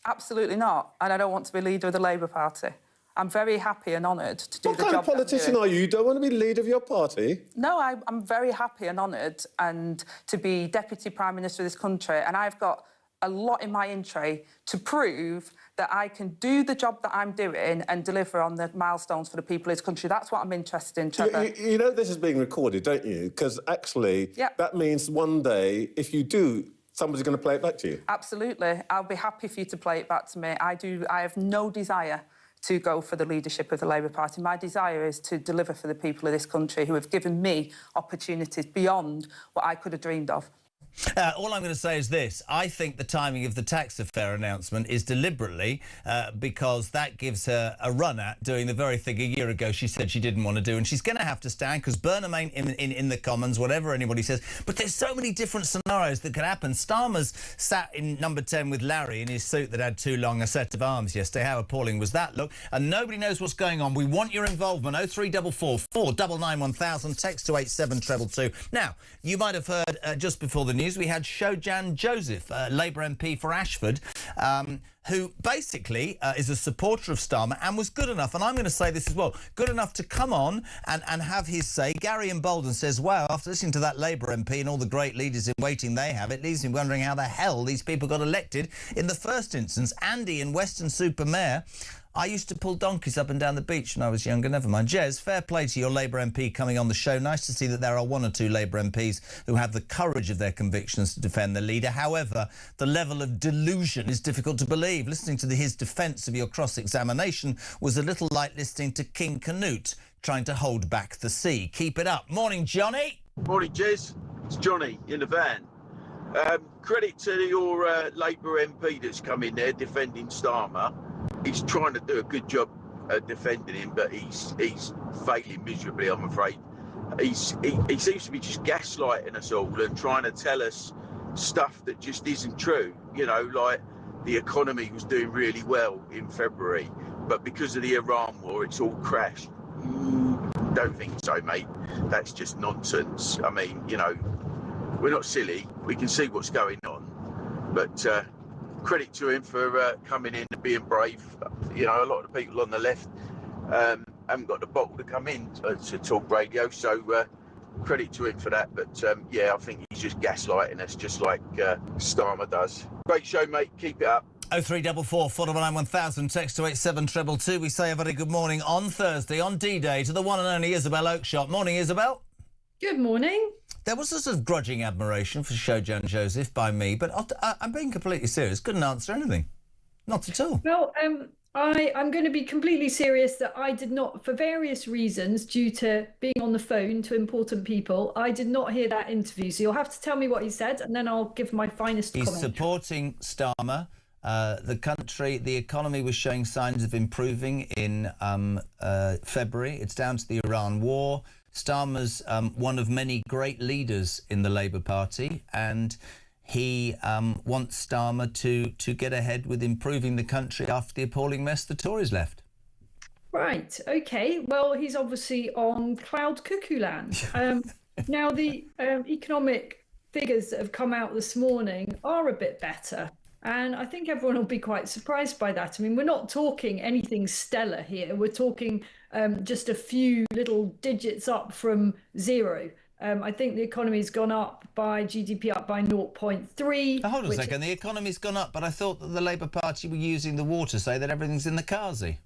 Absolutely not. And I don't want to be leader of the Labour Party. I'm very happy and honoured to do the job. What kind of politician are you? You don't want to be leader of your party? No, I'm very happy and honoured and to be Deputy Prime Minister of this country. And I've got a lot in my entry to prove that I can do the job that I'm doing and deliver on the milestones for the people of this country. That's what I'm interested in, Trevor. You know this is being recorded, don't you? Because actually, that means one day, if you do, somebody's going to play it back to you. Absolutely. I'll be happy for you to play it back to me. I have no desire to go for the leadership of the Labour Party. My desire is to deliver for the people of this country who have given me opportunities beyond what I could have dreamed of. All I'm going to say is this. I think the timing of the tax affair announcement is deliberately because that gives her a run at doing the very thing a year ago she said she didn't want to do. And she's going to have to stand because Burnham ain't in the Commons, whatever anybody says. But there's so many different scenarios that could happen. Starmer's sat in number 10 with Larry in his suit that had too long a set of arms yesterday. How appalling was that look? And nobody knows what's going on. We want your involvement. 0344 499 1000. Text to 87222. Now, you might have heard just before the news, we had Shojan Joseph, Labour MP for Ashford, who basically is a supporter of Starmer and was good enough, and I'm going to say this as well, good enough to come on and have his say. Gary Embolden says, wow, after listening to that Labour MP and all the great leaders in waiting they have, it leaves me wondering how the hell these people got elected in the first instance. Andy in Weston-super-Mare, I used to pull donkeys up and down the beach when I was younger. Never mind. Jez, fair play to your Labour MP coming on the show. Nice to see that there are one or two Labour MPs who have the courage of their convictions to defend the leader. However, the level of delusion is difficult to believe. Listening to his defence of your cross-examination was a little like listening to King Canute trying to hold back the sea. Keep it up. Morning, Johnny. Morning, Jez. It's Johnny in the van. Credit to your Labour MP that's come in there defending Starmer. He's trying to do a good job defending him, but he's failing miserably, I'm afraid. He seems to be just gaslighting us all and trying to tell us stuff that just isn't true. You know, like the economy was doing really well in February, but because of the Iran war, it's all crashed. Don't think so, mate. That's just nonsense. I mean, you know, we're not silly. We can see what's going on, but credit to him for coming in and being brave. You know, a lot of the people on the left haven't got the bottle to come in to talk radio, so credit to him for that. But yeah, I think he's just gaslighting us, just like Starmer does. Great show, mate. Keep it up. 0344 499 1000. Text to 87222. We say a very good morning on Thursday, on D-Day, to the one and only Isabel Oakshott. Morning, Isabel. Good morning. There was a sort of grudging admiration for Shojan Joseph by me, but I'm being completely serious. Couldn't answer anything. Not at all. Well, I'm going to be completely serious that I did not, for various reasons, due to being on the phone to important people, I did not hear that interview. So you'll have to tell me what he said, and then I'll give my finest comment. He's supporting Starmer. The country, the economy was showing signs of improving in February. It's down to the Iran war. Starmer's one of many great leaders in the Labour Party, and he wants Starmer to get ahead with improving the country after the appalling mess the Tories left. Right. Okay. Well, he's obviously on cloud cuckoo land. Now, the economic figures that have come out this morning are a bit better. And I think everyone will be quite surprised by that. I mean, we're not talking anything stellar here. We're talking just a few little digits up from zero. I think the economy's gone up by GDP up by 0.3. Hold on a second. The economy's gone up, but I thought that the Labour Party were using the war to say that everything's in the carsy.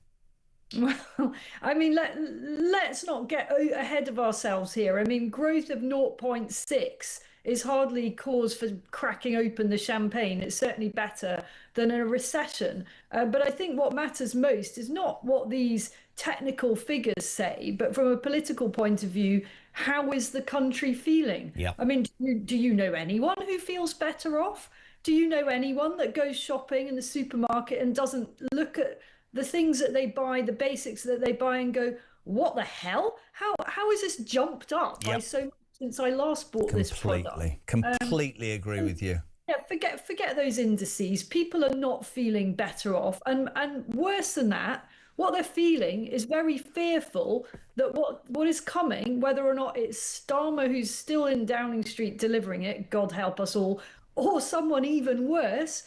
Well, I mean, let's not get ahead of ourselves here. I mean, growth of 0.6 is hardly cause for cracking open the champagne. It's certainly better than a recession. But I think what matters most is not what these technical figures say, but from a political point of view, how is the country feeling? Yep. I mean, do you know anyone who feels better off? Do you know anyone that goes shopping in the supermarket and doesn't look at the things that they buy, the basics that they buy, and go, what the hell? How is this jumped up by so much since I last bought this product? Completely agree with you. Yeah, forget those indices. People are not feeling better off, and worse than that, what they're feeling is very fearful that what is coming, whether or not it's Starmer who's still in Downing Street delivering it, God help us all, or someone even worse.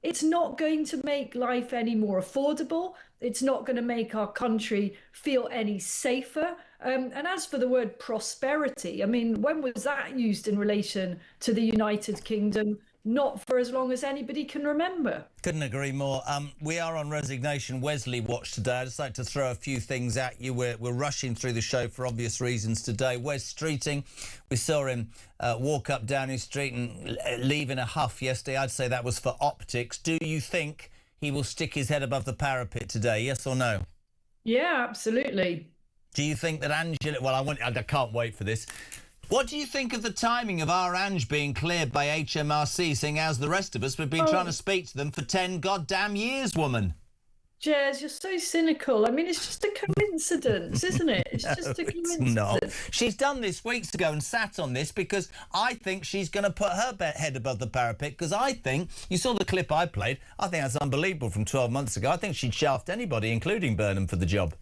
It's not going to make life any more affordable. It's not going to make our country feel any safer. And as for the word prosperity, I mean, when was that used in relation to the United Kingdom? Not for as long as anybody can remember. Couldn't agree more. We are on Resignation Wesley Watch today. I'd just like to throw a few things at you. We're rushing through the show for obvious reasons today. Wes Streeting, we saw him walk up Downing Street and leave in a huff yesterday. I'd say that was for optics. Do you think he will stick his head above the parapet today, yes or no? Yeah, absolutely. Do you think that Angela... Well, I can't wait for this. What do you think of the timing of our Ange being cleared by HMRC, seeing as the rest of us, we've been trying to speak to them for 10 goddamn years, woman? Jez, you're so cynical. I mean, it's just a coincidence, isn't it? It's just a coincidence. No. She's done this weeks ago and sat on this because I think she's going to put her head above the parapet, because I think, you saw the clip I played, I think that's unbelievable from 12 months ago. I think she'd shaft anybody, including Burnham, for the job.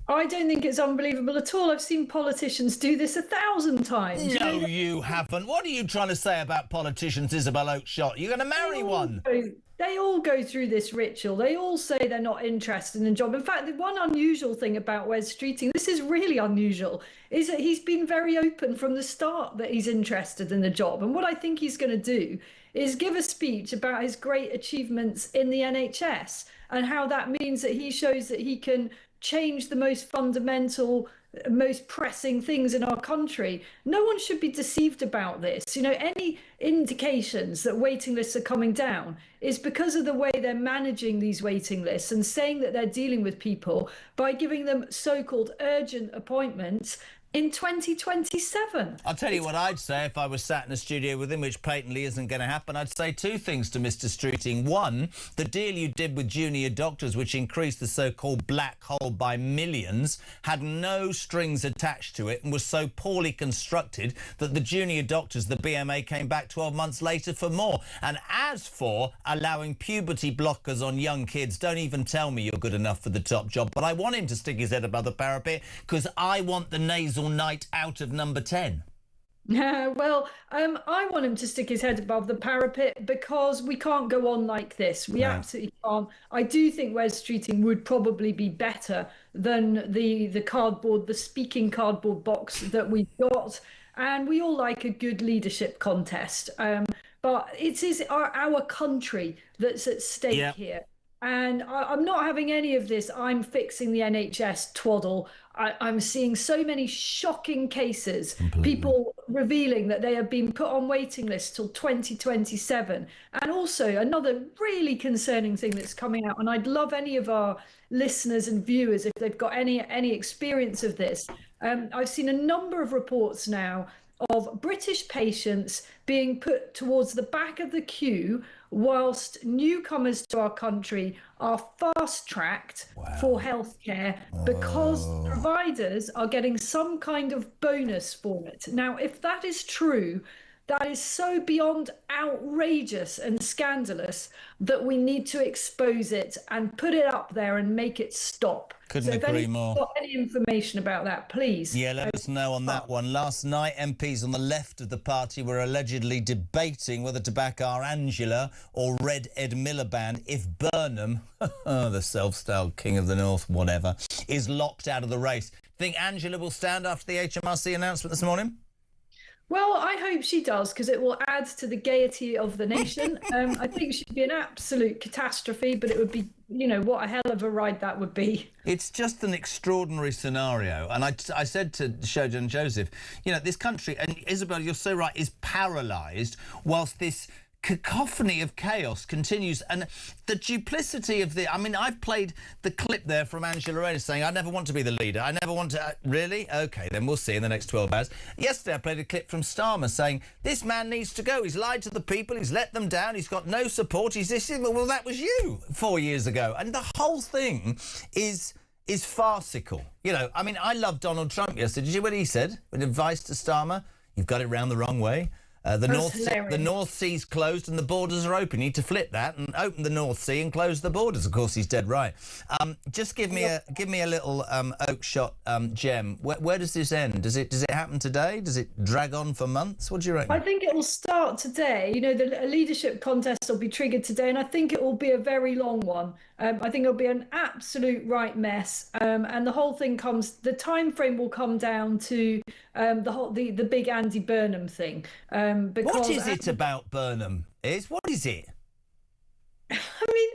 I don't think it's unbelievable at all. I've seen politicians do this 1,000 times. No, you haven't. What are you trying to say about politicians, Isabel Oakeshott? You're going to marry one. They all go through this ritual. They all say they're not interested in the job. In fact, the one unusual thing about Wes Streeting, this is really unusual, is that he's been very open from the start that he's interested in the job. And what I think he's going to do is give a speech about his great achievements in the NHS and how that means that he shows that he can change the most fundamental, most pressing things in our country. No one should be deceived about this. You know, any indications that waiting lists are coming down is because of the way they're managing these waiting lists and saying that they're dealing with people by giving them so-called urgent appointments in 2027. I'll tell you what I'd say if I was sat in a studio with him, which patently isn't going to happen. I'd say two things to Mr. Streeting. One, the deal you did with junior doctors, which increased the so-called black hole by millions, had no strings attached to it and was so poorly constructed that the junior doctors, the BMA, came back 12 months later for more. And as for allowing puberty blockers on young kids, don't even tell me you're good enough for the top job. But I want him to stick his head above the parapet because I want the nasal night out of number 10. Well, I want him to stick his head above the parapet because we can't go on like this. We absolutely can't. I do think Wes Streeting would probably be better than the cardboard, the speaking cardboard box that we've got. And we all like a good leadership contest. But it is our country that's at stake here. And I'm not having any of this, I'm fixing the NHS twaddle. I'm seeing so many shocking cases, people revealing that they have been put on waiting lists till 2027. And also another really concerning thing that's coming out, and I'd love any of our listeners and viewers, if they've got any experience of this. I've seen a number of reports now of British patients being put towards the back of the queue whilst newcomers to our country are fast-tracked for healthcare because providers are getting some kind of bonus for it. Now, if that is true, that is so beyond outrageous and scandalous that we need to expose it and put it up there and make it stop. Couldn't so if agree anyone's more. got any information about that, please. Yeah, let us know on that one. Last night, MPs on the left of the party were allegedly debating whether to back our Angela or Red Ed Miliband if Burnham, the self-styled king of the north, whatever, is locked out of the race. Think Angela will stand after the HMRC announcement this morning? Well, I hope she does, because it will add to the gaiety of the nation. I think she'd be an absolute catastrophe, but it would be, you know, what a hell of a ride that would be. It's just an extraordinary scenario. And I said to Shoja and Joseph, you know, this country, and Isabel, you're so right, is paralysed whilst this cacophony of chaos continues. And the duplicity of the... I mean, I've played the clip there from Angela Rayner saying, I never want to be the leader. I never want to... Really? OK, then we'll see in the next 12 hours. Yesterday, I played a clip from Starmer saying, this man needs to go. He's lied to the people. He's let them down. He's got no support. He's this... Well, that was you 4 years ago. And the whole thing is farcical. You know, I mean, I loved Donald Trump yesterday. Did you hear what he said? With advice to Starmer? You've got it round the wrong way. The North Sea's closed and the borders are open. You need to flip that and open the North Sea and close the borders. Of course, he's dead right. Just give me a little oak shot gem. Where does this end? Does it happen today? Does it drag on for months? What do you reckon? I think it will start today. You know, the leadership contest will be triggered today, and I think it will be a very long one. I think it'll be an absolute right mess, and the whole thing the time frame will come down to the big Andy Burnham thing. Because what is it about Burnham? What is it? I mean,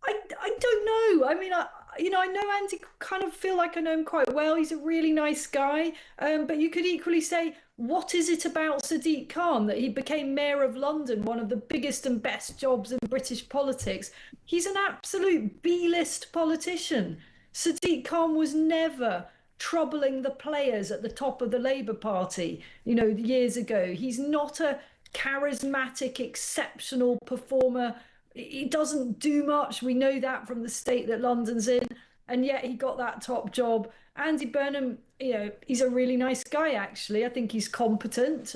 I don't know. I mean, I know Andy, kind of feel like I know him quite well. He's a really nice guy. But you could equally say, what is it about Sadiq Khan that he became mayor of London, one of the biggest and best jobs in British politics? He's an absolute B-list politician. Sadiq Khan was never troubling the players at the top of the Labour Party, you know, years ago. He's not a charismatic, exceptional performer. He doesn't do much. We know that from the state that London's in, and yet he got that top job. Andy Burnham, you know, he's a really nice guy, actually. I think he's competent.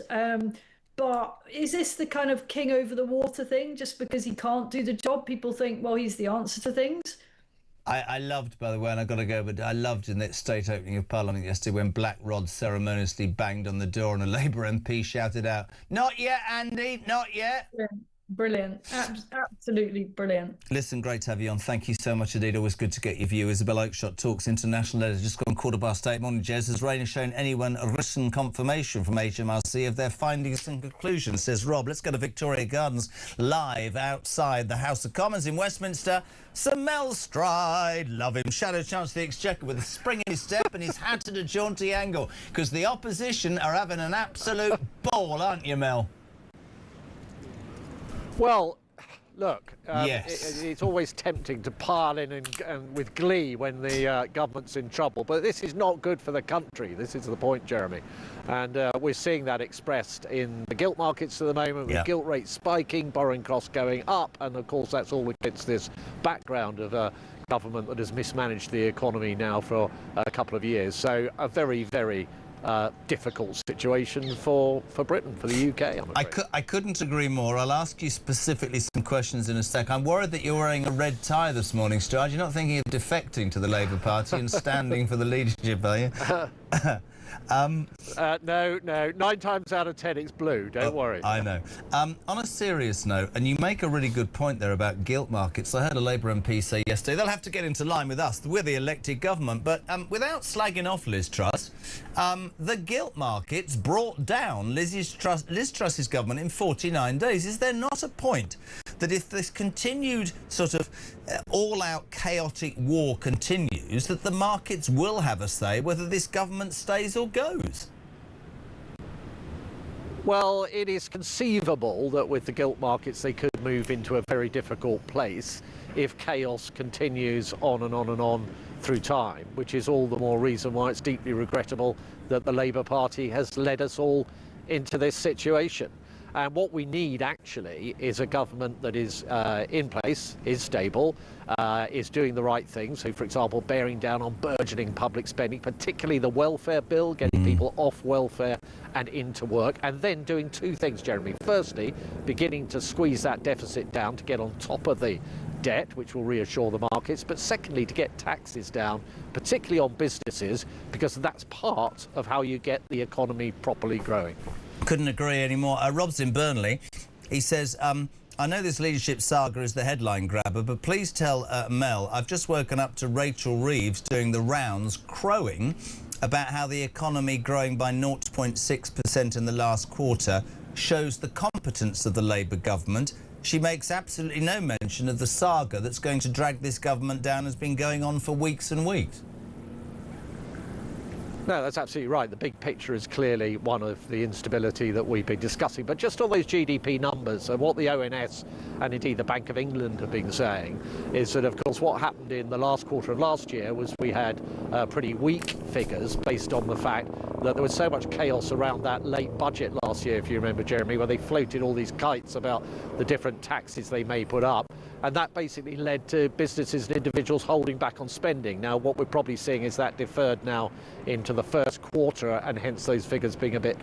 But is this the kind of king over the water thing? Just because he can't do the job, people think, well, he's the answer to things? I loved, by the way, and I've got to go, but I loved in that state opening of Parliament yesterday when Black Rod ceremoniously banged on the door and a Labour MP shouted out, "Not yet, Andy, not yet." Yeah. Brilliant. Absolutely brilliant. Listen, great to have you on. Thank you so much indeed. Always good to get your view. Isabel Oakeshott talks international letters. Just gone 8:15. Morning, Jez. Has Rayner shown anyone a written confirmation from HMRC of their findings and conclusions? Says Rob. Let's go to Victoria Gardens, live outside the House of Commons in Westminster. Sir Mel Stride, love him. Shadow Chancellor of the Exchequer with a spring in his step and his hat at a jaunty angle. Because the opposition are having an absolute ball, aren't you, Mel? Well, look, yes. it's always tempting to pile in and with glee when the government's in trouble, but this is not good for the country. This is the point, Jeremy. And we're seeing that expressed in the gilt markets at the moment, with gilt rates spiking, borrowing costs going up, and of course that's all against this background of a government that has mismanaged the economy now for a couple of years. So a very, very difficult situation for Britain, for the UK. I couldn't agree more. I'll ask you specifically some questions in a sec. I'm worried that you're wearing a red tie this morning, Stuart. You're not thinking of defecting to the Labour Party and standing for the leadership, are you? No. 9 times out of 10 it's blue, don't worry. I know. On a serious note, and you make a really good point there about gilt markets. I heard a Labour MP say yesterday they'll have to get into line with us. We're the elected government. But without slagging off Liz Truss, the gilt markets brought down Liz Truss's government in 49 days. Is there not a point that if this continued sort of all-out chaotic war continues, that the markets will have a say whether this government stays or goes? Well, it is conceivable that with the gilt markets they could move into a very difficult place if chaos continues on and on and on through time, which is all the more reason why it's deeply regrettable that the Labour Party has led us all into this situation. And what we need actually is a government that is in place, is stable, is doing the right things. So, for example, bearing down on burgeoning public spending, particularly the welfare bill, getting people off welfare and into work, and then doing two things, Jeremy. Firstly, beginning to squeeze that deficit down to get on top of the debt, which will reassure the markets, but secondly, to get taxes down, particularly on businesses, because that's part of how you get the economy properly growing. Couldn't agree anymore. Rob's in Burnley. He says, I know this leadership saga is the headline grabber, but please tell Mel, I've just woken up to Rachel Reeves doing the rounds, crowing about how the economy growing by 0.6% in the last quarter shows the competence of the Labour government. She makes absolutely no mention of the saga that's going to drag this government down, has been going on for weeks and weeks. No, that's absolutely right. The big picture is clearly one of the instability that we've been discussing. But just on those GDP numbers, and what the ONS and indeed the Bank of England have been saying is that, of course, what happened in the last quarter of last year was we had pretty weak figures based on the fact that there was so much chaos around that late budget last year, if you remember, Jeremy, where they floated all these kites about the different taxes they may put up. And that basically led to businesses and individuals holding back on spending. Now, what we're probably seeing is that deferred now into the first quarter, and hence those figures being a bit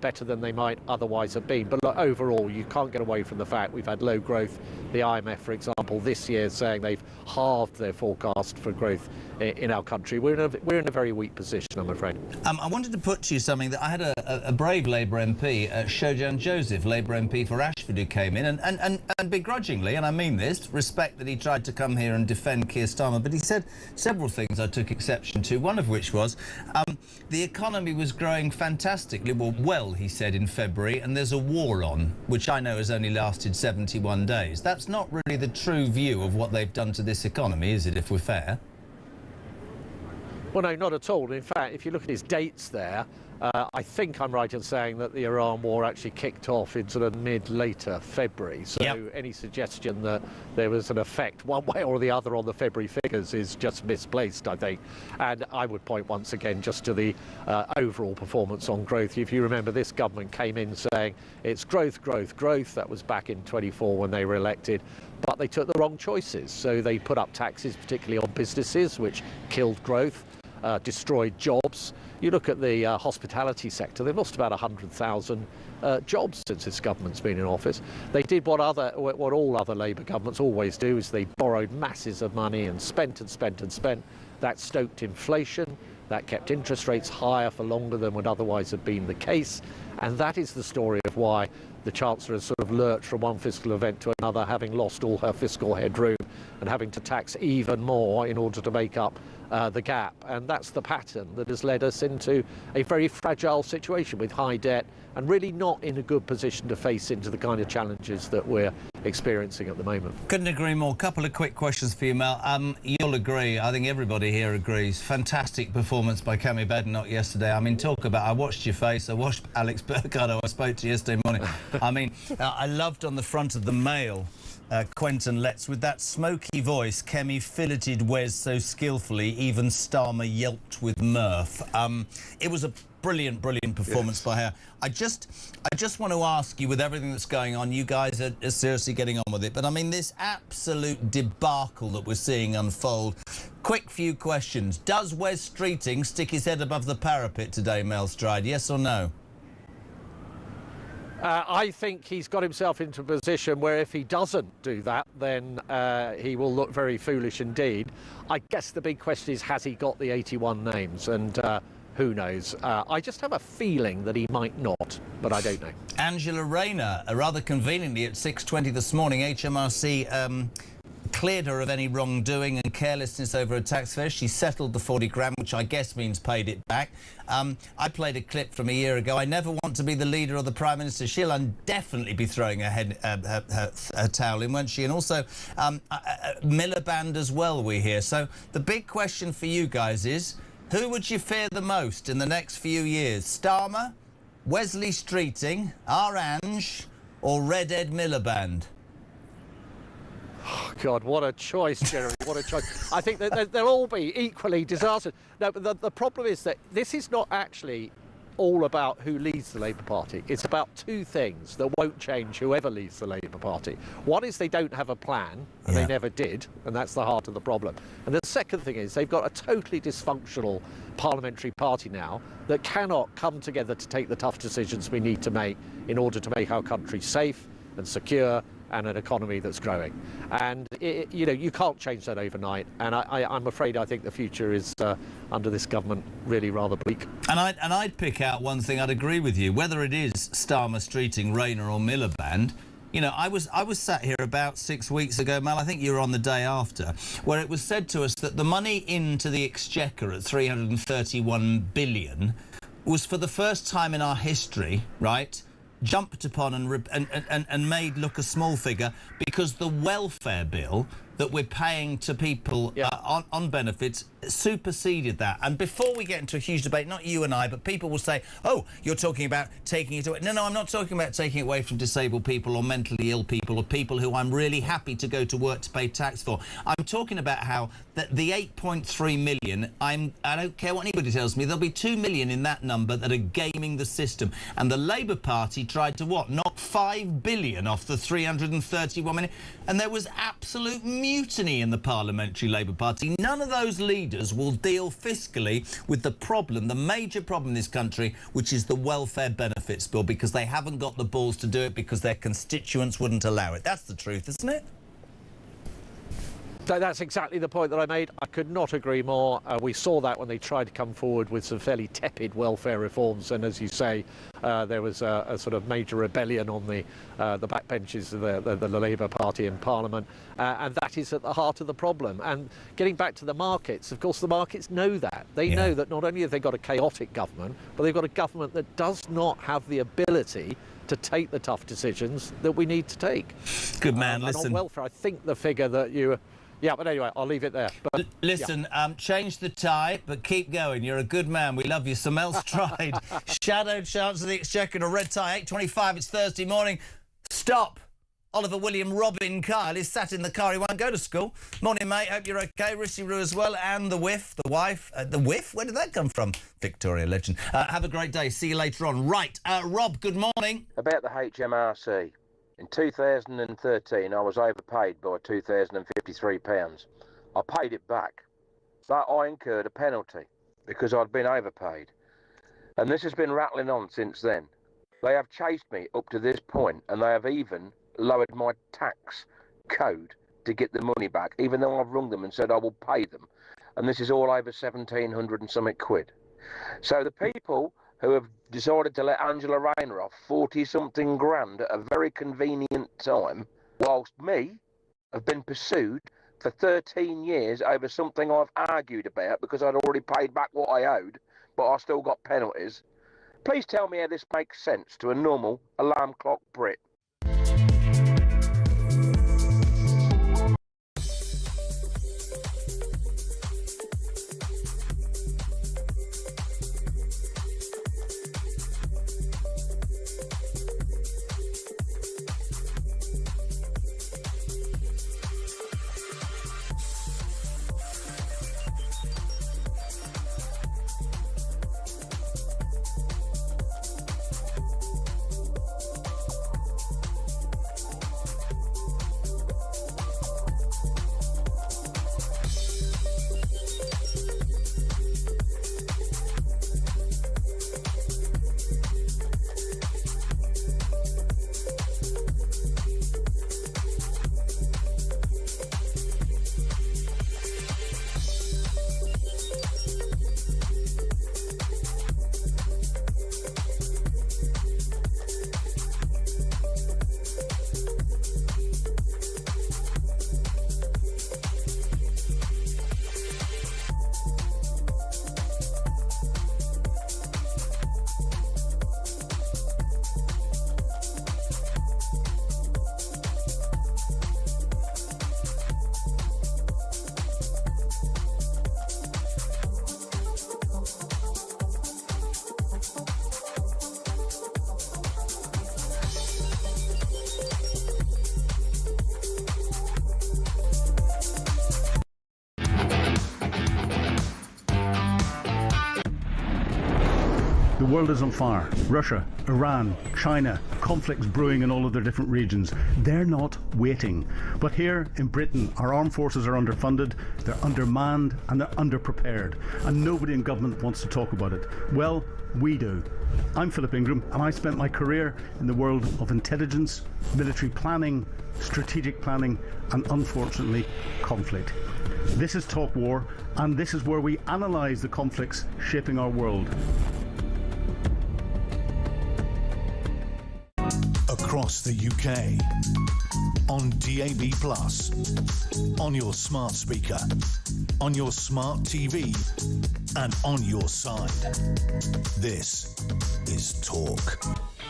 better than they might otherwise have been. But look, overall, you can't get away from the fact we've had low growth. The IMF, for example, this year saying they've halved their forecast for growth in our country. We're in a very weak position, I'm afraid. I wanted to put to you something that I had a brave Labour MP, Shojan Joseph, Labour MP for Ashford, who came in and begrudgingly, and I mean this, respect that he tried to come here and defend Keir Starmer, but he said several things I took exception to, one of which was the economy was growing fantastically, well, he said in February, and there's a war on, which I know has only lasted 71 days. That's not really the true view of what they've done to this economy, is it, if we're fair? Well, no, not at all. In fact, if you look at his dates there, I think I'm right in saying that the Iran war actually kicked off in sort of mid-later February. So any suggestion that there was an effect one way or the other on the February figures is just misplaced, I think. And I would point once again just to the overall performance on growth. If you remember, this government came in saying it's growth, growth, growth. That was back in 24 when they were elected. But they took the wrong choices. So they put up taxes, particularly on businesses, which killed growth. Destroyed jobs. You look at the hospitality sector, they've lost about 100,000 jobs since this government's been in office. They did what all other Labour governments always do, is they borrowed masses of money and spent and spent and spent. That stoked inflation, that kept interest rates higher for longer than would otherwise have been the case. And that is the story of why the Chancellor has sort of lurched from one fiscal event to another, having lost all her fiscal headroom and having to tax even more in order to make up the gap. And that's the pattern that has led us into a very fragile situation with high debt and really not in a good position to face into the kind of challenges that we're experiencing at the moment. Couldn't agree more. Couple of quick questions for you, Mel. You'll agree, I think everybody here agrees, fantastic performance by Cammy Badenoch yesterday. I mean, talk about, I watched your face, I watched Alex Burkhardt, who I spoke to yesterday morning. I mean, I loved on the front of the Mail, Quentin Letts, with that smoky voice, Kemi filleted Wes so skillfully, even Starmer yelped with mirth. It was a brilliant performance by her. I just want to ask you, with everything that's going on, you guys are seriously getting on with it, but I mean, this absolute debacle that we're seeing unfold. Quick few questions. Does Wes Streeting stick his head above the parapet today, Mel Stride? Yes or no? I think he's got himself into a position where if he doesn't do that, then he will look very foolish indeed. I guess the big question is, has he got the 81 names? And who knows? I just have a feeling that he might not, but I don't know. Angela Rayner, rather conveniently at 6:20 this morning, HMRC cleared her of any wrongdoing and carelessness over a tax fare. She settled the 40 grand, which I guess means paid it back. I played a clip from a year ago. I never want to be the leader of the Prime Minister. She'll definitely be throwing her towel in, won't she? And also Miliband as well, we hear. So the big question for you guys is, who would you fear the most in the next few years? Starmer, Wesley Streeting, Ange, or Red Ed Miliband? Oh, God, what a choice, Jeremy, what a choice. I think that they'll all be equally disastrous. No, but the problem is that this is not actually all about who leads the Labour Party. It's about two things that won't change whoever leads the Labour Party. One is they don't have a plan, and they never did, and that's the heart of the problem. And the second thing is they've got a totally dysfunctional parliamentary party now that cannot come together to take the tough decisions we need to make in order to make our country safe and secure and an economy that's growing. And, you can't change that overnight. And I'm afraid I think the future is, under this government, really rather bleak. And I'd pick out one thing. I'd agree with you. Whether it is Starmer, Streeting, Rayner or Miliband, I was sat here about 6 weeks ago, Mal, I think you were on the day after, where it was said to us that the money into the Exchequer at 331 billion was for the first time in our history, right, jumped upon and made look a small figure because the welfare bill that we're paying to people on benefits superseded that. And before we get into a huge debate, not you and I, but people will say, oh, you're talking about taking it away. No, I'm not talking about taking it away from disabled people or mentally ill people or people who I'm really happy to go to work to pay tax for. I'm talking about how the 8.3 million, I don't care what anybody tells me, there'll be 2 million in that number that are gaming the system. And the Labour Party tried to what? Knock 5 billion off the 331 million. And there was absolute mutiny in the Parliamentary Labour Party. None of those leaders will deal fiscally with the problem, the major problem in this country, which is the welfare benefits bill, because they haven't got the balls to do it because their constituents wouldn't allow it. That's the truth, isn't it? That's exactly the point that I made. I could not agree more. We saw that when they tried to come forward with some fairly tepid welfare reforms, and as you say, there was a sort of major rebellion on the backbenches of the Labour Party in Parliament, and that is at the heart of the problem. And getting back to the markets, of course, the markets know that. They know that not only have they got a chaotic government, but they've got a government that does not have the ability to take the tough decisions that we need to take. Good man, and listen. on welfare, I think the figure that you... Yeah, but anyway, I'll leave it there. But, listen, change the tie, but keep going. You're a good man. We love you. Some else tried. Shadowed Chancellor of the Exchequer in a red tie, 8:25. It's Thursday morning. Stop. Oliver William Robin Kyle is sat in the car. He won't go to school. Morning, mate. Hope you're okay. Rissy Roo as well. And the wife. The whiff? Where did that come from? Victoria legend. Have a great day. See you later on. Right. Rob, good morning. About the HMRC. In 2013, I was overpaid by £2,053. I paid it back, but I incurred a penalty because I'd been overpaid. And this has been rattling on since then. They have chased me up to this point, and they have even lowered my tax code to get the money back, even though I've rung them and said I will pay them. And this is all over 1,700 and something quid. So the people who have decided to let Angela Rayner off 40-something grand at a very convenient time, whilst me have been pursued for 13 years over something I've argued about because I'd already paid back what I owed, but I still got penalties. Please tell me how this makes sense to a normal alarm clock Brit. world is on fire. Russia, Iran, China, conflicts brewing in all of their different regions. They're not waiting. But here in Britain, our armed forces are underfunded, they're undermanned, and they're underprepared. And nobody in government wants to talk about it. Well, we do. I'm Philip Ingram, and I spent my career in the world of intelligence, military planning, strategic planning, and unfortunately, conflict. This is Talk War, and this is where we analyse the conflicts shaping our world. Across the UK, on DAB+, on your smart speaker, on your smart TV, and on your side. This is Talk.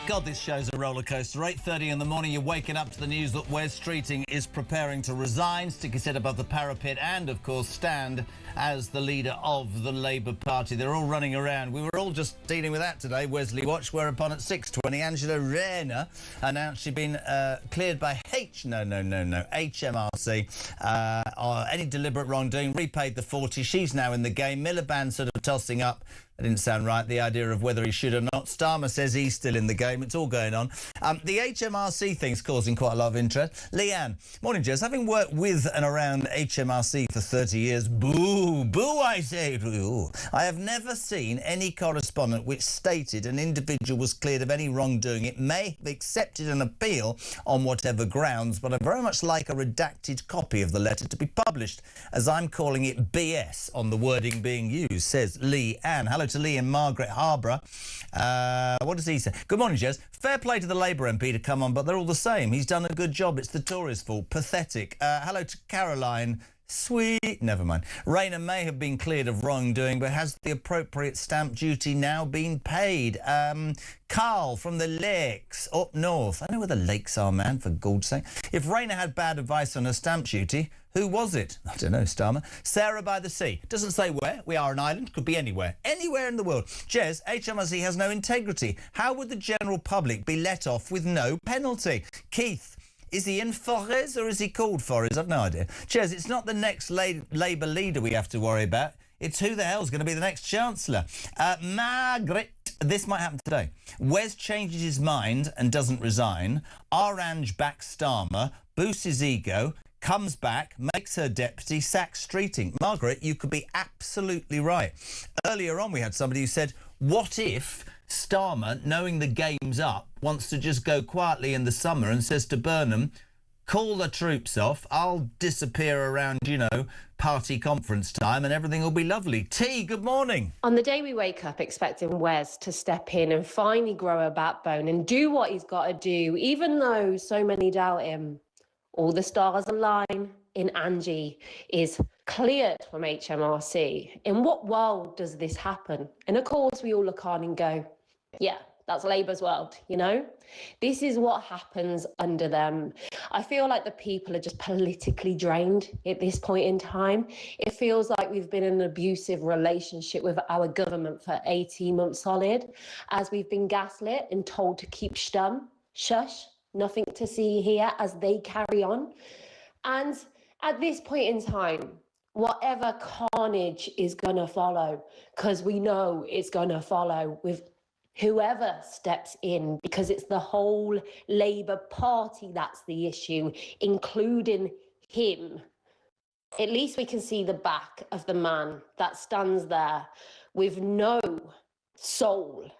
God, this show's a roller coaster. 8:30 in the morning, you're waking up to the news that Wes Streeting is preparing to resign, stick his head above the parapet, and, of course, stand as the leader of the Labour Party. They're all running around. We were all just dealing with that today, Wesley Watch, whereupon at 6:20, Angela Rayner announced she'd been cleared by HMRC or any deliberate wrongdoing, repaid the 40. She's now in the game. Miliband sort of tossing up. That didn't sound right, the idea of whether he should or not. Starmer says he's still in the game. It's all going on. The HMRC thing's causing quite a lot of interest. Leanne, morning, Jez. Having worked with and around HMRC for 30 years, boo, I say to you, I have never seen any correspondence which stated an individual was cleared of any wrongdoing. It may have accepted an appeal on whatever grounds, but I very much like a redacted copy of the letter to be published, as I'm calling it BS on the wording being used, says Leanne. Hello to Lee and Margaret Harborough. What does he say? Good morning, Jez. Fair play to the Labour MP to come on, but they're all the same. He's done a good job. It's the Tories' fault. Pathetic. Hello to Caroline. Sweet. Never mind. Rayner may have been cleared of wrongdoing, but has the appropriate stamp duty now been paid? Carl from the Lakes up north. I know where the lakes are, man, for God's sake. If Rayner had bad advice on her stamp duty, who was it? I don't know, Starmer. Sarah by the sea. Doesn't say where. We are an island. Could be anywhere. Anywhere in the world. Jez, HMRC has no integrity. How would the general public be let off with no penalty? Keith, is he in Forres or is he called Forres? I've no idea. Jez, it's not the next Labour leader we have to worry about. It's who the hell's going to be the next Chancellor. Margaret, this might happen today. Wes changes his mind and doesn't resign. Orange backs Starmer, boosts his ego, comes back, makes her deputy, sacks Streeting. Margaret, you could be absolutely right. Earlier on, we had somebody who said, what if Starmer, knowing the game's up, wants to just go quietly in the summer and says to Burnham, call the troops off, I'll disappear around, party conference time and everything will be lovely. T, good morning. On the day we wake up expecting Wes to step in and finally grow a backbone and do what he's got to do, even though so many doubt him, all the stars align in Angie is cleared from HMRC. In what world does this happen? And of course, we all look on and go, yeah, that's Labour's world, This is what happens under them. I feel like the people are just politically drained at this point in time. It feels like we've been in an abusive relationship with our government for 18 months solid, as we've been gaslit and told to keep shush, nothing to see here, as they carry on. And at this point in time, whatever carnage is going to follow, because we know it's going to follow with whoever steps in, because it's the whole Labour Party that's the issue, including him. At least we can see the back of the man that stands there with no soul,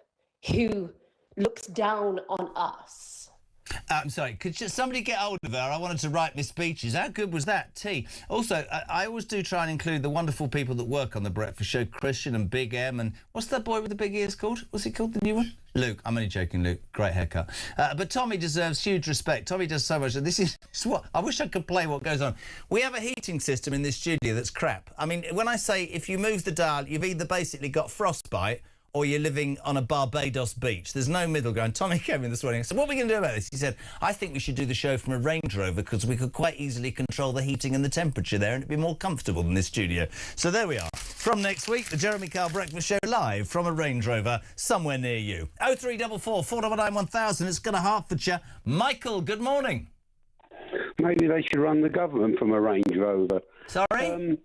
who looks down on us. I'm sorry, could somebody get hold of her? I wanted to write me speeches. How good was that, T? Also, I always do try and include the wonderful people that work on The Breakfast Show, Christian and Big M, and what's that boy with the big ears called? What's he called, the new one? Luke. I'm only joking, Luke. Great haircut. But Tommy deserves huge respect. Tommy does so much. And this is what I wish I could play what goes on. We have a heating system in this studio that's crap. I mean, when I say if you move the dial, you've either basically got frostbite or you're living on a Barbados beach. There's no middle ground. Tommy came in this morning and said, what are we going to do about this? He said, I think we should do the show from a Range Rover because we could quite easily control the heating and the temperature there and it'd be more comfortable than this studio. So there we are. From next week, the Jeremy Kyle Breakfast Show live from a Range Rover somewhere near you. 0344 499 1000. It's going to Hertfordshire. Michael, good morning. Maybe they should run the government from a Range Rover. Sorry?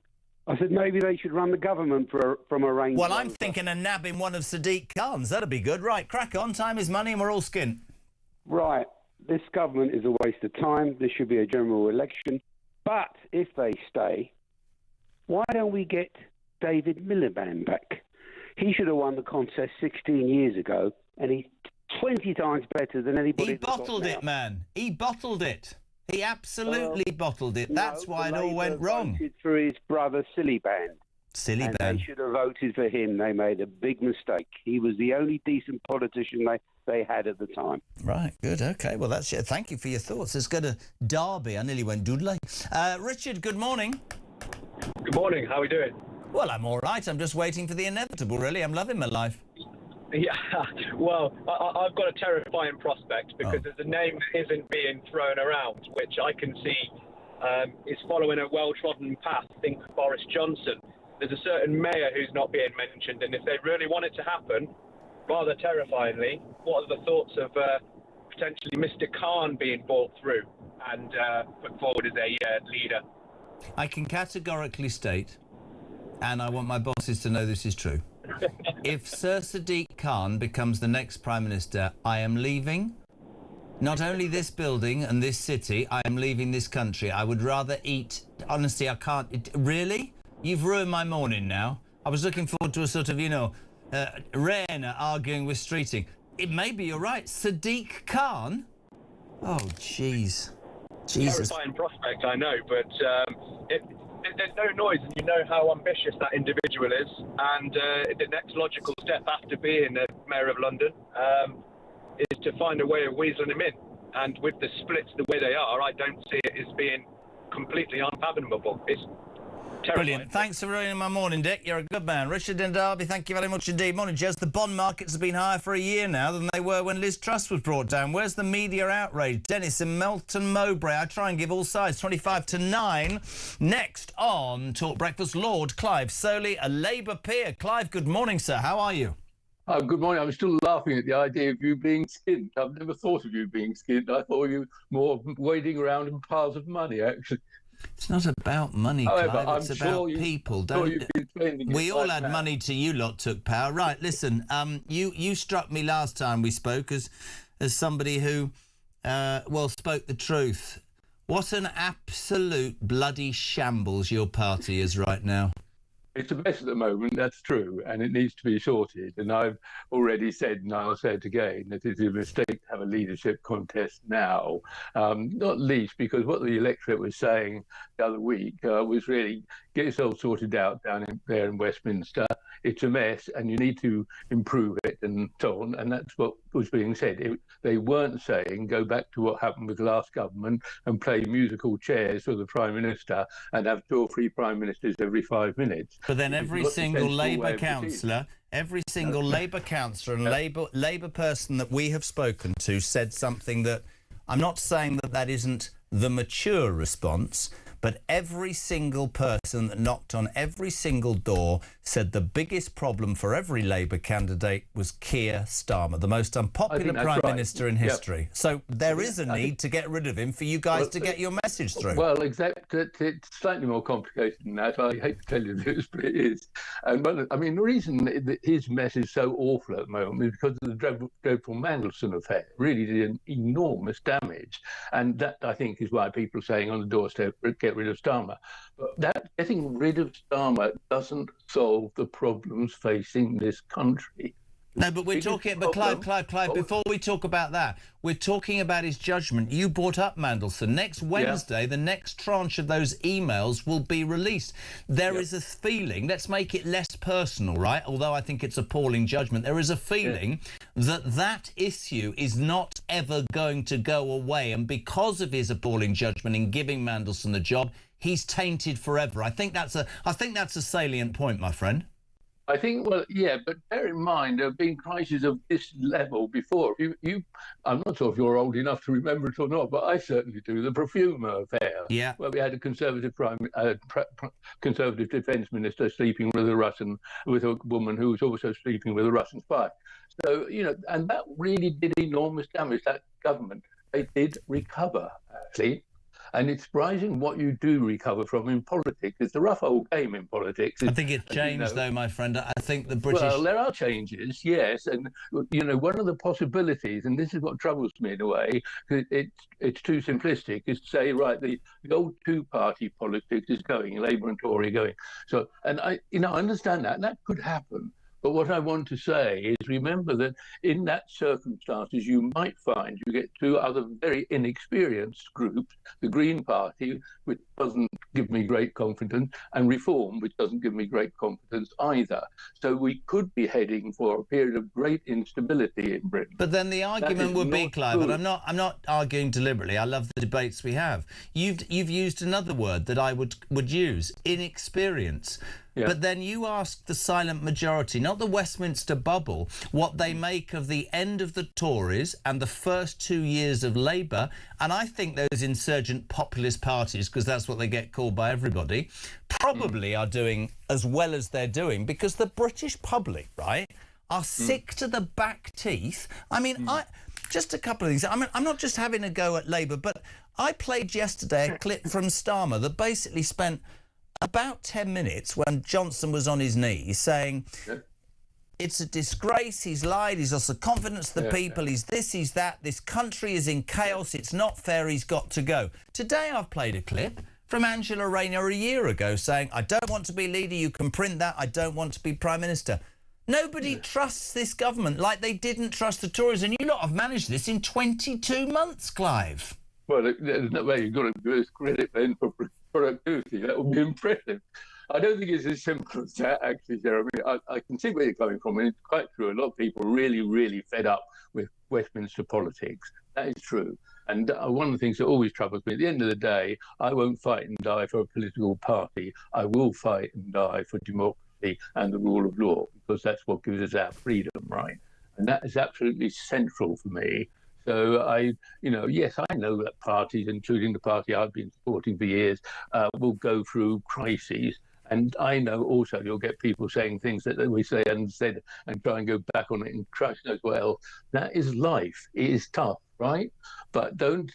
I said maybe they should run the government from a Range Well, I'm Rover. thinking of nabbing one of Sadiq Khan's. That'd be good. Right, crack on. Time is money and we're all skint. Right, this government is a waste of time. There should be a general election. But if they stay, why don't we get David Miliband back? He should have won the contest 16 years ago, and he's 20 times better than anybody. He bottled it, man. He bottled it. He absolutely bottled it. That's why it all went wrong. Voted for his brother Siliband. Siliband. They should have voted for him. They made a big mistake. He was the only decent politician they had at the time. Right, good, okay. Well, that's it. Thank you for your thoughts. Let's go to Derby. I nearly went doodly. Richard, good morning. Good morning. How are we doing? Well, I'm all right. I'm just waiting for the inevitable, really. I'm loving my life. Yeah, well, I've got a terrifying prospect because there's a name that isn't being thrown around, which I can see is following a well-trodden path. Think Boris Johnson. There's a certain mayor who's not being mentioned, and if they really want it to happen, rather terrifyingly, what are the thoughts of potentially Mr. Khan being brought through and put forward as a leader? I can categorically state, and I want my bosses to know this is true, if Sir Sadiq Khan becomes the next Prime Minister, I am leaving not only this building and this city, I am leaving this country. I would rather eat... Honestly, I can't... Really? You've ruined my morning now. I was looking forward to a sort of, Raina arguing with Streeting. Maybe you're right. Sadiq Khan? Oh, jeez. Jesus. Terrifying prospect, I know, but there's no noise, and you know how ambitious that individual is. And the next logical step after being the Mayor of London is to find a way of weaseling him in. And with the splits the way they are, I don't see it as being completely unfathomable. It's terrifying. Brilliant. Thanks for ruining my morning, Dick. You're a good man. Richard in Derby, thank you very much indeed. Morning, Jez. The bond markets have been higher for a year now than they were when Liz Truss was brought down. Where's the media outrage? Dennis in Melton Mowbray. I try and give all sides. 25 to 9. Next on Talk Breakfast, Lord Clive Soley, a Labour peer. Clive, good morning, sir. How are you? Good morning. I'm still laughing at the idea of you being skint. I've never thought of you being skint. I thought you more wading around in piles of money, actually. It's not about money, However, Clive. It's I'm about sure people. We all had money till you lot took power. Right, listen, you struck me last time we spoke as somebody who, spoke the truth. What an absolute bloody shambles your party is right now. It's a mess at the moment, that's true, and it needs to be sorted. And I've already said, and I'll say it again, that it's a mistake to have a leadership contest now, not least because what the electorate was saying the other week was really get yourself sorted out down there in Westminster. It's a mess and you need to improve it and so on. And that's what was being said. They weren't saying go back to what happened with the last government and play musical chairs for the Prime Minister and have 2 or 3 Prime Ministers every 5 minutes. But then every single Labour councillor, every single Labour councillor and Labour person that we have spoken to said something that, I'm not saying that isn't the mature response, but every single person that knocked on every single door said the biggest problem for every Labour candidate was Keir Starmer, the most unpopular Prime Minister in history. Yep. So there is a need to get rid of him for you guys to get your message through. Well, exactly. It's slightly more complicated than that. I hate to tell you this, but it is. And the reason that his mess is so awful at the moment is because of the dreadful Mandelson affair. It really did an enormous damage. And that, I think, is why people are saying on the doorstep, get rid of Starmer. But getting rid of Starmer doesn't solve the problems facing this country. No, but we're talking... But Clive, before we talk about that, we're talking about his judgment. You brought up Mandelson. Next Wednesday, the next tranche of those emails will be released. There is a feeling, let's make it less personal, right? Although I think it's appalling judgment. There is a feeling that issue is not ever going to go away. And because of his appalling judgment in giving Mandelson the job, he's tainted forever. I think that's a salient point, my friend. I think, well, yeah, but bear in mind there have been crises of this level before. I'm not sure if you're old enough to remember it or not, but I certainly do. The Profumo affair, where we had a Conservative Conservative Defence Minister sleeping with a woman who was also sleeping with a Russian spy. So and that really did enormous damage. That government, they did recover actually. And it's surprising what you do recover from in politics. It's a rough old game in politics. I think it's changed, though, my friend. I think the British... Well, there are changes, yes. And, one of the possibilities, and this is what troubles me in a way, it's too simplistic, is to say, right, the old two-party politics is going, Labour and Tory going. So, and I understand that, and that could happen. But what I want to say is remember that in that circumstances, you might find you get two other very inexperienced groups, the Green Party, which doesn't give me great confidence, and Reform, which doesn't give me great confidence either. So we could be heading for a period of great instability in Britain. But then the argument would be, Clive, and I'm not arguing deliberately. I love the debates we have. You've used another word that I would use, inexperience. Yeah. But then you ask the silent majority, not the Westminster bubble, what they make of the end of the Tories and the first 2 years of Labour. And I think those insurgent populist parties, because that's what they get called by everybody, probably are doing as well as they're doing, because the British public, right, are sick to the back teeth. I mean, just a couple of things. I mean, I'm not just having a go at Labour, but I played yesterday a clip from Starmer that basically spent about 10 minutes when Johnson was on his knees saying, it's a disgrace, he's lied, he's lost the confidence of the people, he's this, he's that, this country is in chaos, it's not fair, he's got to go. Today I've played a clip from Angela Rayner a year ago saying, I don't want to be leader, you can print that, I don't want to be Prime Minister. Nobody trusts this government like they didn't trust the Tories, and you lot have managed this in 22 months, Clive. Well, there's no way you've got to give us credit then for productivity. That would be impressive. I don't think it's as simple as that, actually, Jeremy. I can see where you're coming from, and it's quite true. A lot of people are really, really fed up with Westminster politics. That is true. And one of the things that always troubles me, at the end of the day, I won't fight and die for a political party. I will fight and die for democracy and the rule of law, because that's what gives us our freedom, right? And that is absolutely central for me. So yes, I know that parties, including the party I've been supporting for years, will go through crises. And I know also you'll get people saying things that we say unsaid and try and go back on it and crush as well. That is life. It is tough, right? But don't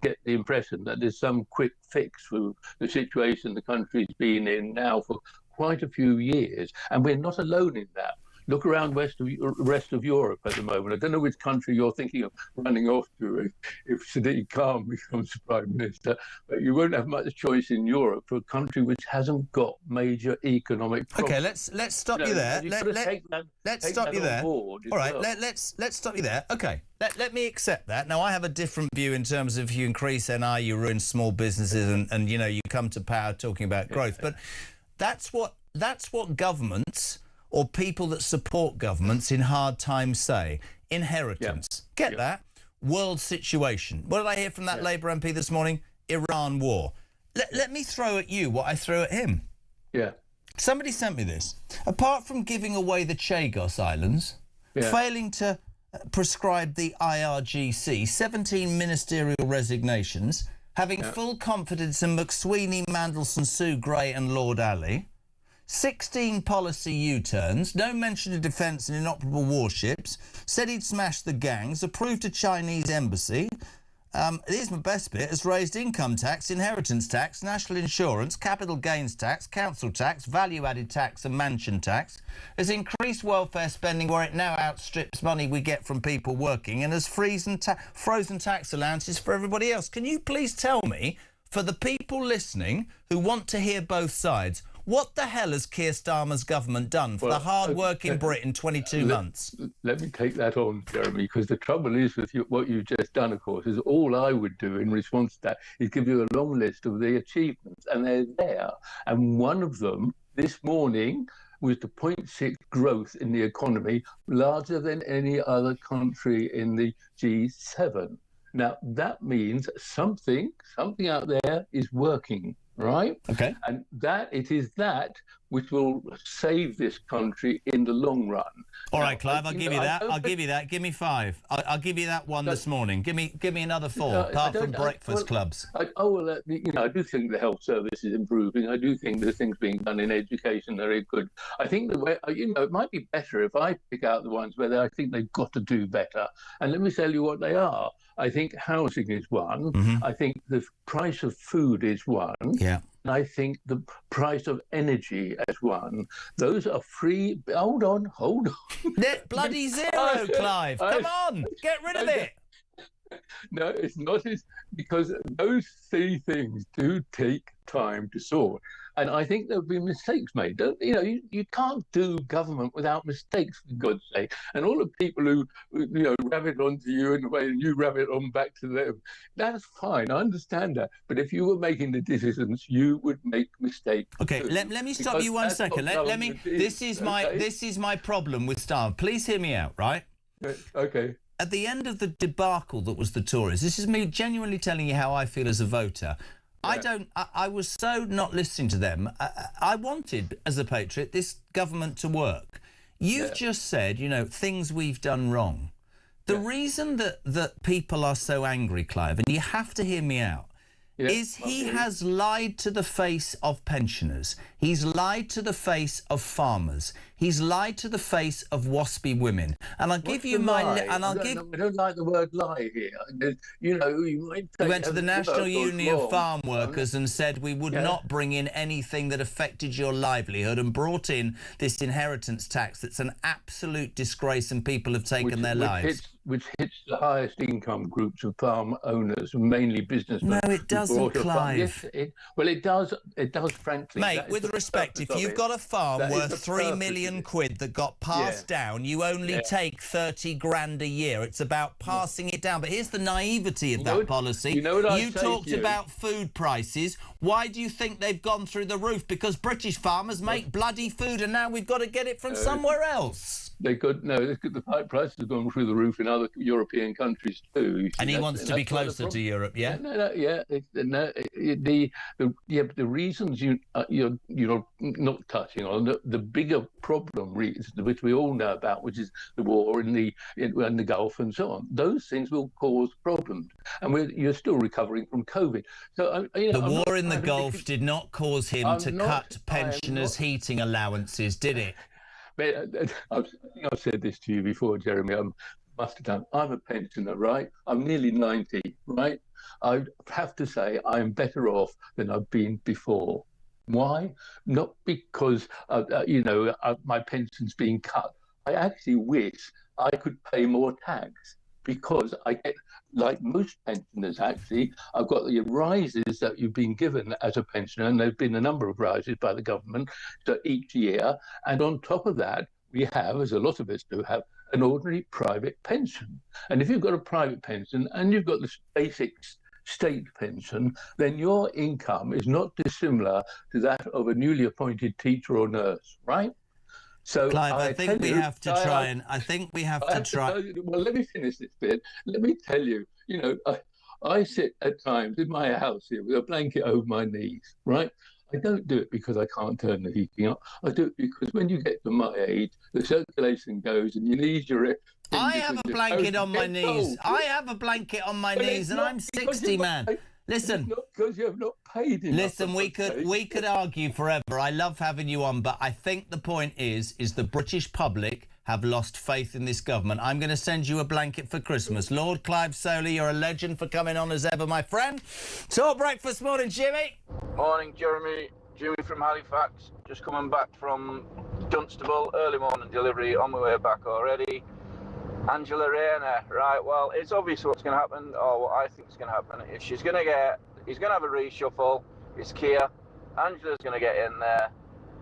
get the impression that there's some quick fix for the situation the country's been in now for quite a few years. And we're not alone in that. Look around the rest of Europe at the moment. I don't know which country you're thinking of running off to if Sadiq Khan becomes Prime Minister, but you won't have much choice in Europe for a country which hasn't got major economic problems. Okay, let's stop you there. Let's stop you there. All right, let's stop you there. Okay, let me accept that. Now, I have a different view in terms of if you increase NI, you ruin small businesses, and you come to power talking about growth. But that's what governments or people that support governments in hard times say. Inheritance. Get that? World situation. What did I hear from that Labour MP this morning? Iran war. Let me throw at you what I threw at him. Yeah. Somebody sent me this. Apart from giving away the Chagos Islands, failing to prescribe the IRGC, 17 ministerial resignations, having full confidence in McSweeney, Mandelson, Sue Gray and Lord Ali, 16 policy U-turns, no mention of defence and inoperable warships, said he'd smash the gangs, approved a Chinese embassy, here's my best bit, has raised income tax, inheritance tax, national insurance, capital gains tax, council tax, value-added tax and mansion tax, has increased welfare spending where it now outstrips money we get from people working, and has frozen tax allowances for everybody else. Can you please tell me, for the people listening who want to hear both sides, what the hell has Keir Starmer's government done for the hard work in Britain 22 months? Let me take that on, Jeremy, because the trouble is with what you've just done, of course, is all I would do in response to that is give you a long list of the achievements, and they're there. And one of them, this morning, was the 0.6 growth in the economy, larger than any other country in the G7. Now, that means something out there is working. Right? Okay. And it is that which will save this country in the long run. All right, Clive, I'll give you that. I'll give you that. Give me 5. I'll give you that one this morning. Give me another 4, apart from breakfast clubs. I do think the health service is improving. I do think there's things being done in education that are good. I think the way, it might be better if I pick out the ones where I think they've got to do better. And let me tell you what they are. I think housing is one. Mm-hmm. I think the price of food is one. Yeah. And I think the price of energy as one. Those are free. Hold on. They're bloody zero, Clive. Come on, get rid of it. No, it's not. Because those three things do take time to sort. And I think there have been mistakes made. You can't do government without mistakes, for God's sake. And all the people who rabbit onto you in the way and you rabbit on back to them, that's fine. I understand that. But if you were making the decisions, you would make mistakes. Okay, too, let me stop you 1 second. Let me. This is my problem with Starmer. Please hear me out, right? Okay. At the end of the debacle that was the Tories, this is me genuinely telling you how I feel as a voter. Yeah. I was so not listening to them. I wanted, as a patriot, this government to work. You've just said, things we've done wrong. The reason that people are so angry, Clive, and you have to hear me out, is he has lied to the face of pensioners. He's lied to the face of farmers. He's lied to the face of waspy women. And I'll give you my... I don't like the word lie here. You might we went to the National Union of Farm Workers and said we would not bring in anything that affected your livelihood, and brought in this inheritance tax that's an absolute disgrace, and people have taken their lives. Which hits the highest income groups of farm owners, mainly businessmen. No, it doesn't, Clive. Yes, it does. It does, frankly. Mate, with respect, if you've got a farm worth 3 million quid that got passed down, you only take 30 grand a year. It's about passing it down. But here's the naivety of that policy. You talked about food prices. Why do you think they've gone through the roof? Because British farmers make bloody food, and now we've got to get it from somewhere else. The prices have gone through the roof in other European countries too. And he wants to be closer to Europe, yeah? The reasons you're not touching on the bigger problem reasons, which we all know about, which is the war in the Gulf and so on. Those things will cause problems, and you're still recovering from COVID. So the war in the Gulf did not cause him to cut pensioners' heating allowances, did it? I think I've said this to you before, Jeremy. I must have done. I'm a pensioner, right? I'm nearly 90, right? I have to say I am better off than I've been before. Why? Not because my pension's being cut. I actually wish I could pay more tax, because I get, like most pensioners actually, I've got the rises that you've been given as a pensioner, and there have been a number of rises by the government each year. And on top of that, we have, as a lot of us do have, an ordinary private pension. And if you've got a private pension and you've got the basic state pension, then your income is not dissimilar to that of a newly appointed teacher or nurse, right? So, Clive, I think we have to try. Well, let me finish this bit. Let me tell you, I sit at times in my house here with a blanket over my knees, right? I don't do it because I can't turn the heating up. I do it because when you get to my age, the circulation goes and your knees are... I have a blanket on my knees. I have a blanket on my knees, and I'm 60, man. Listen, because you have not paid enough. Listen, we could argue forever. I love having you on, but I think the point is the British public have lost faith in this government. I'm going to send you a blanket for Christmas. Lord Clive Soley, you're a legend for coming on as ever, my friend. Talk breakfast morning, Jimmy. Morning, Jeremy. Jimmy from Halifax. Just coming back from Dunstable. Early morning delivery. On my way back already. Angela Rayner, right, well, it's obvious what's going to happen, or what I think is going to happen. If he's going to have a reshuffle, it's Keir. Angela's going to get in there.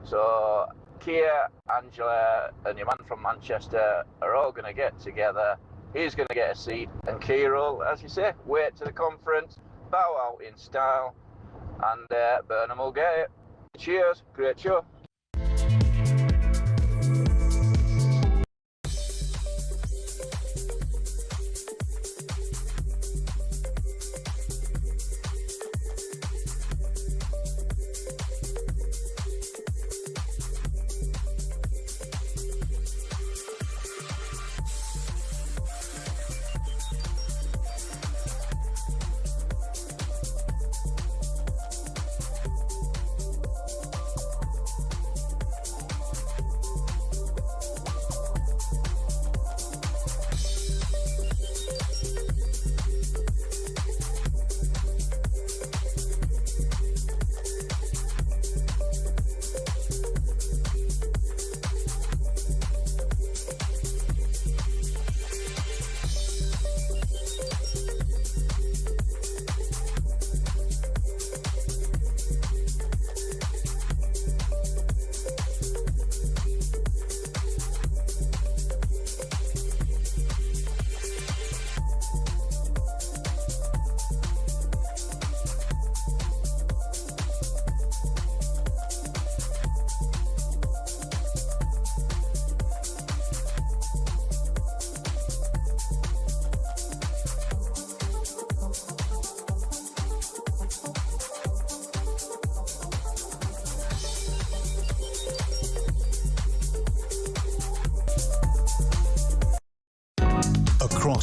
So Keir, Angela, and your man from Manchester are all going to get together. He's going to get a seat, and Keir will, as you say, wait to the conference, bow out in style, and Burnham will get it. Cheers, great show.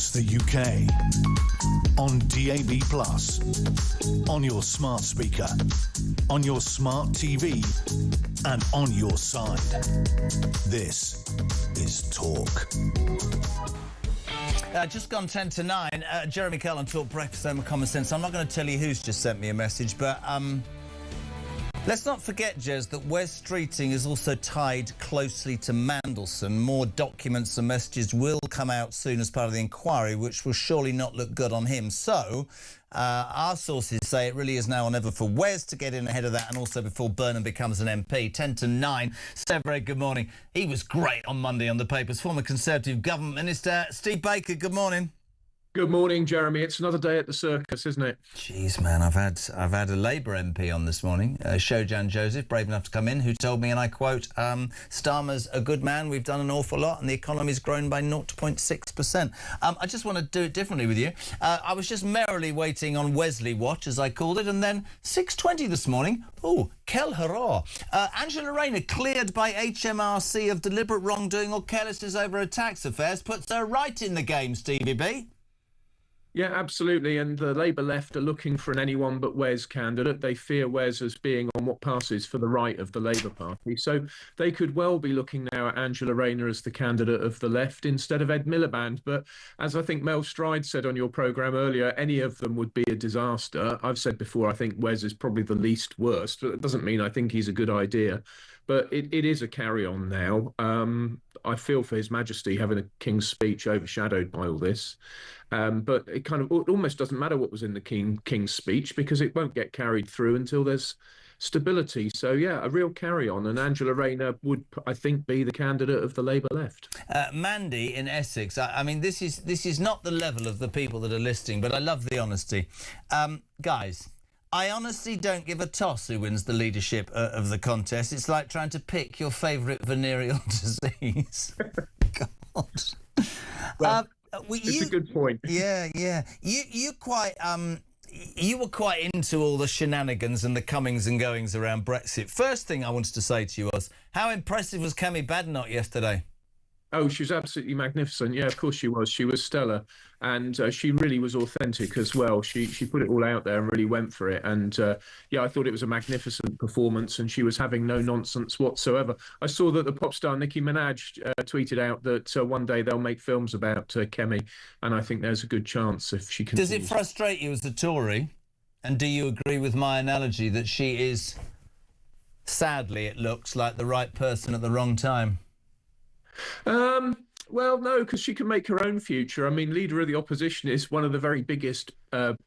across the UK. On DAB+, on your smart speaker, on your smart TV, and on your side. This is Talk. Just gone 10 to 9. Jeremy Curl on Talk Breakfast Home with Common Sense. I'm not going to tell you who's just sent me a message, but let's not forget, Jez, that Wes Streeting is also tied closely to Mandelson. More documents and messages will come out soon as part of the inquiry, which will surely not look good on him. So, our sources say it really is now or never for Wes to get in ahead of that, and also before Burnham becomes an MP. 10 to 9. Steve, good morning. He was great on Monday on the papers. Former Conservative Government Minister Steve Baker, good morning. Good morning, Jeremy. It's another day at the circus, isn't it? Jeez, man, I've had a Labour MP on this morning, Shojan Joseph, brave enough to come in, who told me, and I quote, Starmer's a good man, we've done an awful lot, and the economy's grown by 0.6%. I just want to do it differently with you. I was just merrily waiting on Wesley Watch, as I called it, and then 6:20 this morning, quel hurrah. Angela Rayner cleared by HMRC of deliberate wrongdoing or carelessness over her tax affairs puts her right in the game, Stevie B. Yeah, absolutely. And the Labour left are looking for an anyone but Wes candidate. They fear Wes as being on what passes for the right of the Labour Party. So they could well be looking now at Angela Rayner as the candidate of the left instead of Ed Miliband. But as I think Mel Stride said on your programme earlier, any of them would be a disaster. I've said before, I think Wes is probably the least worst. But it doesn't mean I think he's a good idea. But it is a carry-on now. I feel for His Majesty having a King's speech overshadowed by all this. But it almost doesn't matter what was in the King's speech because it won't get carried through until there's stability. So, yeah, a real carry-on. And Angela Rayner would, I think, be the candidate of the Labour left. Mandy in Essex. I mean, this is not the level of the people that are listening, but I love the honesty. Guys, I honestly don't give a toss who wins the leadership of the contest. It's like trying to pick your favourite venereal disease. God. Well, it's a good point. Yeah. You were quite into all the shenanigans and the comings and goings around Brexit. First thing I wanted to say to you was, how impressive was Kemi Badenoch yesterday? Oh, she was absolutely magnificent. Yeah, of course she was. She was stellar. And she really was authentic as well. She put it all out there and really went for it. And, I thought it was a magnificent performance and she was having no nonsense whatsoever. I saw that the pop star Nicki Minaj tweeted out that one day they'll make films about Kemi. And I think there's a good chance if she continues. Does it frustrate you as a Tory? And do you agree with my analogy that she is, sadly, it looks like the right person at the wrong time? Well, no, because she can make her own future. I mean, Leader of the Opposition is one of the very biggest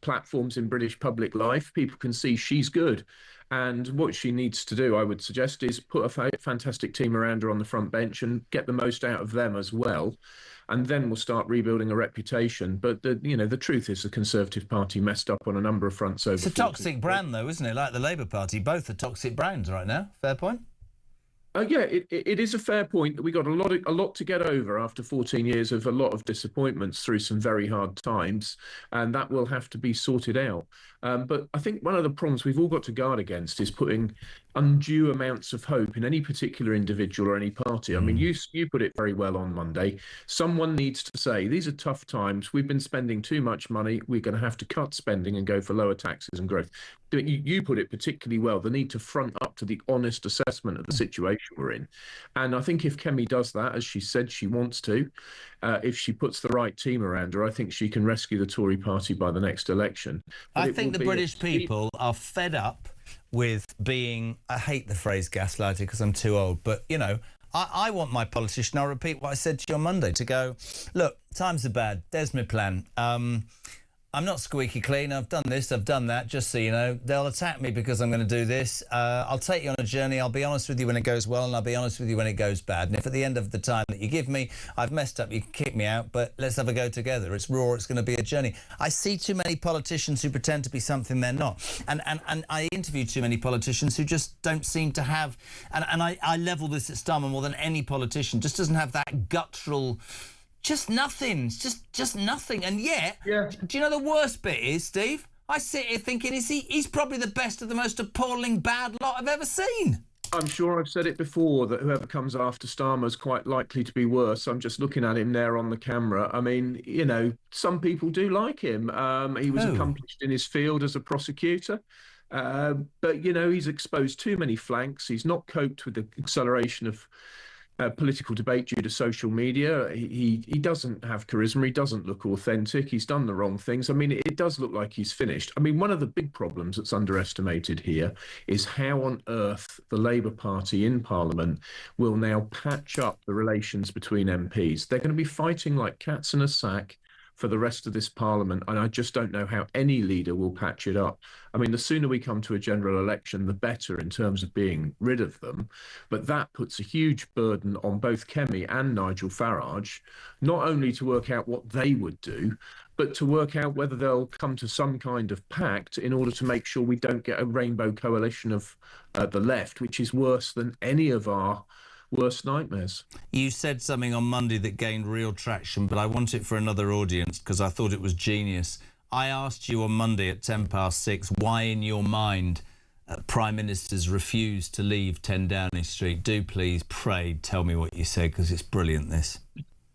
platforms in British public life. People can see she's good. And what she needs to do, I would suggest, is put a fantastic team around her on the front bench and get the most out of them as well. And then we'll start rebuilding a reputation. But, the truth is the Conservative Party messed up on a number of fronts over. It's a toxic brand, though, isn't it? Like the Labour Party. Both are toxic brands right now. Fair point? Yeah, it is a fair point that we got a lot to get over after 14 years of a lot of disappointments through some very hard times, and that will have to be sorted out. But I think one of the problems we've all got to guard against is putting undue amounts of hope in any particular individual or any party. I mean, you put it very well on Monday. Someone needs to say, these are tough times. We've been spending too much money. We're going to have to cut spending and go for lower taxes and growth. You put it particularly well, the need to front up to the honest assessment of the situation we're in. And I think if Kemi does that, as she said she wants to, if she puts the right team around her, I think she can rescue the Tory party by the next election. But I think the British people are fed up with being, I hate the phrase gaslighted because I'm too old, but, I want my politician, I'll repeat what I said to you on Monday, to go, look, times are bad, there's my plan. I'm not squeaky clean. I've done this, I've done that, just so you know. They'll attack me because I'm going to do this. I'll take you on a journey. I'll be honest with you when it goes well, and I'll be honest with you when it goes bad. And if at the end of the time that you give me, I've messed up, you can kick me out, but let's have a go together. It's raw, it's going to be a journey. I see too many politicians who pretend to be something they're not. And I interview too many politicians who just don't seem to have... And I level this at Starmer more than any politician, just doesn't have that guttural... Just nothing. Just nothing. And yet, do you know the worst bit is, Steve? I sit here thinking, he's probably the best of the most appalling bad lot I've ever seen. I'm sure I've said it before that whoever comes after Starmer is quite likely to be worse. I'm just looking at him there on the camera. I mean, you know, some people do like him. He was accomplished in his field as a prosecutor. But, you know, he's exposed too many flanks. He's not coped with the acceleration of political debate due to social media. He doesn't have charisma. He doesn't look authentic. He's done the wrong things. I mean, it does look like he's finished. I mean, one of the big problems that's underestimated here is how on earth the Labour Party in Parliament will now patch up the relations between MPs. They're going to be fighting like cats in a sack for the rest of this Parliament, and I just don't know how any leader will patch it up. I mean, the sooner we come to a general election, the better in terms of being rid of them. But that puts a huge burden on both Kemi and Nigel Farage, not only to work out what they would do, but to work out whether they'll come to some kind of pact in order to make sure we don't get a rainbow coalition of the left, which is worse than any of our worst nightmares. You said something on Monday that gained real traction, but I want it for another audience because I thought it was genius. I asked you on Monday at 6:10 why in your mind Prime Ministers refuse to leave 10 Downing Street. Do please, pray, tell me what you said, because it's brilliant, this.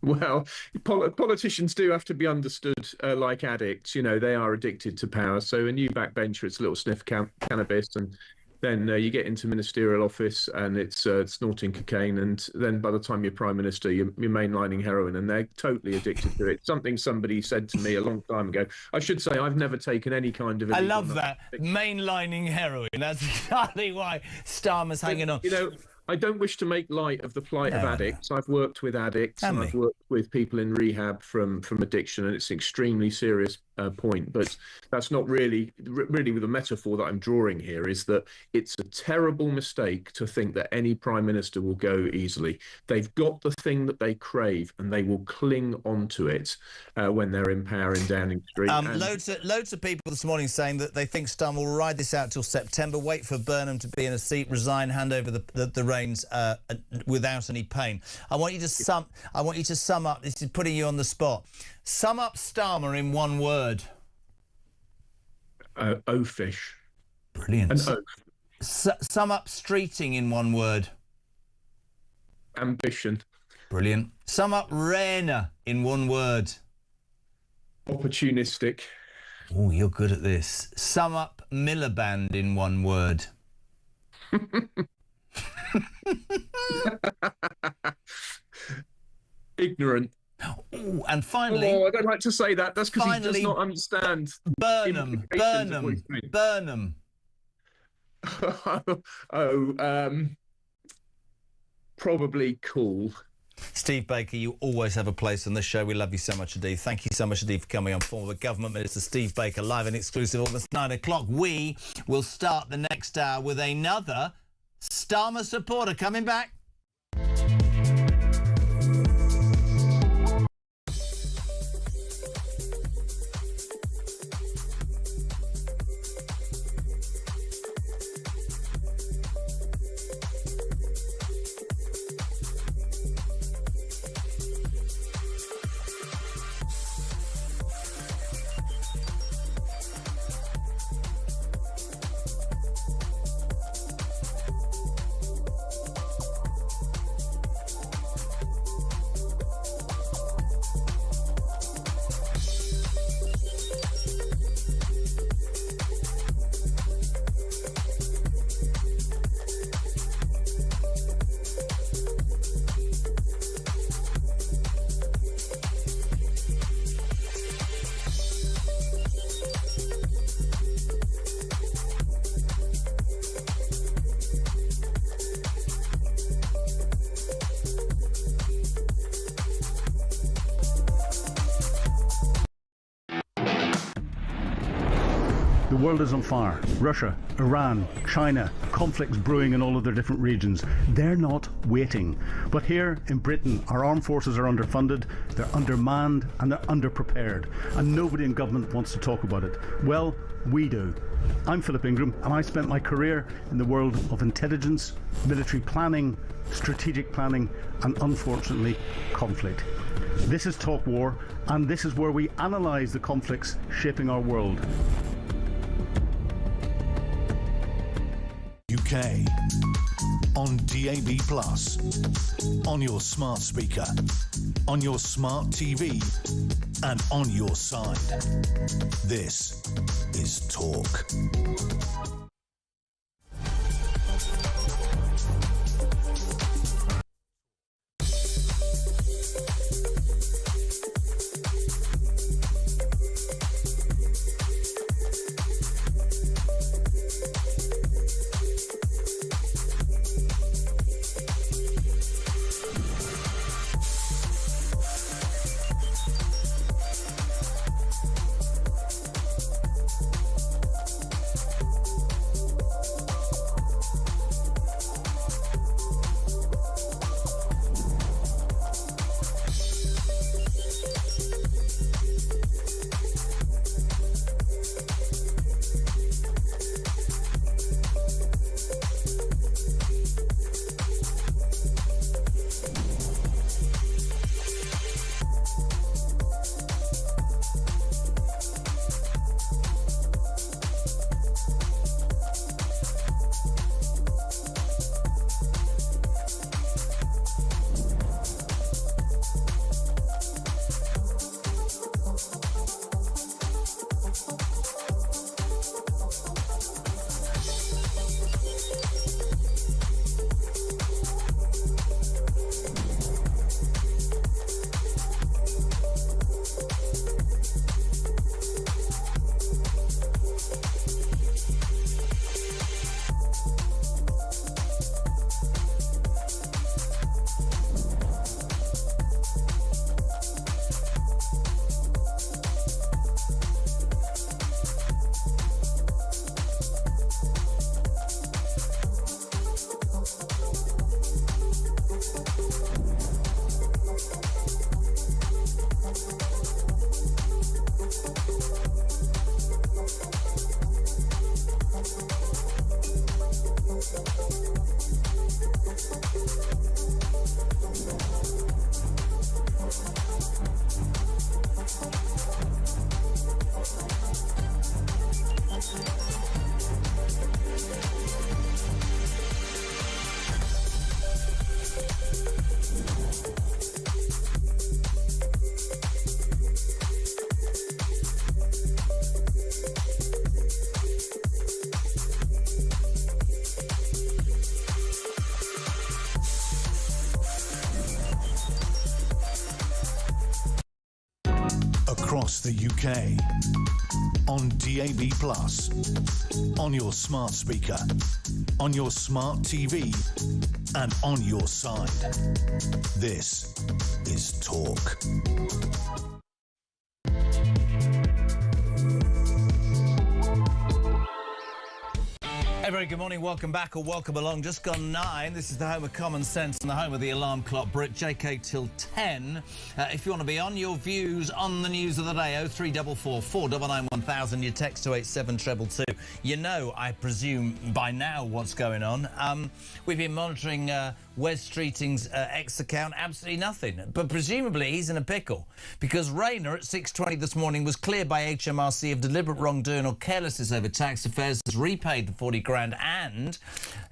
Well, politicians do have to be understood like addicts. You know, they are addicted to power. So a new backbencher, it's a little sniff cannabis, and then you get into ministerial office and it's snorting cocaine, and then by the time you're Prime Minister, you're mainlining heroin, and they're totally addicted to it. Something somebody said to me a long time ago. I should say I've never taken any kind of... I love that. Mainlining heroin. That's exactly why Starmer's hanging on. You know, I don't wish to make light of the plight of addicts. I've worked with addicts and I've worked with people in rehab from addiction, and it's an extremely serious point. But that's not really the metaphor that I'm drawing here, is that it's a terrible mistake to think that any Prime Minister will go easily. They've got the thing that they crave and they will cling onto it when they're in power in Downing Street. Loads of people this morning saying that they think Starmer will ride this out till September, wait for Burnham to be in a seat, resign, hand over the reins without any pain. I want you to sum up. This is putting you on the spot. Sum up Starmer in one word. Oafish. Brilliant. An oath. Sum up streeting in one word. Ambition. Brilliant. Sum up Rayner in one word. Opportunistic. Oh, you're good at this. Sum up Miliband in one word. Ignorant. Ooh, and finally... Oh, I don't like to say that. That's because he does not understand. Burnham. Probably cool. Steve Baker, you always have a place on this show. We love you so much indeed. Thank you so much indeed for coming on. Former Government Minister Steve Baker, live and exclusive, almost 9 o'clock. We will start the next hour with another Starmer supporter coming back. The world is on fire. Russia, Iran, China, conflicts brewing in all of their different regions. They're not waiting. But here in Britain, our armed forces are underfunded, they're undermanned, and they're underprepared. And nobody in government wants to talk about it. Well, we do. I'm Philip Ingram, and I spent my career in the world of intelligence, military planning, strategic planning, and unfortunately, conflict. This is Talk War, and this is where we analyse the conflicts shaping our world. UK. On DAB+, on your smart speaker, on your smart TV, and on your side. This is Talk. Across the UK, on DAB+, on your smart speaker, on your smart TV, and on your side. This is Talk. Hey, very good morning, welcome back or welcome along. Just gone 9. This is the home of common sense and the home of the alarm clock. Brit, JK till 10. If you want to be on, your views on the news of the day, 0344 499 1000, your text to 87222. You know, I presume, by now what's going on. We've been monitoring Wes Streeting's X account, absolutely nothing. But presumably he's in a pickle, because Rayner at 6:20 this morning was cleared by HMRC of deliberate wrongdoing or carelessness over tax affairs, has repaid the 40 grand and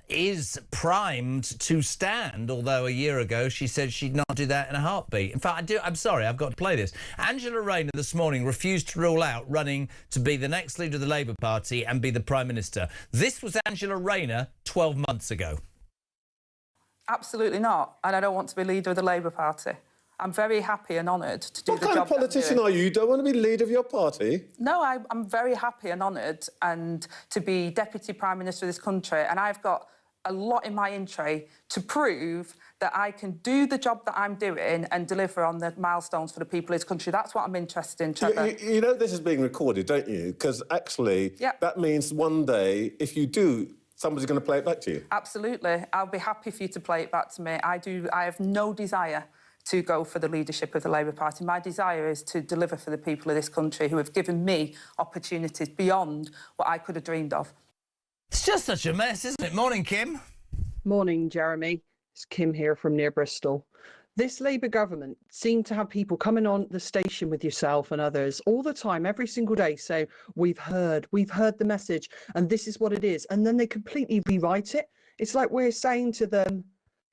is primed to stand, although a year ago she said she'd not do that in a heartbeat. In fact, I'm sorry, I've got to play this. Angela Rayner this morning refused to rule out running to be the next leader of the Labour Party and be the Prime Minister. This was Angela Rayner 12 months ago. Absolutely not. And I don't want to be leader of the Labour Party. I'm very happy and honoured to do the job. What kind of politician are you? You don't want to be leader of your party? No, I'm very happy and honoured and to be Deputy Prime Minister of this country. And I've got a lot in my in tray to prove that I can do the job that I'm doing and deliver on the milestones for the people of this country. That's what I'm interested in, Trevor. You know this is being recorded, don't you? Because actually, that means one day, if you do, somebody's going to play it back to you. Absolutely. I'll be happy for you to play it back to me. I have no desire to go for the leadership of the Labour Party. My desire is to deliver for the people of this country who have given me opportunities beyond what I could have dreamed of. It's just such a mess, isn't it? Morning, Kim. Morning, Jeremy. It's Kim here from near Bristol. This Labour government seem to have people coming on the station with yourself and others all the time, every single day, saying, we've heard the message, and this is what it is. And then they completely rewrite it. It's like we're saying to them,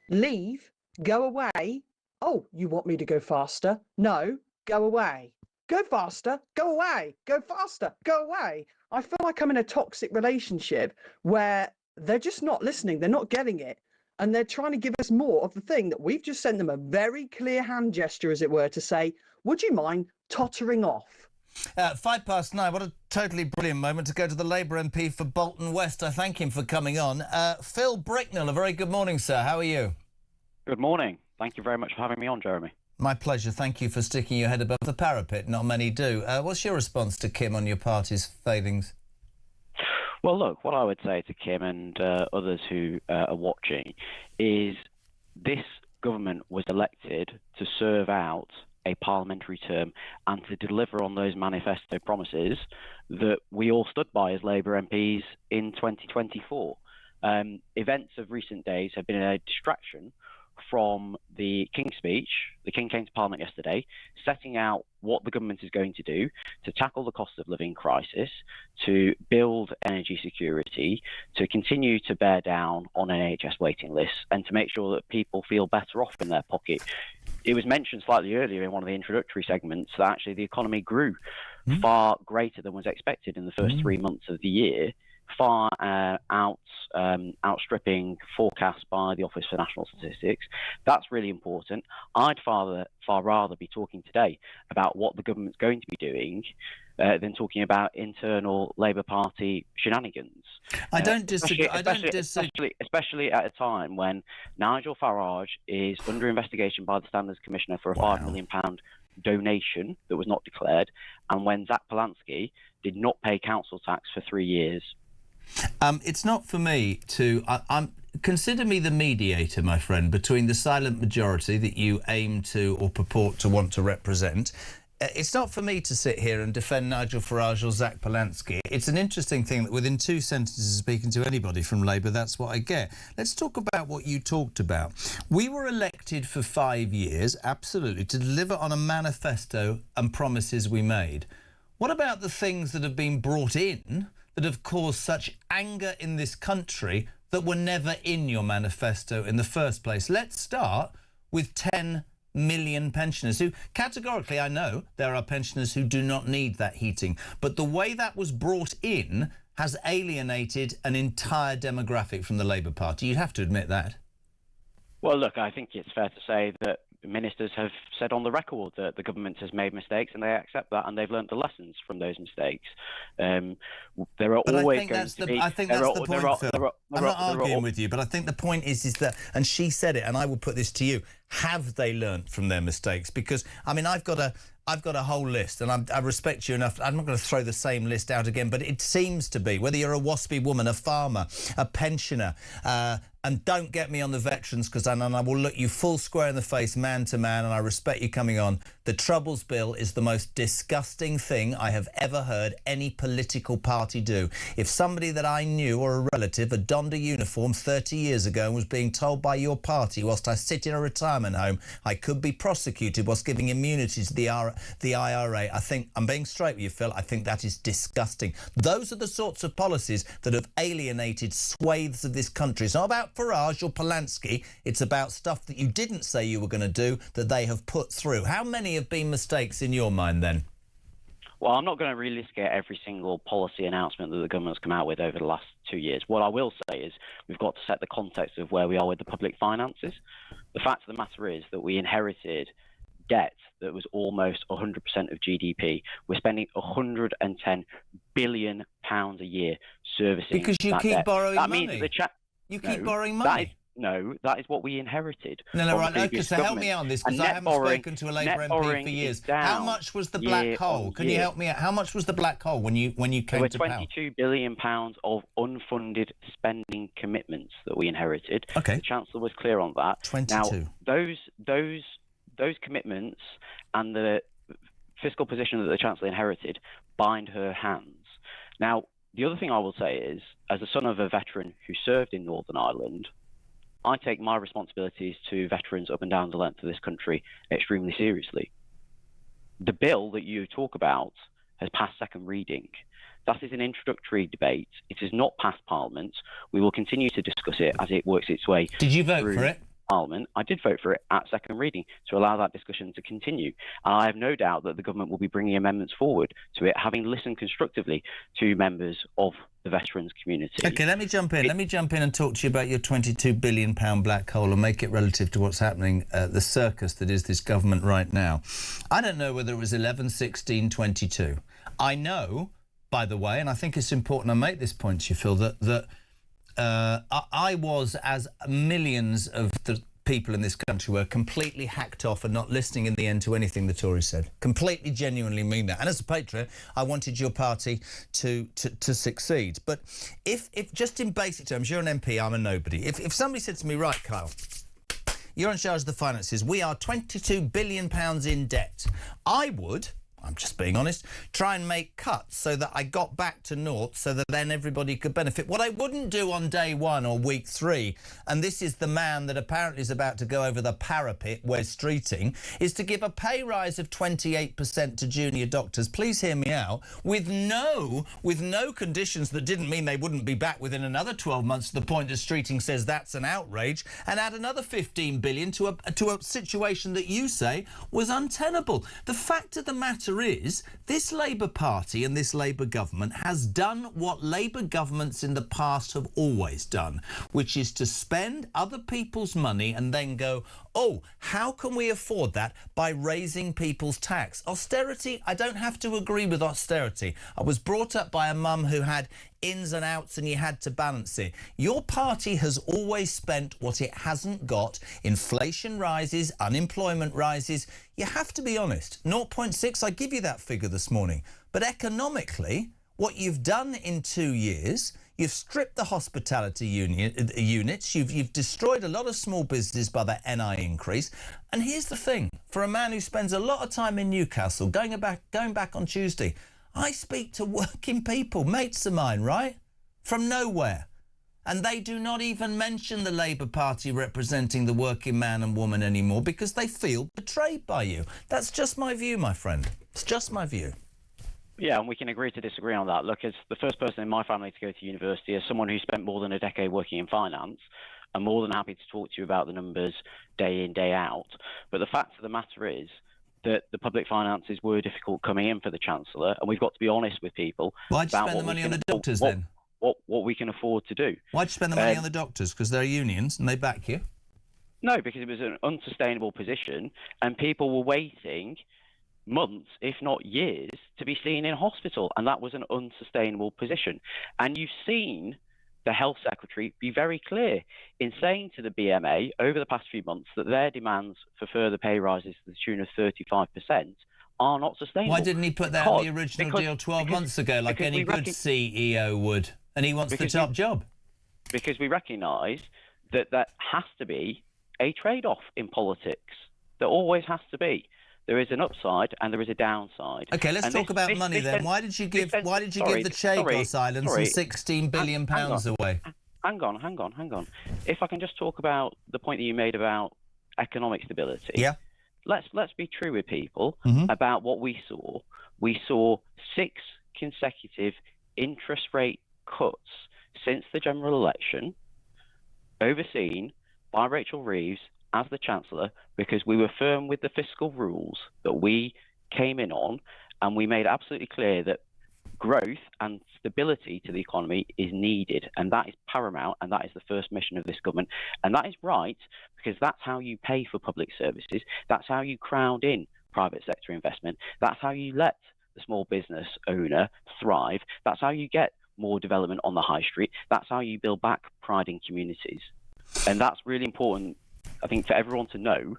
leave, go away. Oh, you want me to go faster? No, go away. Go faster, go away, go faster, go away. I feel like I'm in a toxic relationship where they're just not listening, they're not getting it. And they're trying to give us more of the thing that we've just sent them a very clear hand gesture, as it were, to say, would you mind tottering off? 9:05. What a totally brilliant moment to go to the Labour MP for Bolton West. I thank him for coming on. Phil Bricknell, a very good morning, sir. How are you? Good morning. Thank you very much for having me on, Jeremy. My pleasure. Thank you for sticking your head above the parapet. Not many do. What's your response to Kim on your party's failings? Well, look, what I would say to Kim and others who are watching is this government was elected to serve out a parliamentary term and to deliver on those manifesto promises that we all stood by as Labour MPs in 2024. Events of recent days have been a distraction from the King's speech. The King came to Parliament yesterday, setting out what the government is going to do to tackle the cost of living crisis, to build energy security, to continue to bear down on NHS waiting lists, and to make sure that people feel better off in their pocket. It was mentioned slightly earlier in one of the introductory segments that actually the economy grew far greater than was expected in the first 3 months of the year, far outstripping forecasts by the Office for National Statistics. That's really important. I'd far rather be talking today about what the government's going to be doing than talking about internal Labour Party shenanigans. I don't disagree. Especially at a time when Nigel Farage is under investigation by the Standards Commissioner for a £5 million donation that was not declared, and when Zach Polanski did not pay council tax for 3 years. It's not for me to... consider me the mediator, my friend, between the silent majority that you aim to or purport to want to represent. It's not for me to sit here and defend Nigel Farage or Zach Polanski. It's an interesting thing that within 2 sentences speaking to anybody from Labour, that's what I get. Let's talk about what you talked about. We were elected for 5 years, absolutely, to deliver on a manifesto and promises we made. What about the things that have been brought in that have caused such anger in this country that were never in your manifesto in the first place? Let's start with 10 million pensioners who, categorically, I know there are pensioners who do not need that heating, but the way that was brought in has alienated an entire demographic from the Labour Party. You have to admit that. Well, look, I think it's fair to say that ministers have said on the record that the government has made mistakes, and they accept that, and they've learnt the lessons from those mistakes. There are always going to be... I think that's the point, Phil. I'm not arguing with you, but I think the point is that, and she said it, and I will put this to you, have they learnt from their mistakes? Because, I mean, I've got a whole list, and I respect you enough. I'm not going to throw the same list out again, but it seems to be, whether you're a waspy woman, a farmer, a pensioner, and don't get me on the veterans, because I will look you full square in the face, man to man, and I respect you coming on. The Troubles Bill is the most disgusting thing I have ever heard any political party do. If somebody that I knew or a relative had donned a uniform 30 years ago and was being told by your party whilst I sit in a retirement home I could be prosecuted whilst giving immunity to the IRA, I think, I'm being straight with you, Phil, I think that is disgusting. Those are the sorts of policies that have alienated swathes of this country. It's not about Farage or Polanski, it's about stuff that you didn't say you were going to do that they have put through. How many have been mistakes in your mind then? Well, I'm not going to relistigate every single policy announcement that the government's come out with over the last 2 years. What I will say is we've got to set the context of where we are with the public finances. The fact of the matter is that we inherited debt that was almost 100% of GDP. We're spending £110 billion a year servicing because you that keep debt. borrowing that money. Means that you keep borrowing money. That is what we inherited. No, right. Okay, so help me on this, because I haven't spoken to a Labour MP for years. How much was the black hole? Can you help me out? How much was the black hole when you came to power? There were £22 billion of unfunded spending commitments that we inherited. Okay. The Chancellor was clear on that. 22. Now, those commitments and the fiscal position that the Chancellor inherited bind her hands. Now, the other thing I will say is, as a son of a veteran who served in Northern Ireland, I take my responsibilities to veterans up and down the length of this country extremely seriously. The bill that you talk about has passed second reading. That is an introductory debate. It has not passed Parliament. We will continue to discuss it as it works its way. Did you vote for it? Parliament. I did vote for it at second reading to allow that discussion to continue. And I have no doubt that the government will be bringing amendments forward to it, having listened constructively to members of the veterans community. OK, let me jump in. Let me jump in and talk to you about your £22 billion black hole and make it relative to what's happening, the circus that is this government right now. I don't know whether it was 11, 16, 22. I know, by the way, and I think it's important I make this point to you, Phil, that I was, as millions of the people in this country were, completely hacked off and not listening in the end to anything the Tories said. Completely, genuinely mean that. And as a patriot, I wanted your party to succeed. But if just in basic terms, you're an MP, I'm a nobody. If somebody said to me, right, Kyle, you're in charge of the finances, we are £22 billion in debt, I would, I'm just being honest, try and make cuts so that I got back to naught so that then everybody could benefit. What I wouldn't do on day one or week 3, and this is the man that apparently is about to go over the parapet, Wes Streeting, is to give a pay rise of 28% to junior doctors. Please hear me out. With no conditions that didn't mean they wouldn't be back within another 12 months, to the point that Streeting says that's an outrage, and add another 15 billion to a situation that you say was untenable. The fact of the matter is, this Labour Party and this Labour government has done what Labour governments in the past have always done, which is to spend other people's money and then go, oh, how can we afford that? By raising people's tax. Austerity, I don't have to agree with austerity. I was brought up by a mum who had ins and outs and you had to balance it. Your party has always spent what it hasn't got. Inflation rises, unemployment rises. You have to be honest. 0.6, I give you that figure this morning. But economically, what you've done in 2 years, you've stripped the hospitality units, you've destroyed a lot of small business by the NI increase. And here's the thing, for a man who spends a lot of time in Newcastle, going back on Tuesday, I speak to working people, mates of mine, right? From nowhere. And they do not even mention the Labour Party representing the working man and woman anymore because they feel betrayed by you. That's just my view, my friend. It's just my view. Yeah, and we can agree to disagree on that. Look, as the first person in my family to go to university, as someone who spent more than a decade working in finance, I'm more than happy to talk to you about the numbers day in, day out. But the fact of the matter is that the public finances were difficult coming in for the Chancellor, and we've got to be honest with people. Why'd you spend the money on the doctors then? What we can afford to do. Why'd you spend the money on the doctors? Because they're unions and they back you? No, because it was an unsustainable position and people were waiting months, if not years, to be seen in hospital, and that was an unsustainable position. And you've seen the Health Secretary be very clear in saying to the BMA over the past few months that their demands for further pay rises to the tune of 35% are not sustainable. Why didn't he put that in the original deal 12 months ago, like any good CEO would? And he wants the top job. Because we recognise that there has to be a trade-off in politics. There always has to be. There is an upside and there is a downside. Okay, let's talk about money then. Why did you give the Chagos Islands and £16 billion away? Hang on. If I can just talk about the point that you made about economic stability. Yeah. Let's be true with people about what we saw. We saw 6 consecutive interest rate cuts since the general election, overseen by Rachel Reeves as the Chancellor, because we were firm with the fiscal rules that we came in on, and we made absolutely clear that growth and stability to the economy is needed, and that is paramount, and that is the first mission of this government. And that is right, because that's how you pay for public services, that's how you crowd in private sector investment, that's how you let the small business owner thrive, that's how you get more development on the high street, that's how you build back pride in communities. And that's really important, I think, for everyone to know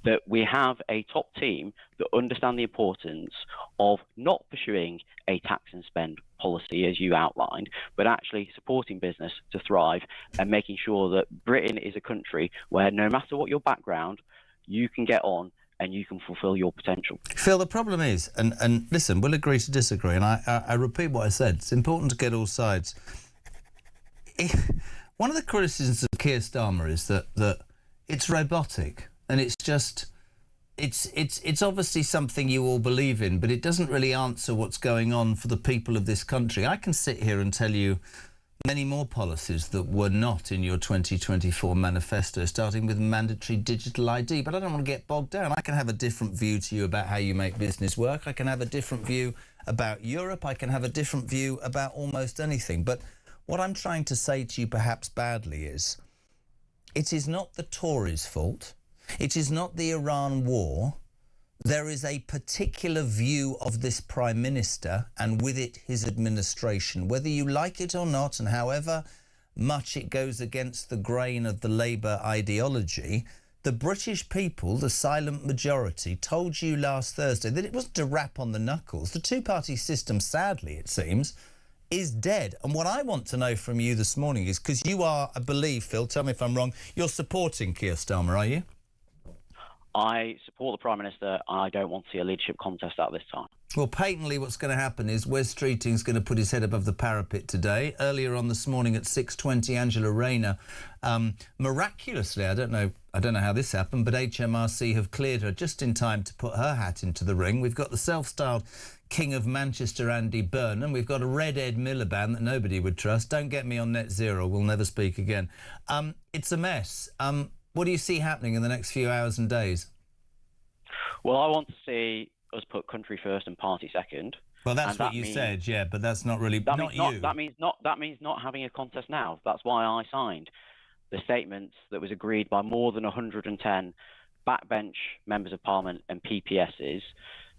that we have a top team that understand the importance of not pursuing a tax and spend policy, as you outlined, but actually supporting business to thrive and making sure that Britain is a country where no matter what your background, you can get on and you can fulfil your potential. Phil, the problem is, and listen, we'll agree to disagree, and I repeat what I said, it's important to get all sides. One of the criticisms of Keir Starmer is that it's robotic, and it's just... It's obviously something you all believe in, but it doesn't really answer what's going on for the people of this country. I can sit here and tell you many more policies that were not in your 2024 manifesto, starting with mandatory digital ID, but I don't want to get bogged down. I can have a different view to you about how you make business work. I can have a different view about Europe. I can have a different view about almost anything. But what I'm trying to say to you, perhaps badly, is it is not the Tories' fault. It is not the Iran war. There is a particular view of this Prime Minister and with it his administration, whether you like it or not, and however much it goes against the grain of the Labour ideology. The British people, the silent majority, told you last Thursday that it wasn't a rap on the knuckles. The two-party system, sadly, it seems, is dead. And what I want to know from you this morning is, because you are, I believe, Phil, tell me if I'm wrong, you're supporting Keir Starmer, are you? I support the Prime Minister. I don't want to see a leadership contest at this time. Well, patently what's going to happen is Wes Streeting's going to put his head above the parapet today. Earlier on this morning at 6:20, Angela Rayner, miraculously, I don't know how this happened, but HMRC have cleared her just in time to put her hat into the ring. We've got the self-styled King of Manchester, Andy Burnham. We've got a red Ed Miliband that nobody would trust. Don't get me on net zero. We'll never speak again. It's a mess. What do you see happening in the next few hours and days? Well, I want to see us put country first and party second. Well, that's what you said, yeah, but that's not really That means not having a contest now. That's why I signed the statement that was agreed by more than 110 backbench members of Parliament and PPSs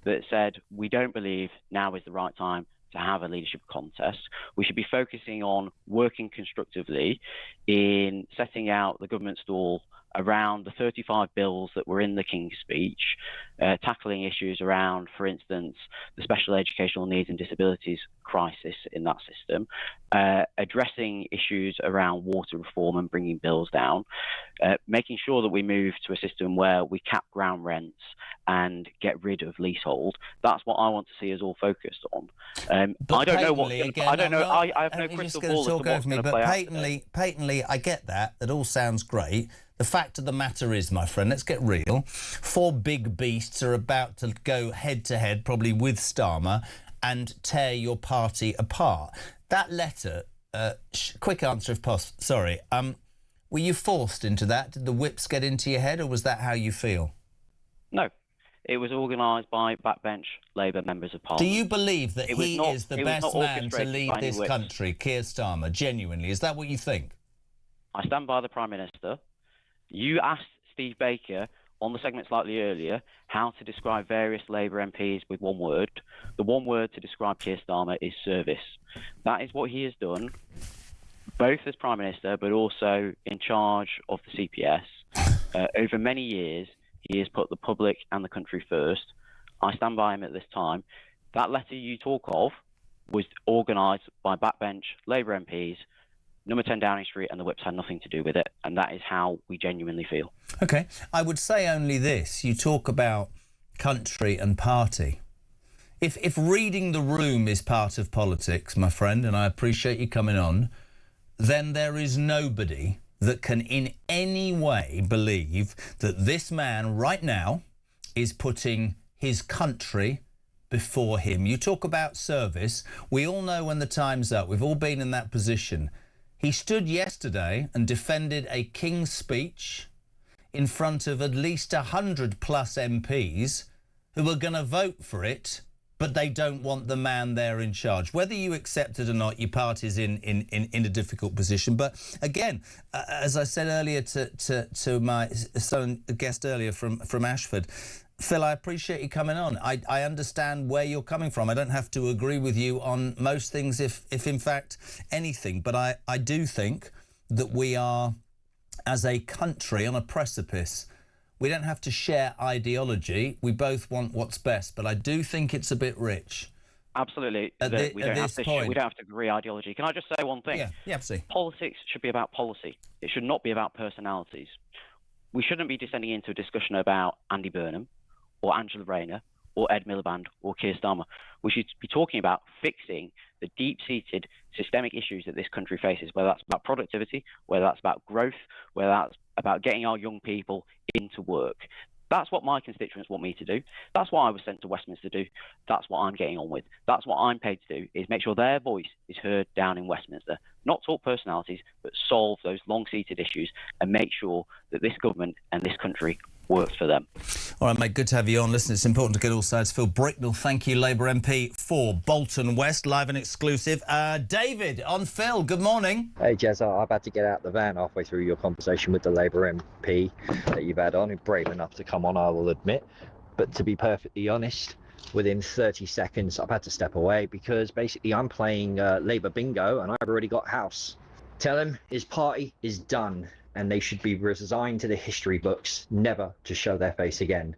that said we don't believe now is the right time to have a leadership contest. We should be focusing on working constructively in setting out the government stall around the 35 bills that were in the King's speech, tackling issues around, for instance, the special educational needs and disabilities crisis in that system, addressing issues around water reform and bringing bills down, making sure that we move to a system where we cap ground rents and get rid of leasehold. That's what I want to see us all focused on. I don't know what's going to... I don't know. I have no crystal ball as to what's going to play out. Patently, I get that. That all sounds great. The fact of the matter is, my friend, let's get real. 4 big beasts are about to go head-to-head, probably with Starmer, and tear your party apart. That letter, quick answer if possible, sorry, were you forced into that? Did the whips get into your head, or was that how you feel? No. It was organised by backbench Labour members of Parliament. Do you believe that he is the best man to lead this country, Keir Starmer, genuinely? Is that what you think? I stand by the Prime Minister. You asked Steve Baker on the segment slightly earlier how to describe various Labour MPs with one word. The one word to describe Keir Starmer is service. That is what he has done, both as Prime Minister but also in charge of the CPS. Over many years, he has put the public and the country first. I stand by him at this time. That letter you talk of was organised by backbench Labour MPs, number 10 Downing Street, and the whips had nothing to do with it, and that is how we genuinely feel. OK. I would say only this. You talk about country and party. If reading the room is part of politics, my friend, and I appreciate you coming on, then there is nobody that can in any way believe that this man right now is putting his country before him. You talk about service. We all know when the time's up. We've all been in that position. He stood yesterday and defended a King's speech in front of at least 100 plus MPs who are going to vote for it, but they don't want the man there in charge. Whether you accept it or not, your party's in a difficult position. But again, as I said earlier to my son guest earlier from Ashford, Phil, I appreciate you coming on. I understand where you're coming from. I don't have to agree with you on most things, if in fact anything. But I do think that we are, as a country, on a precipice. We don't have to share ideology. We both want what's best. But I do think it's a bit rich. Absolutely. We don't have to agree ideology. Can I just say one thing? Yeah, absolutely. Politics should be about policy. It should not be about personalities. We shouldn't be descending into a discussion about Andy Burnham or Angela Rayner or Ed Miliband or Keir Starmer. We should be talking about fixing the deep-seated systemic issues that this country faces, whether that's about productivity, whether that's about growth, whether that's about getting our young people into work. That's what my constituents want me to do. That's what I was sent to Westminster to do. That's what I'm getting on with. That's what I'm paid to do, is make sure their voice is heard down in Westminster. Not talk personalities, but solve those long-seated issues and make sure that this government and this country works for them. All right, mate, good to have you on. Listen, it's important to get all sides. Phil Bricknell, thank you, Labour MP for Bolton West, live and exclusive. David, on Phil, good morning. Hey, Jez, I've had to get out the van halfway through your conversation with the Labour MP that you've had on. He's brave enough to come on, I will admit. But to be perfectly honest, within 30 seconds, I've had to step away because basically I'm playing Labour bingo and I've already got house. Tell him his party is done and they should be resigned to the history books, never to show their face again.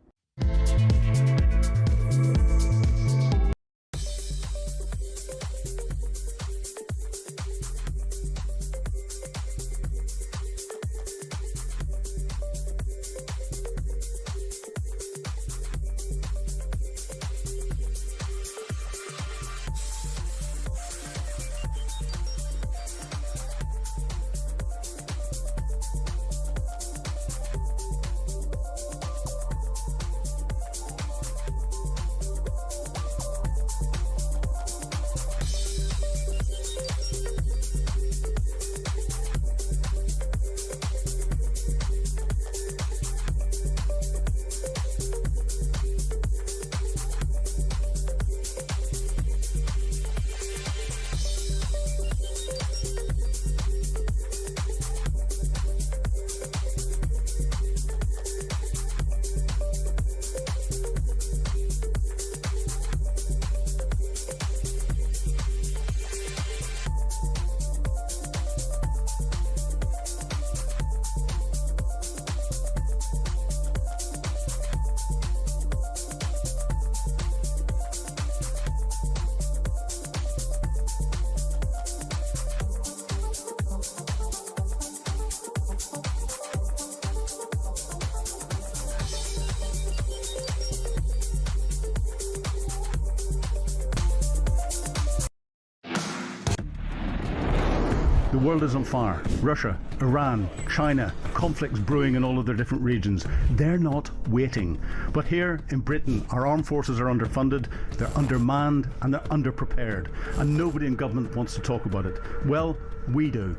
The world is on fire. Russia, Iran, China, conflicts brewing in all of their different regions. They're not waiting. But here in Britain, our armed forces are underfunded, they're undermanned and they're underprepared. And nobody in government wants to talk about it. Well, we do.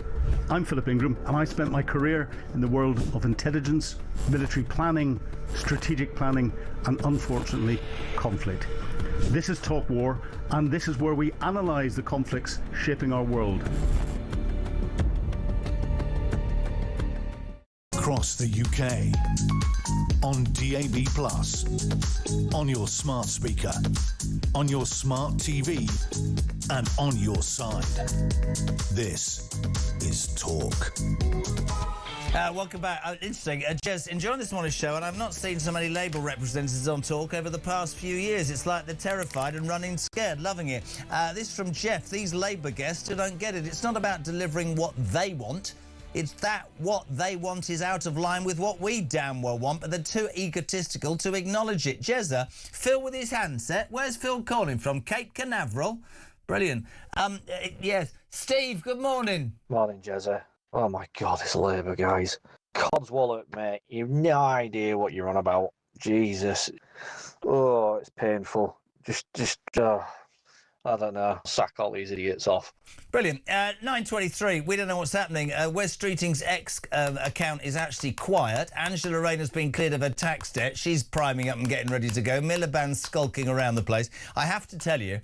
I'm Philip Ingram and I spent my career in the world of intelligence, military planning, strategic planning and unfortunately conflict. This is Talk War and this is where we analyse the conflicts shaping our world. Across the UK, on DAB+, on your smart speaker, on your smart TV, and on your side. This is Talk. Welcome back. Interesting. Jez, enjoying this morning's show, and I've not seen so many Labour representatives on Talk over the past few years. It's like they're terrified and running scared, loving it. This from Jeff. These Labour guests who don't get it. It's not about delivering what they want. It's that what they want is out of line with what we damn well want, but they're too egotistical to acknowledge it. Jezza, Phil with his handset. Where's Phil calling from? Cape Canaveral? Brilliant. Yes. Steve, good morning. Morning, Jezza. Oh, my God, this Labour, guys. Codswallop, mate. You've no idea what you're on about. Jesus. Oh, it's painful. I don't know. Sack all these idiots off. Brilliant. 9:23. We don't know what's happening. Wes Streeting's ex account is actually quiet. Angela Rayner's been cleared of her tax debt. She's priming up and getting ready to go. Miliband's skulking around the place. I have to tell you,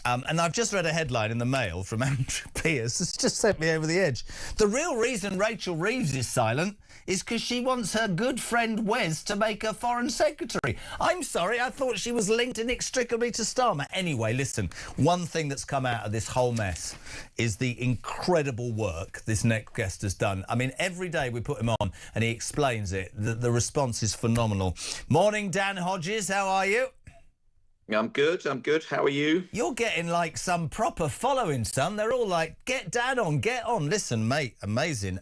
and I've just read a headline in the Mail from Andrew Pierce. It's just sent me over the edge. The real reason Rachel Reeves is silent is because she wants her good friend Wes to make her Foreign Secretary. I'm sorry, I thought she was linked inextricably to Starmer. Anyway, listen, one thing that's come out of this whole mess is the incredible work this next guest has done. I mean, every day we put him on and he explains it. The response is phenomenal. Morning, Dan Hodges, how are you? I'm good. How are you? You're getting like some proper following, son. They're all like, get Dan on, get on. Listen, mate, amazing.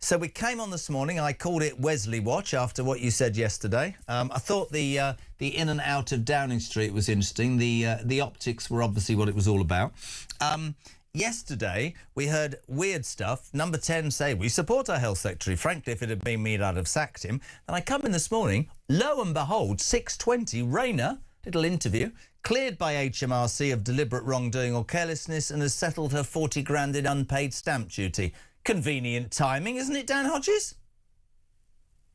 So we came on this morning. I called it Wesley Watch after what you said yesterday. I thought the in and out of Downing Street was interesting. The optics were obviously what it was all about. Yesterday, we heard weird stuff. Number 10 say, we support our health secretary. Frankly, if it had been me, I'd have sacked him. And I come in this morning, lo and behold, 6:20, Rayner, little interview, cleared by HMRC of deliberate wrongdoing or carelessness and has settled her 40 grand in unpaid stamp duty. Convenient timing, isn't it, Dan Hodges?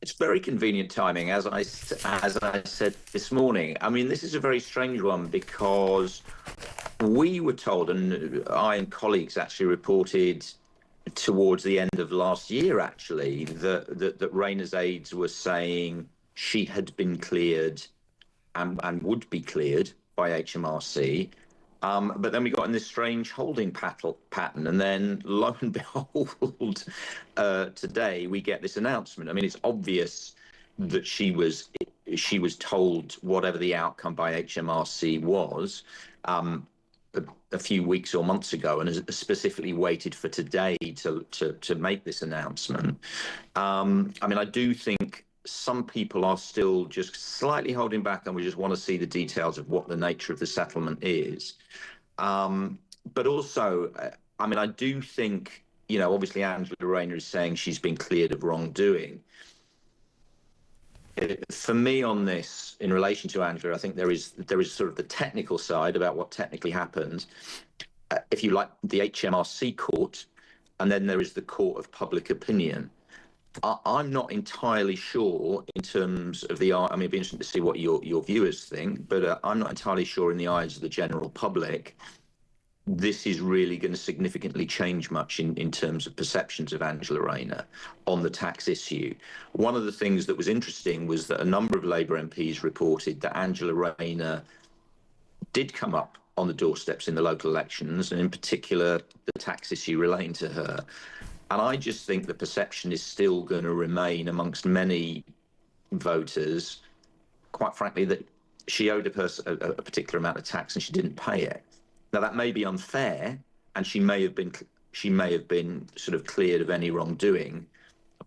It's very convenient timing, as I said this morning. I mean, this is a very strange one because we were told, and I and colleagues actually reported towards the end of last year, actually, that Rayner's aides were saying she had been cleared and would be cleared by HMRC. But then we got in this strange holding pattern, and then lo and behold, today we get this announcement. I mean, it's obvious that she was told whatever the outcome by HMRC was a few weeks or months ago, and has specifically waited for today to make this announcement. I mean, I do think some people are still just slightly holding back, and we just want to see the details of what the nature of the settlement is. But also, I mean, I do think, you know, obviously Angela Rayner is saying she's been cleared of wrongdoing. For me on this, in relation to Angela, I think there is sort of the technical side about what technically happened, if you like, the HMRC court, and then there is the court of public opinion. I'm not entirely sure in terms of the, I mean, it'd be interesting to see what your viewers think, but I'm not entirely sure in the eyes of the general public, this is really going to significantly change much in terms of perceptions of Angela Rayner on the tax issue. One of the things that was interesting was that a number of Labour MPs reported that Angela Rayner did come up on the doorsteps in the local elections, and in particular, the tax issue relating to her. And I just think the perception is still going to remain amongst many voters, quite frankly, that she owed a particular amount of tax and she didn't pay it. Now, that may be unfair, and she may have been sort of cleared of any wrongdoing,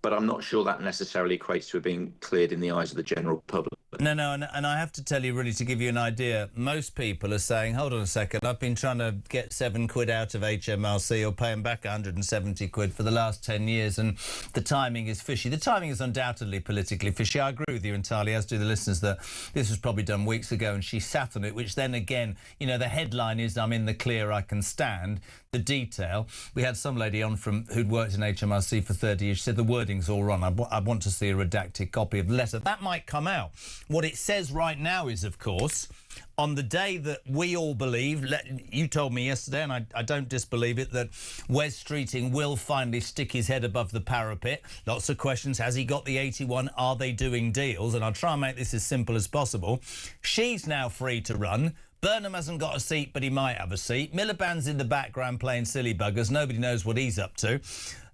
but I'm not sure that necessarily equates to her being cleared in the eyes of the general public. No, and I have to tell you, really, to give you an idea, most people are saying, hold on a second, I've been trying to get £7 out of HMRC or pay them back 170 quid for the last 10 years, and the timing is fishy. The timing is undoubtedly politically fishy. I agree with you entirely, as do the listeners, that this was probably done weeks ago and she sat on it, which then again, you know, the headline is, I'm in the clear, I can stand. The detail, we had some lady on who'd worked in HMRC for 30 years. She said the wording's all wrong. I want to see a redacted copy of the letter. That might come out. What it says right now is, of course, on the day that we all believe, you told me yesterday, and I don't disbelieve it, that Wes Streeting will finally stick his head above the parapet. Lots of questions. Has he got the 81? Are they doing deals? And I'll try and make this as simple as possible. She's now free to run. Burnham hasn't got a seat, but he might have a seat. Miliband's in the background playing silly buggers. Nobody knows what he's up to.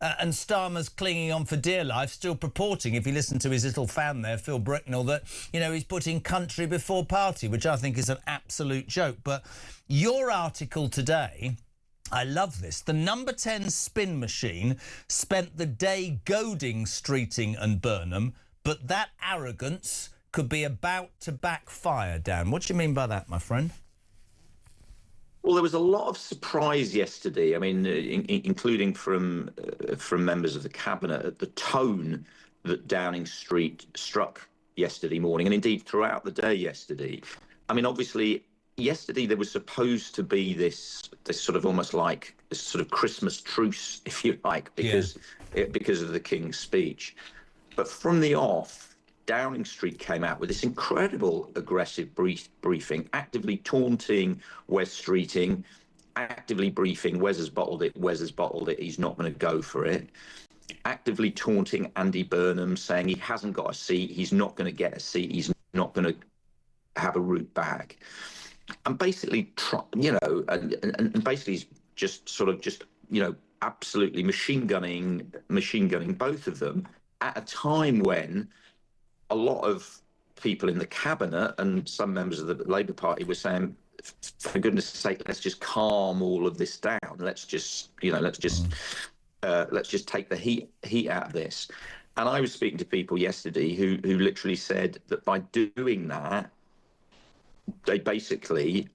And Starmer's clinging on for dear life, still purporting, if you listen to his little fan there, Phil Bricknell, that, you know, he's putting country before party, which I think is an absolute joke. But your article today, I love this. The number 10 spin machine spent the day goading Streeting and Burnham, but that arrogance could be about to backfire, Dan. What do you mean by that, my friend? Well, there was a lot of surprise yesterday. I mean, including from members of the cabinet, at the tone that Downing Street struck yesterday morning, and indeed throughout the day yesterday. I mean, obviously, yesterday there was supposed to be this sort of almost like this sort of Christmas truce, if you like, because of the King's speech. But from the off, Downing Street came out with this incredible aggressive briefing, actively taunting Wes Streeting, actively briefing Wes has bottled it, he's not going to go for it, actively taunting Andy Burnham, saying he hasn't got a seat, he's not going to get a seat, he's not going to have a route back. And basically, and basically just absolutely machine gunning both of them at a time when a lot of people in the cabinet and some members of the Labour Party were saying, for goodness sake, let's just calm all of this down. Let's just let's just take the heat out of this. And I was speaking to people yesterday who literally said that by doing that, they basically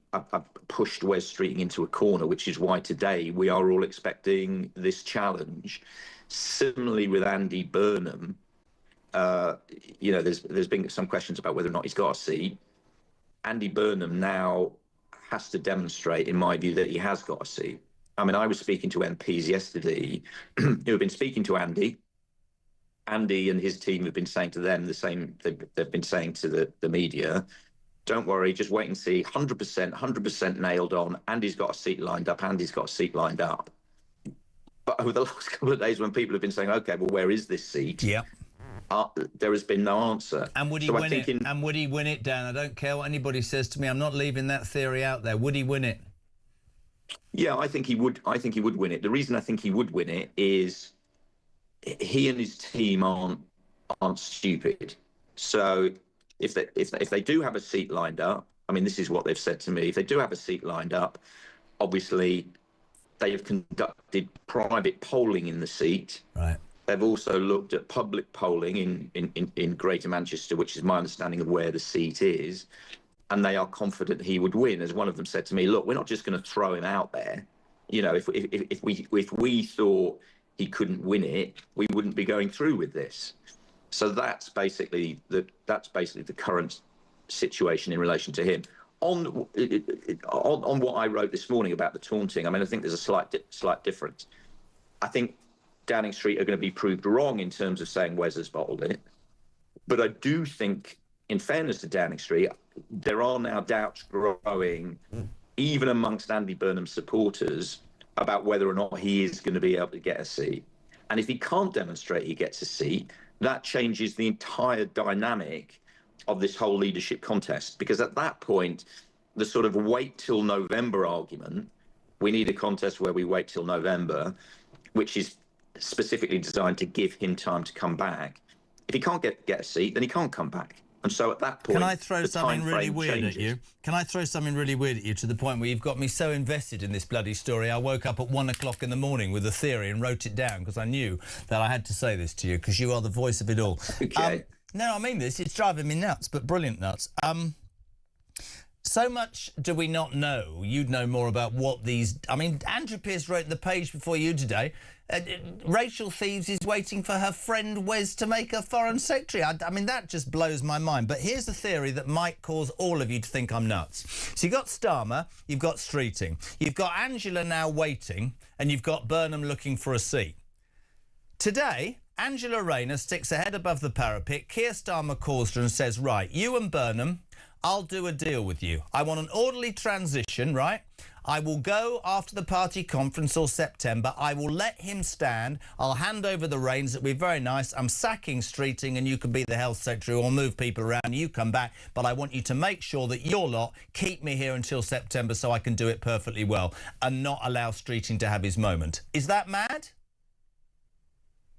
pushed Wes Streeting into a corner, which is why today we are all expecting this challenge. Similarly with Andy Burnham, you know, there's been some questions about whether or not he's got a seat. Andy Burnham now has to demonstrate, in my view, that he has got a seat. I mean, I was speaking to MPs yesterday who have been speaking to Andy. Andy and his team have been saying to them the same they've been saying to the media. Don't worry, just wait and see. 100% nailed on. Andy's got a seat lined up. Andy's got a seat lined up. But over the last couple of days when people have been saying, OK, well, where is this seat? Yeah. There has been no answer. And would he win it? And would he win it, Dan? I don't care what anybody says to me. I'm not leaving that theory out there. Would he win it? Yeah, I think he would. I think he would win it. The reason I think he would win it is he and his team aren't stupid. So if they do have a seat lined up, I mean, this is what they've said to me. If they do have a seat lined up, obviously they have conducted private polling in the seat. Right. They've also looked at public polling in Greater Manchester, which is my understanding of where the seat is, and they are confident he would win. As one of them said to me, look, we're not just going to throw him out there. You know, if we thought he couldn't win it, we wouldn't be going through with this. So that's basically the current situation in relation to him. On what I wrote this morning about the taunting, I mean, I think there's a slight difference. I think Downing Street are going to be proved wrong in terms of saying Wes has bottled it. But I do think, in fairness to Downing Street, there are now doubts growing, even amongst Andy Burnham's supporters, about whether or not he is going to be able to get a seat. And if he can't demonstrate he gets a seat, that changes the entire dynamic of this whole leadership contest. Because at that point, the sort of wait till November argument, we need a contest where we wait till November, which is specifically designed to give him time to come back. If he can't get a seat, then he can't come back. And so at that point, can I throw something really weird changes. at you? Can I throw something really weird at you to the point where you've got me so invested in this bloody story, I woke up at 1 o'clock in the morning with a theory and wrote it down because I knew that I had to say this to you because you are the voice of it all. Okay. No, I mean this. It's driving me nuts, but brilliant nuts. So much do we not know. You'd know more about what these... I mean, Andrew Pearce wrote the page before you today. Rachel Thieves is waiting for her friend Wes to make her foreign secretary. I mean, that just blows my mind. But here's the theory that might cause all of you to think I'm nuts. So you've got Starmer, you've got Streeting, you've got Angela now waiting, and you've got Burnham looking for a seat. Today, Angela Rayner sticks her head above the parapet. Keir Starmer calls her and says, right, you and Burnham, I'll do a deal with you. I want an orderly transition, right? I will go after the party conference or September. I will let him stand. I'll hand over the reins. It'll be very nice. I'm sacking Streeting and you can be the health secretary or move people around. You come back. But I want you to make sure that your lot keep me here until September so I can do it perfectly well and not allow Streeting to have his moment. Is that mad?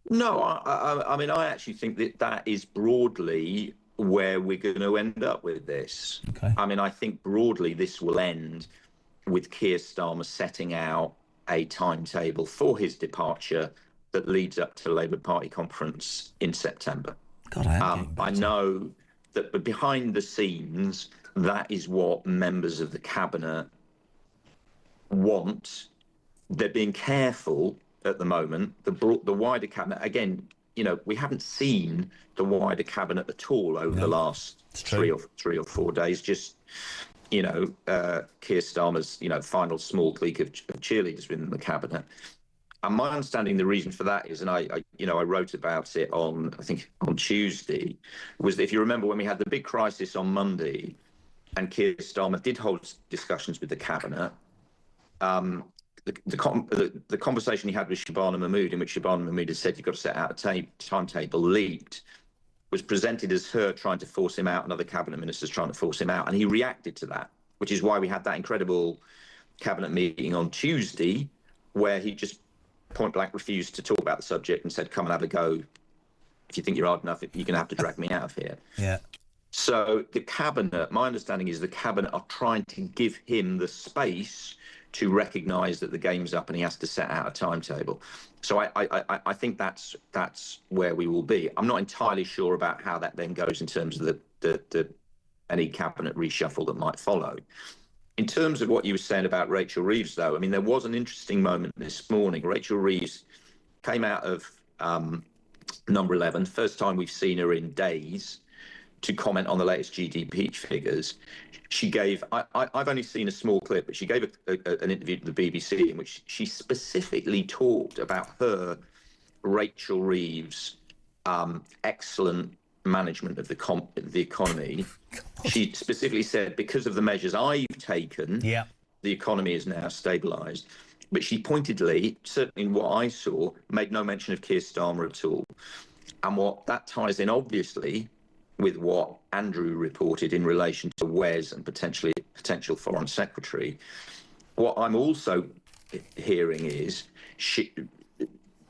No, I mean, I actually think that is broadly where we're going to end up with this. Okay. I mean, I think broadly this will end with Keir Starmer setting out a timetable for his departure that leads up to the Labour Party conference in September. God, I know that, but behind the scenes, that is what members of the cabinet want. They're being careful at the moment. The wider cabinet, again, you know, we haven't seen the wider cabinet at all over the last three or 4 days. Just, you know, Keir Starmer's, you know, final small clique of cheerleaders within the cabinet. And my understanding, the reason for that is, and I wrote about it on, I think on Tuesday, was that if you remember when we had the big crisis on Monday, and Keir Starmer did hold discussions with the cabinet. The conversation he had with Shabana Mahmood, in which Shabana Mahmood had said you've got to set out a timetable, leaked, was presented as her trying to force him out and other cabinet ministers trying to force him out. And he reacted to that, which is why we had that incredible cabinet meeting on Tuesday, where he just point blank refused to talk about the subject and said, come and have a go. If you think you're hard enough, you're going to have to drag me out of here. Yeah. So the cabinet, my understanding is the cabinet are trying to give him the space to recognise that the game's up and he has to set out a timetable. So I think that's where we will be. I'm not entirely sure about how that then goes in terms of the any cabinet reshuffle that might follow. In terms of what you were saying about Rachel Reeves, though, I mean, there was an interesting moment this morning. Rachel Reeves came out of number 11, first time we've seen her in days, to comment on the latest GDP figures. She gave, I've only seen a small clip, but she gave an interview to the BBC in which she specifically talked about her, Rachel Reeves, excellent management of the economy. She specifically said, because of the measures I've taken, the economy is now stabilised. But she pointedly, certainly what I saw, made no mention of Keir Starmer at all. And what that ties in, obviously, with what Andrew reported in relation to Wes and potential Foreign Secretary. What I'm also hearing is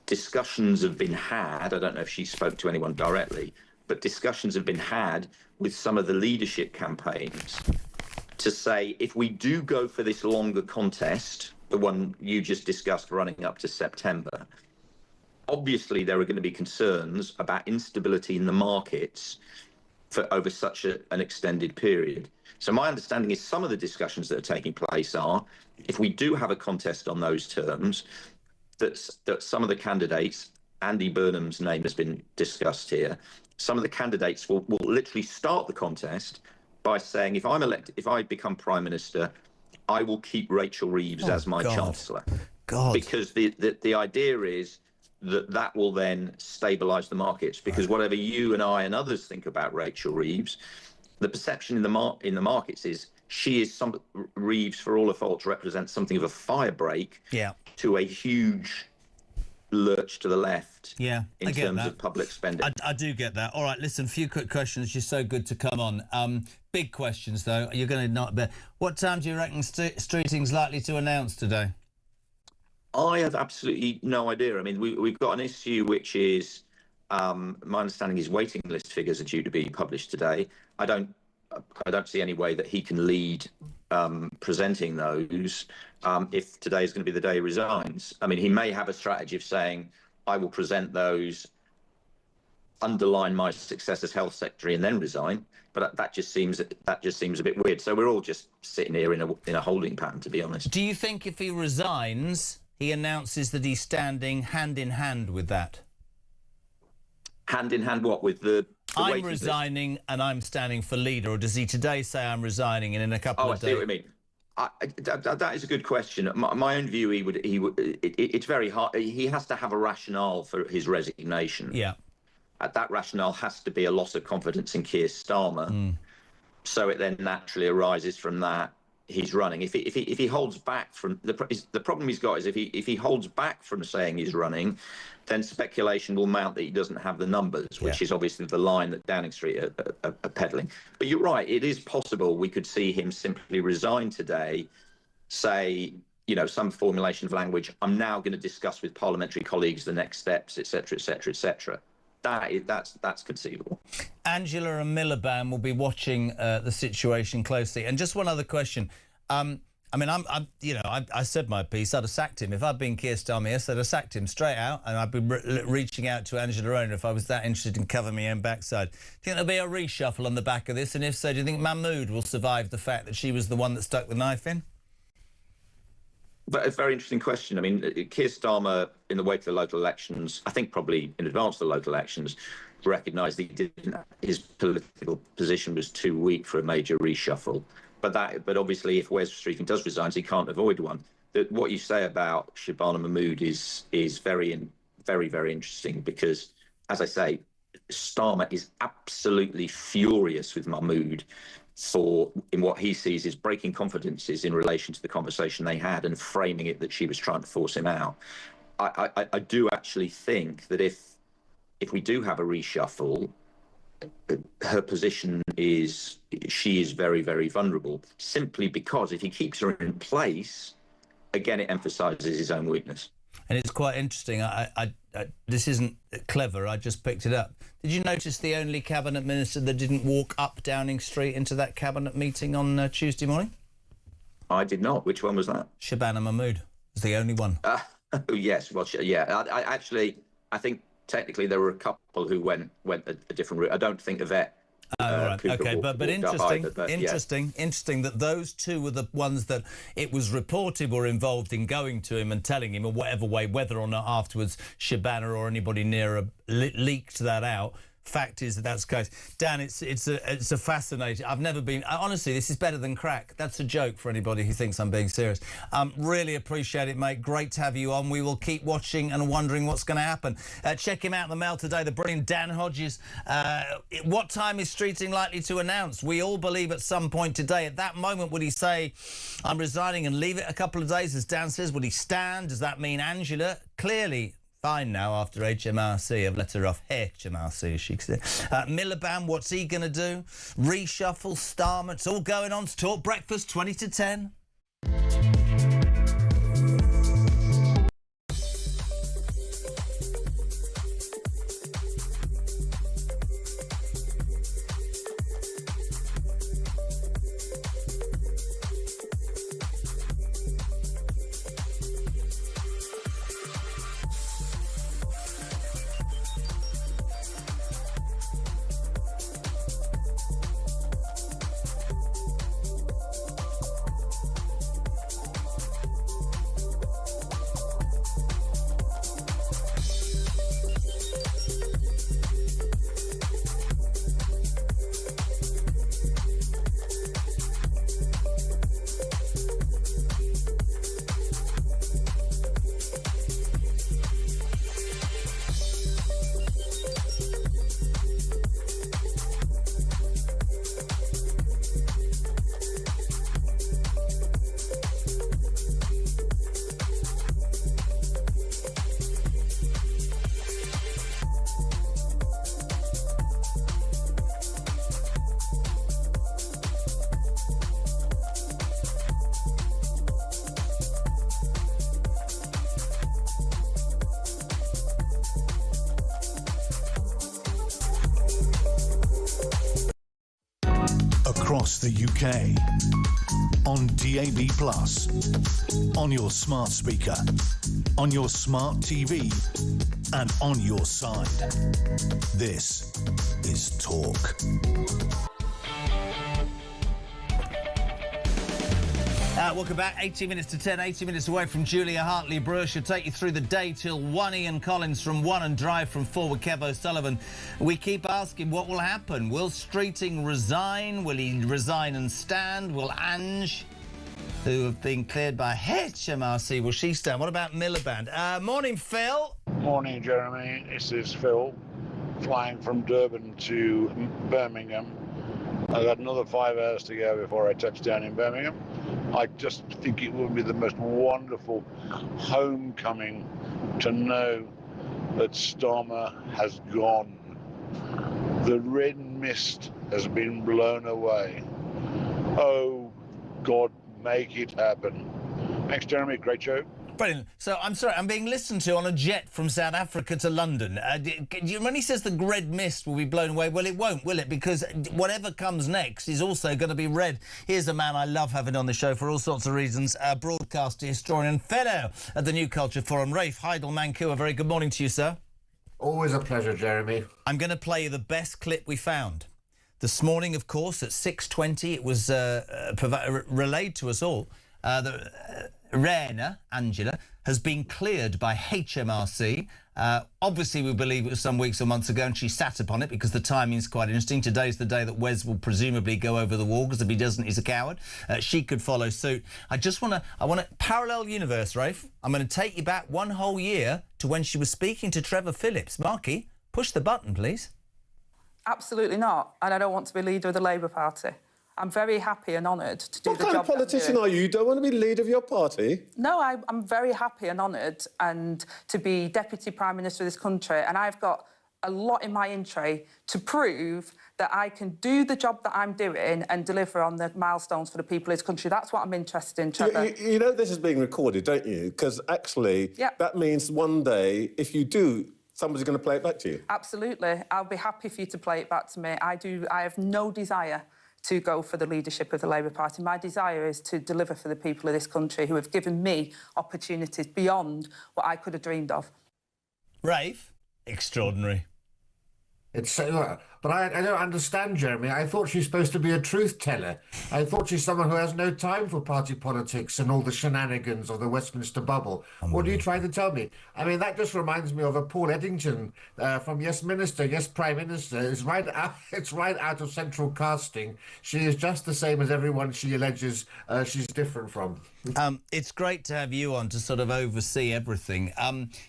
discussions have been had, I don't know if she spoke to anyone directly, but discussions have been had with some of the leadership campaigns to say, if we do go for this longer contest, the one you just discussed running up to September, obviously there are going to be concerns about instability in the markets for over such an extended period. So my understanding is some of the discussions that are taking place are, if we do have a contest on those terms, that some of the candidates, Andy Burnham's name has been discussed here, some of the candidates will literally start the contest by saying, if I'm elected, if I become Prime Minister, I will keep Rachel Reeves as my Chancellor. Because the idea is that will then stabilise the markets, because whatever you and I and others think about Rachel Reeves, the perception in the markets is Reeves, for all her faults, represents something of a fire break to a huge lurch to the left in terms of public spending. I do get that. All right, listen, a few quick questions. You're so good to come on. Big questions, though. You're going to not... What time do you reckon Streeting's likely to announce today? I have absolutely no idea. I mean, we've got an issue which is, my understanding is waiting list figures are due to be published today. I don't see any way that he can lead presenting those if today is going to be the day he resigns. I mean, he may have a strategy of saying, I will present those, underline my success as health secretary, and then resign. But that just seems a bit weird. So we're all just sitting here in a holding pattern, to be honest. Do you think if he resigns, he announces that he's standing hand in hand with that? Hand in hand what? With the I'm resigning and I'm standing for leader, or does he today say I'm resigning and in a couple of days? I see what you mean. That is a good question. My own view, it's very hard. He has to have a rationale for his resignation. Yeah. That rationale has to be a loss of confidence in Keir Starmer. So it then naturally arises from that he's running. If he holds back from the problem he's got is if he holds back from saying he's running, then speculation will mount that he doesn't have the numbers, which is obviously the line that Downing Street are peddling. But you're right, it is possible we could see him simply resign today, say, some formulation of language, I'm now going to discuss with parliamentary colleagues the next steps, etc., etc., etc. That's conceivable. Angela and Miliband will be watching the situation closely. And just one other question. I mean, I said my piece. I'd have sacked him if I'd been Keir Starmer. Yes, I'd have sacked him straight out, and I'd be reaching out to Angela Rayner if I was that interested in covering my own backside. Do you think there'll be a reshuffle on the back of this? And if so, do you think Mahmood will survive the fact that she was the one that stuck the knife in? But a very interesting question. I mean, Keir Starmer, in the wake of the local elections, I think probably in advance of the local elections, recognised that his political position was too weak for a major reshuffle. But obviously, if Wes Streeting does resign, he can't avoid one. What you say about Shabana Mahmood is very, very interesting because, as I say, Starmer is absolutely furious with Mahmood in what he sees as breaking confidences in relation to the conversation they had and framing it that she was trying to force him out. I do actually think that if we do have a reshuffle, her position is she is very, very vulnerable, simply because if he keeps her in place, again, it emphasises his own weakness. And it's quite interesting. This isn't clever. I just picked it up. Did you notice the only cabinet minister that didn't walk up Downing Street into that cabinet meeting on Tuesday morning? I did not. Which one was that? Shabana Mahmood was the only one. Yes. Well, yeah. I think technically there were a couple who went a different route. I don't think Yvette. Right. Cooper Okay, walked but up interesting, either, but, interesting that those two were the ones that it was reported were involved in going to him and telling him in whatever way, whether or not afterwards Shabana or anybody nearer leaked that out. Fact is that's the case. Dan, it's a fascinating. I've never been. Honestly, this is better than crack. That's a joke for anybody who thinks I'm being serious. Really appreciate it, mate. Great to have you on. We will keep watching and wondering what's going to happen. Check him out in the mail today. The brilliant Dan Hodges. What time is Streeting likely to announce? We all believe at some point today. At that moment, would he say, "I'm resigning" and leave it a couple of days, as Dan says? Would he stand? Does that mean Angela? Clearly. Fine now after HMRC. I've let her off HMRC, as she said. Miliband, what's he going to do? Reshuffle, Starmer, it's all going on to Talk Breakfast, 20 to 10. Across the UK, on DAB+, on your smart speaker, on your smart TV, and on your side. This is Talk. Welcome back. 18 minutes to 10, 80 minutes away from Julia Hartley-Brewer. She'll take you through the day till 1. Ian Collins from 1 and Drive from 4 with Kev O'Sullivan. We keep asking what will happen. Will Streeting resign? Will he resign and stand? Will Ange, who have been cleared by HMRC, will she stand? What about Miliband? Morning, Phil. Morning, Jeremy. This is Phil, flying from Durban to Birmingham. I've got another 5 hours to go before I touch down in Birmingham. I just think it will be the most wonderful homecoming to know that Starmer has gone. The red mist has been blown away. Oh, God, make it happen. Thanks, Jeremy. Great show. Brilliant. So, I'm sorry, I'm being listened to on a jet from South Africa to London. When he says the red mist will be blown away, well, it won't, will it? Because whatever comes next is also going to be red. Here's a man I love having on the show for all sorts of reasons, broadcaster, historian, fellow at the New Culture Forum, Rafe Heidel-Mankua. A very good morning to you, sir. Always a pleasure, Jeremy. I'm going to play you the best clip we found. This morning, of course, at 6:20, it was relayed to us all that Rena, Angela, has been cleared by HMRC. Obviously, we believe it was some weeks or months ago, and she sat upon it because the timing is quite interesting. Today's the day that Wes will presumably go over the wall, because if he doesn't, he's a coward. She could follow suit. I want a parallel universe, Rafe. I'm going to take you back 1 whole year to when she was speaking to Trevor Phillips. Marky, push the button, please. Absolutely not. And I don't want to be leader of the Labour Party. I'm very happy and honoured to do the job. What kind of politician are you? You don't want to be leader of your party? No, I'm very happy and honoured and to be Deputy Prime Minister of this country. And I've got a lot in my in tray to prove that I can do the job that I'm doing and deliver on the milestones for the people of this country. That's what I'm interested in, Trevor. You know this is being recorded, don't you? Because actually, that means one day, if you do, somebody's going to play it back to you. Absolutely. I'll be happy for you to play it back to me. I have no desire to go for the leadership of the Labour Party. My desire is to deliver for the people of this country who have given me opportunities beyond what I could have dreamed of. Rafe? Extraordinary. It's so, but I don't understand, Jeremy. I thought she's supposed to be a truth teller. I thought she's someone who has no time for party politics and all the shenanigans of the Westminster bubble. What are you trying to tell me? I mean, that just reminds me of a Paul Eddington from Yes Minister, Yes Prime Minister. It's right out of central casting. She is just the same as everyone she alleges she's different from. It's great to have you on to sort of oversee everything.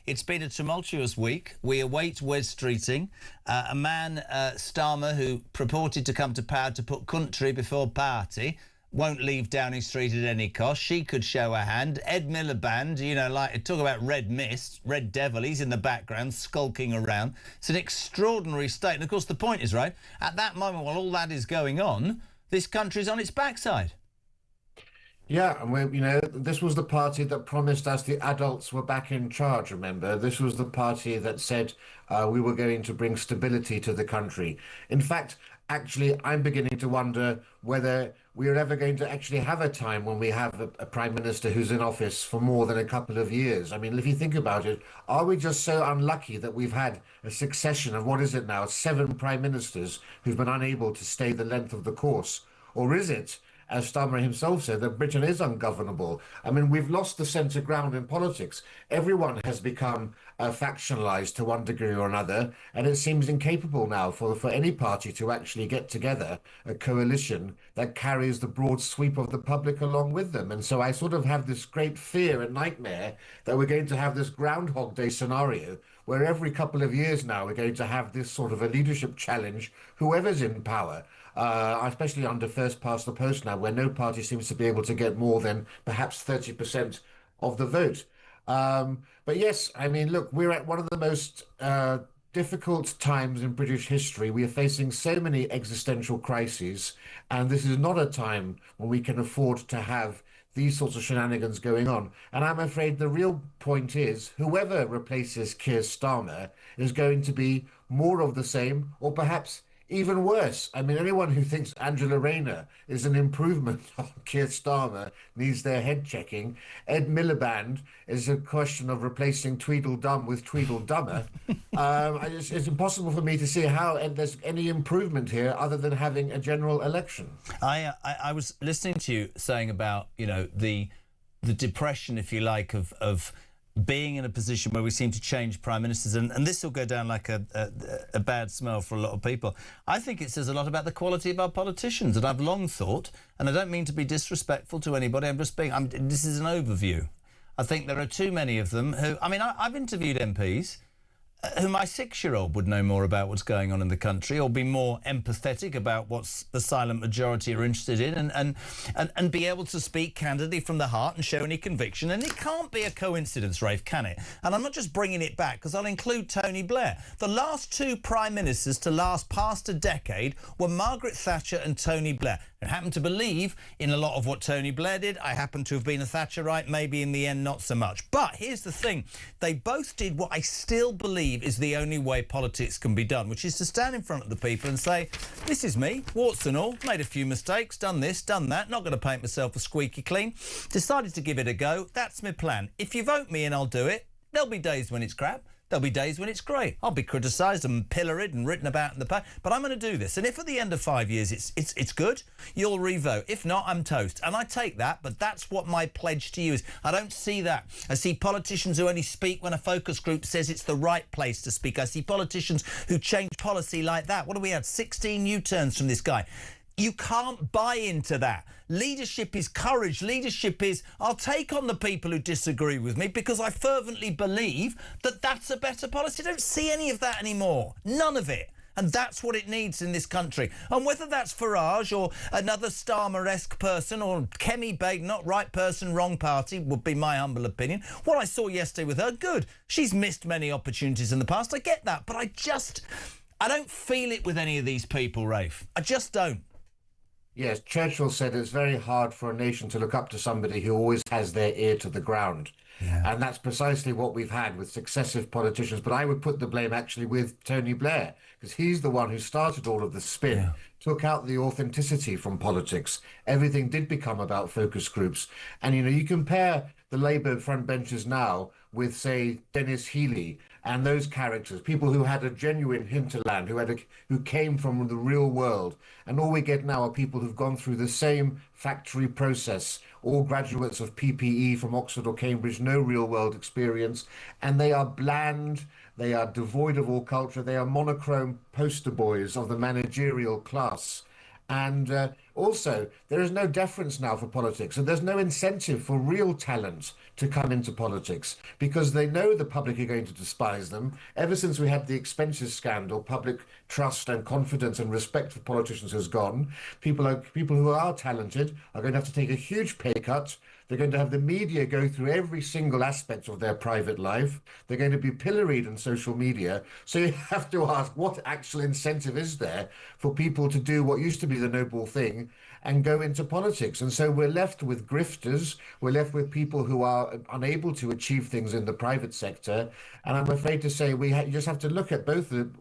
It's been a tumultuous week. We await Wes Streeting, a man, Starmer, who purported to come to power to put country before party, won't leave Downing Street at any cost. She could show her hand. Ed Miliband, you know, like, talk about red mist, red devil, he's in the background, skulking around. It's an extraordinary state. And, of course, the point is, right, at that moment while all that is going on, this country's on its backside. Yeah, and you know, this was the party that promised us the adults were back in charge, remember? This was the party that said we were going to bring stability to the country. In fact, actually, I'm beginning to wonder whether we're ever going to actually have a time when we have a Prime Minister who's in office for more than a couple of years. I mean, if you think about it, are we just so unlucky that we've had a succession of, what is it now, 7 Prime Ministers who've been unable to stay the length of the course? Or is it, as Starmer himself said, that Britain is ungovernable? I mean, we've lost the centre ground in politics. Everyone has become factionalised to one degree or another, and it seems incapable now for any party to actually get together a coalition that carries the broad sweep of the public along with them. And so I sort of have this great fear and nightmare that we're going to have this Groundhog Day scenario where every couple of years now we're going to have this sort of a leadership challenge, whoever's in power. Especially under first past the post now, where no party seems to be able to get more than perhaps 30% of the vote. But yes, I mean, look, we're at one of the most difficult times in British history. We are facing so many existential crises, and this is not a time when we can afford to have these sorts of shenanigans going on. And I'm afraid the real point is whoever replaces Keir Starmer is going to be more of the same, or perhaps even worse. I mean, anyone who thinks Angela Rayner is an improvement on Keir Starmer needs their head checking. Ed Miliband is a question of replacing Tweedledum with Tweedledummer. It's impossible for me to see how there's any improvement here other than having a general election. I was listening to you saying about, you know, the depression, if you like, of being in a position where we seem to change prime ministers, and this will go down like a bad smell for a lot of people. I think it says a lot about the quality of our politicians, and I've long thought, and I don't mean to be disrespectful to anybody, this is an overview. I think there are too many of them who, I mean, I've interviewed MPs who my 6-year-old would know more about what's going on in the country, or be more empathetic about what the silent majority are interested in, and be able to speak candidly from the heart and show any conviction. And it can't be a coincidence, Rafe, can it? And I'm not just bringing it back, because I'll include Tony Blair. The last 2 prime ministers to last past a decade were Margaret Thatcher and Tony Blair. I happen to believe in a lot of what Tony Blair did. I happen to have been a Thatcherite, maybe in the end not so much. But here's the thing. They both did what I still believe is the only way politics can be done, which is to stand in front of the people and say, this is me, warts and all, made a few mistakes, done this, done that, not going to paint myself a squeaky clean, decided to give it a go. That's my plan. If you vote me in, I'll do it. There'll be days when it's crap. There'll be days when it's great. I'll be criticised and pilloried and written about in the paper, but I'm going to do this. And if at the end of 5 years it's good, you'll re-vote. If not, I'm toast. And I take that, but that's what my pledge to you is. I don't see that. I see politicians who only speak when a focus group says it's the right place to speak. I see politicians who change policy like that. What do we have? 16 U-turns from this guy. You can't buy into that. Leadership is courage. Leadership is, I'll take on the people who disagree with me because I fervently believe that that's a better policy. I don't see any of that anymore. None of it. And that's what it needs in this country. And whether that's Farage or another Starmer-esque person or Kemi Baig, not right person, wrong party, would be my humble opinion. What I saw yesterday with her, good. She's missed many opportunities in the past. I get that. But I don't feel it with any of these people, Rafe. I just don't. Yes, Churchill said it's very hard for a nation to look up to somebody who always has their ear to the ground. And that's precisely what we've had with successive politicians. But I would put the blame actually with Tony Blair, because he's the one who started all of the spin, took out the authenticity from politics. Everything did become about focus groups. And, you compare the Labour front benches now with, say, Dennis Healey and those characters, people who had a genuine hinterland, who came from the real world. And all we get now are people who've gone through the same factory process, all graduates of PPE from Oxford or Cambridge, no real world experience. And they are bland, they are devoid of all culture, they are monochrome poster boys of the managerial class. And also, there is no deference now for politics, and there's no incentive for real talent to come into politics because they know the public are going to despise them. Ever since we had the expenses scandal, public trust and confidence and respect for politicians has gone. People who are talented are going to have to take a huge pay cut. They're going to have the media go through every single aspect of their private life. They're going to be pilloried on social media. So you have to ask, what actual incentive is there for people to do what used to be the noble thing and go into politics? And so we're left with grifters. We're left with people who are unable to achieve things in the private sector. And I'm afraid to say you just have to look at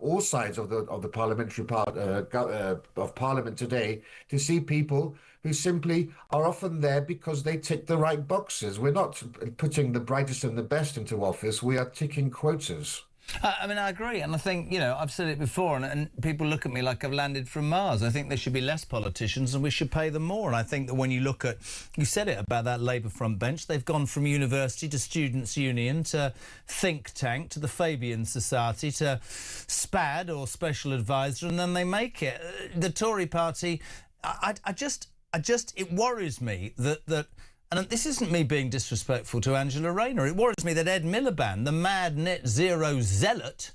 all sides of the parliamentary part of Parliament today to see people who simply are often there because they tick the right boxes. We're not putting the brightest and the best into office. We are ticking quotas. I mean, I agree. And I think, I've said it before, and people look at me like I've landed from Mars. I think there should be less politicians and we should pay them more. And I think that when you look at, you said it about that Labour front bench, they've gone from university to students' union to think tank to the Fabian Society to SPAD or special advisor, and then they make it. The Tory party, it worries me that and this isn't me being disrespectful to Angela Rayner, it worries me that Ed Miliband, the mad net zero zealot,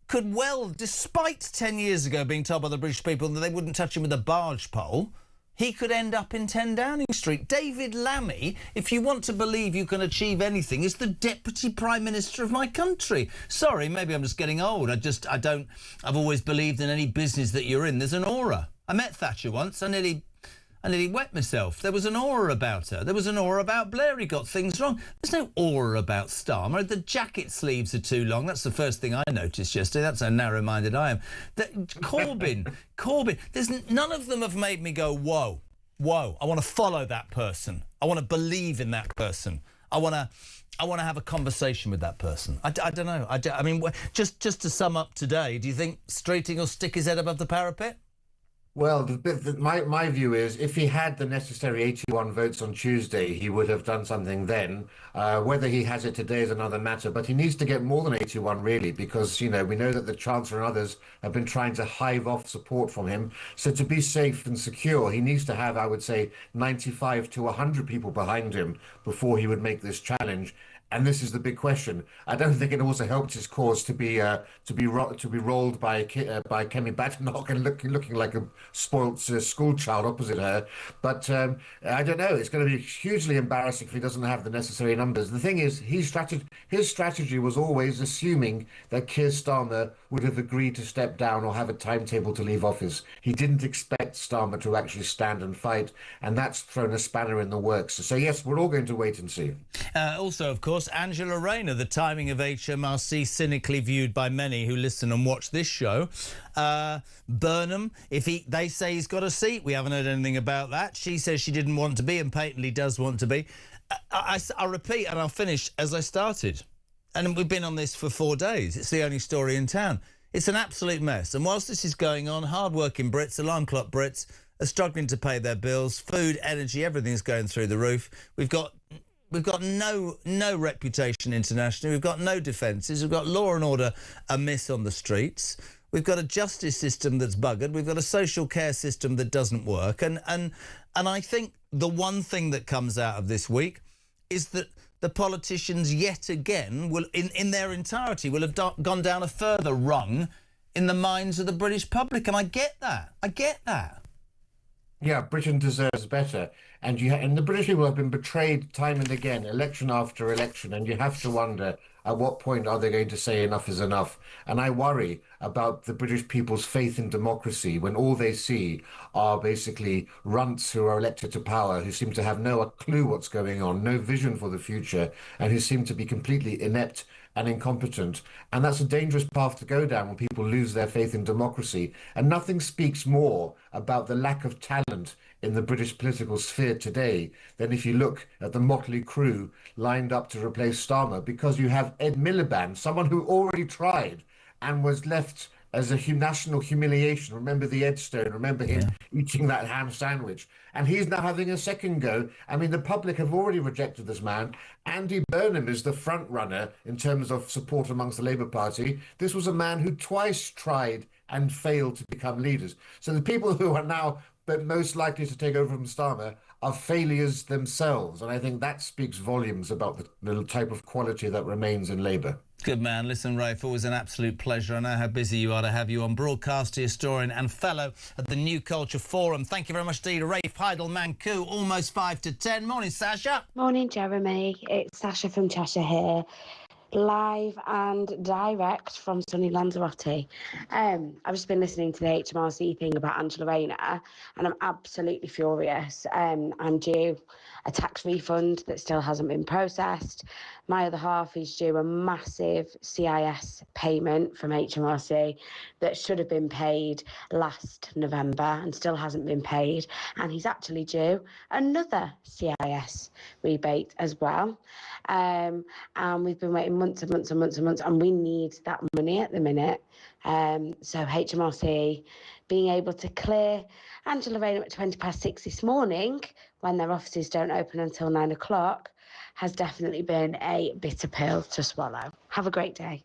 could well, despite 10 years ago being told by the British people that they wouldn't touch him with a barge pole, he could end up in 10 Downing Street. David Lammy, if you want to believe you can achieve anything, is the Deputy Prime Minister of my country. Sorry, maybe I'm just getting old. I've always believed in any business that you're in, there's an aura. I met Thatcher once, I nearly wet myself. There was an aura about her. There was an aura about Blair. He got things wrong. There's no aura about Starmer. The jacket sleeves are too long. That's the first thing I noticed yesterday. That's how narrow-minded I am. Corbyn. There's none of them have made me go, whoa. I want to follow that person. I want to believe in that person. I want to have a conversation with that person. I don't know. I mean, just to sum up today, do you think Streeting will stick his head above the parapet? Well, my view is if he had the necessary 81 votes on Tuesday, he would have done something then. Whether he has it today is another matter, but he needs to get more than 81 really, because, we know that the Chancellor and others have been trying to hive off support from him. So to be safe and secure, he needs to have, I would say, 95 to 100 people behind him before he would make this challenge. And this is the big question. I don't think it also helped his cause to be rolled by Kemi Badenoch and looking like a spoilt school child opposite her. But I don't know. It's going to be hugely embarrassing if he doesn't have the necessary numbers. The thing is, his strategy was always assuming that Keir Starmer would have agreed to step down or have a timetable to leave office. He didn't expect Starmer to actually stand and fight, and that's thrown a spanner in the works. So yes, we're all going to wait and see. Also, of course, Angela Rayner, the timing of HMRC cynically viewed by many who listen and watch this show. Burnham, they say he's got a seat. We haven't heard anything about that. She says she didn't want to be and patently does want to be. I'll repeat and I'll finish as I started. And we've been on this for 4 days. It's the only story in town. It's an absolute mess. And whilst this is going on, hard-working Brits, alarm clock Brits, are struggling to pay their bills. Food, energy, everything's going through the roof. We've got no reputation internationally. We've got no defences. We've got law and order amiss on the streets. We've got a justice system that's buggered. We've got a social care system that doesn't work. And I think the one thing that comes out of this week is that the politicians yet again will, in their entirety, will have gone down a further rung in the minds of the British public. And I get that. Yeah, Britain deserves better. And the British people have been betrayed time and again, election after election. And you have to wonder, At what point are they going to say enough is enough? And I worry about the British people's faith in democracy when all they see are basically runts who are elected to power, who seem to have no clue what's going on, no vision for the future, and who seem to be completely inept and incompetent. And that's a dangerous path to go down when people lose their faith in democracy. And nothing speaks more about the lack of talent in the British political sphere today than if you look at the motley crew lined up to replace Starmer, because you have Ed Miliband, someone who already tried and was left as a national humiliation. Remember the Ed Stone, remember him eating that ham sandwich. And he's now having a second go. I mean, the public have already rejected this man. Andy Burnham is the front runner in terms of support amongst the Labour Party. This was a man who twice tried and failed to become leaders. So the people who are now most likely to take over from Starmer are failures themselves. And I think that speaks volumes about the type of quality that remains in Labour. Good man. Listen, Rafe, always an absolute pleasure. I know how busy you are to have you on. Broadcaster, historian and fellow at the New Culture Forum. Thank you very much indeed. Rafe Heidelman-Koo, almost 5 to 10. Morning, Sasha. Morning, Jeremy. It's Sasha from Cheshire here. Live and direct from sunny Lanzarote. I've just been listening to the HMRC thing about Angela Rayner, and I'm absolutely furious. I'm due a tax refund that still hasn't been processed. My other half is due a massive CIS payment from HMRC that should have been paid last November and still hasn't been paid. And he's actually due another CIS rebate as well. And we've been waiting months and months and months and months, and we need that money at the minute. So HMRC being able to clear Angela Rayner at 6:20 this morning, when their offices don't open until 9 o'clock, has definitely been a bitter pill to swallow. Have a great day.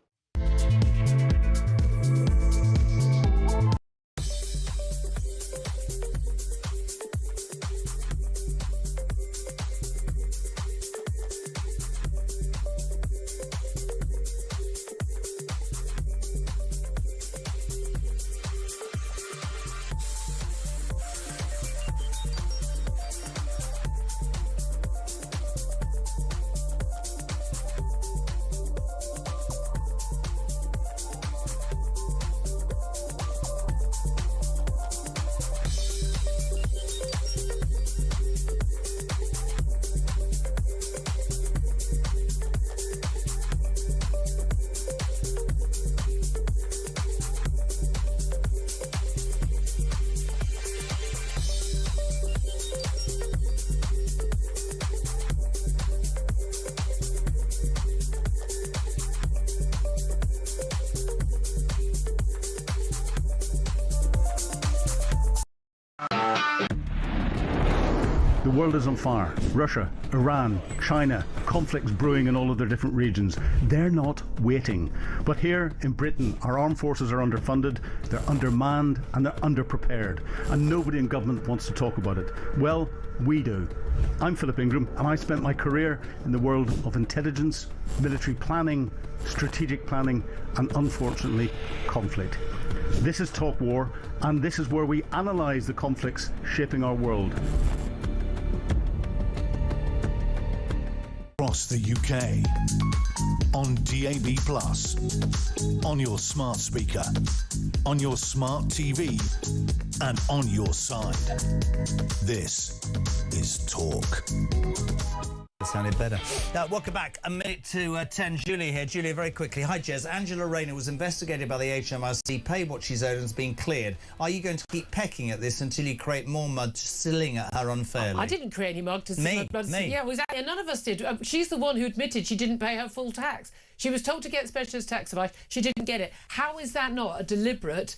The world is on fire. Russia, Iran, China, conflicts brewing in all of their different regions. They're not waiting. But here in Britain, our armed forces are underfunded, they're undermanned and they're underprepared. And nobody in government wants to talk about it. Well, we do. I'm Philip Ingram, and I spent my career in the world of intelligence, military planning, strategic planning and, unfortunately, conflict. This is Talk War, and this is where we analyse the conflicts shaping our world. Across the UK, on DAB+, on your smart speaker, on your smart TV, and on your side. This is Talk. It sounded better. Welcome back. A minute to 10. Julia here. Julia, very quickly. Hi, Jez. Angela Rayner was investigated by the HMRC, paid what she's owed and has been cleared. Are you going to keep pecking at this until you create more mud sling at her unfairly? I didn't create any mud to Me. Yeah, well, exactly. None of us did. She's the one who admitted she didn't pay her full tax. She was told to get specialist tax advice. She didn't get it. How is that not a deliberate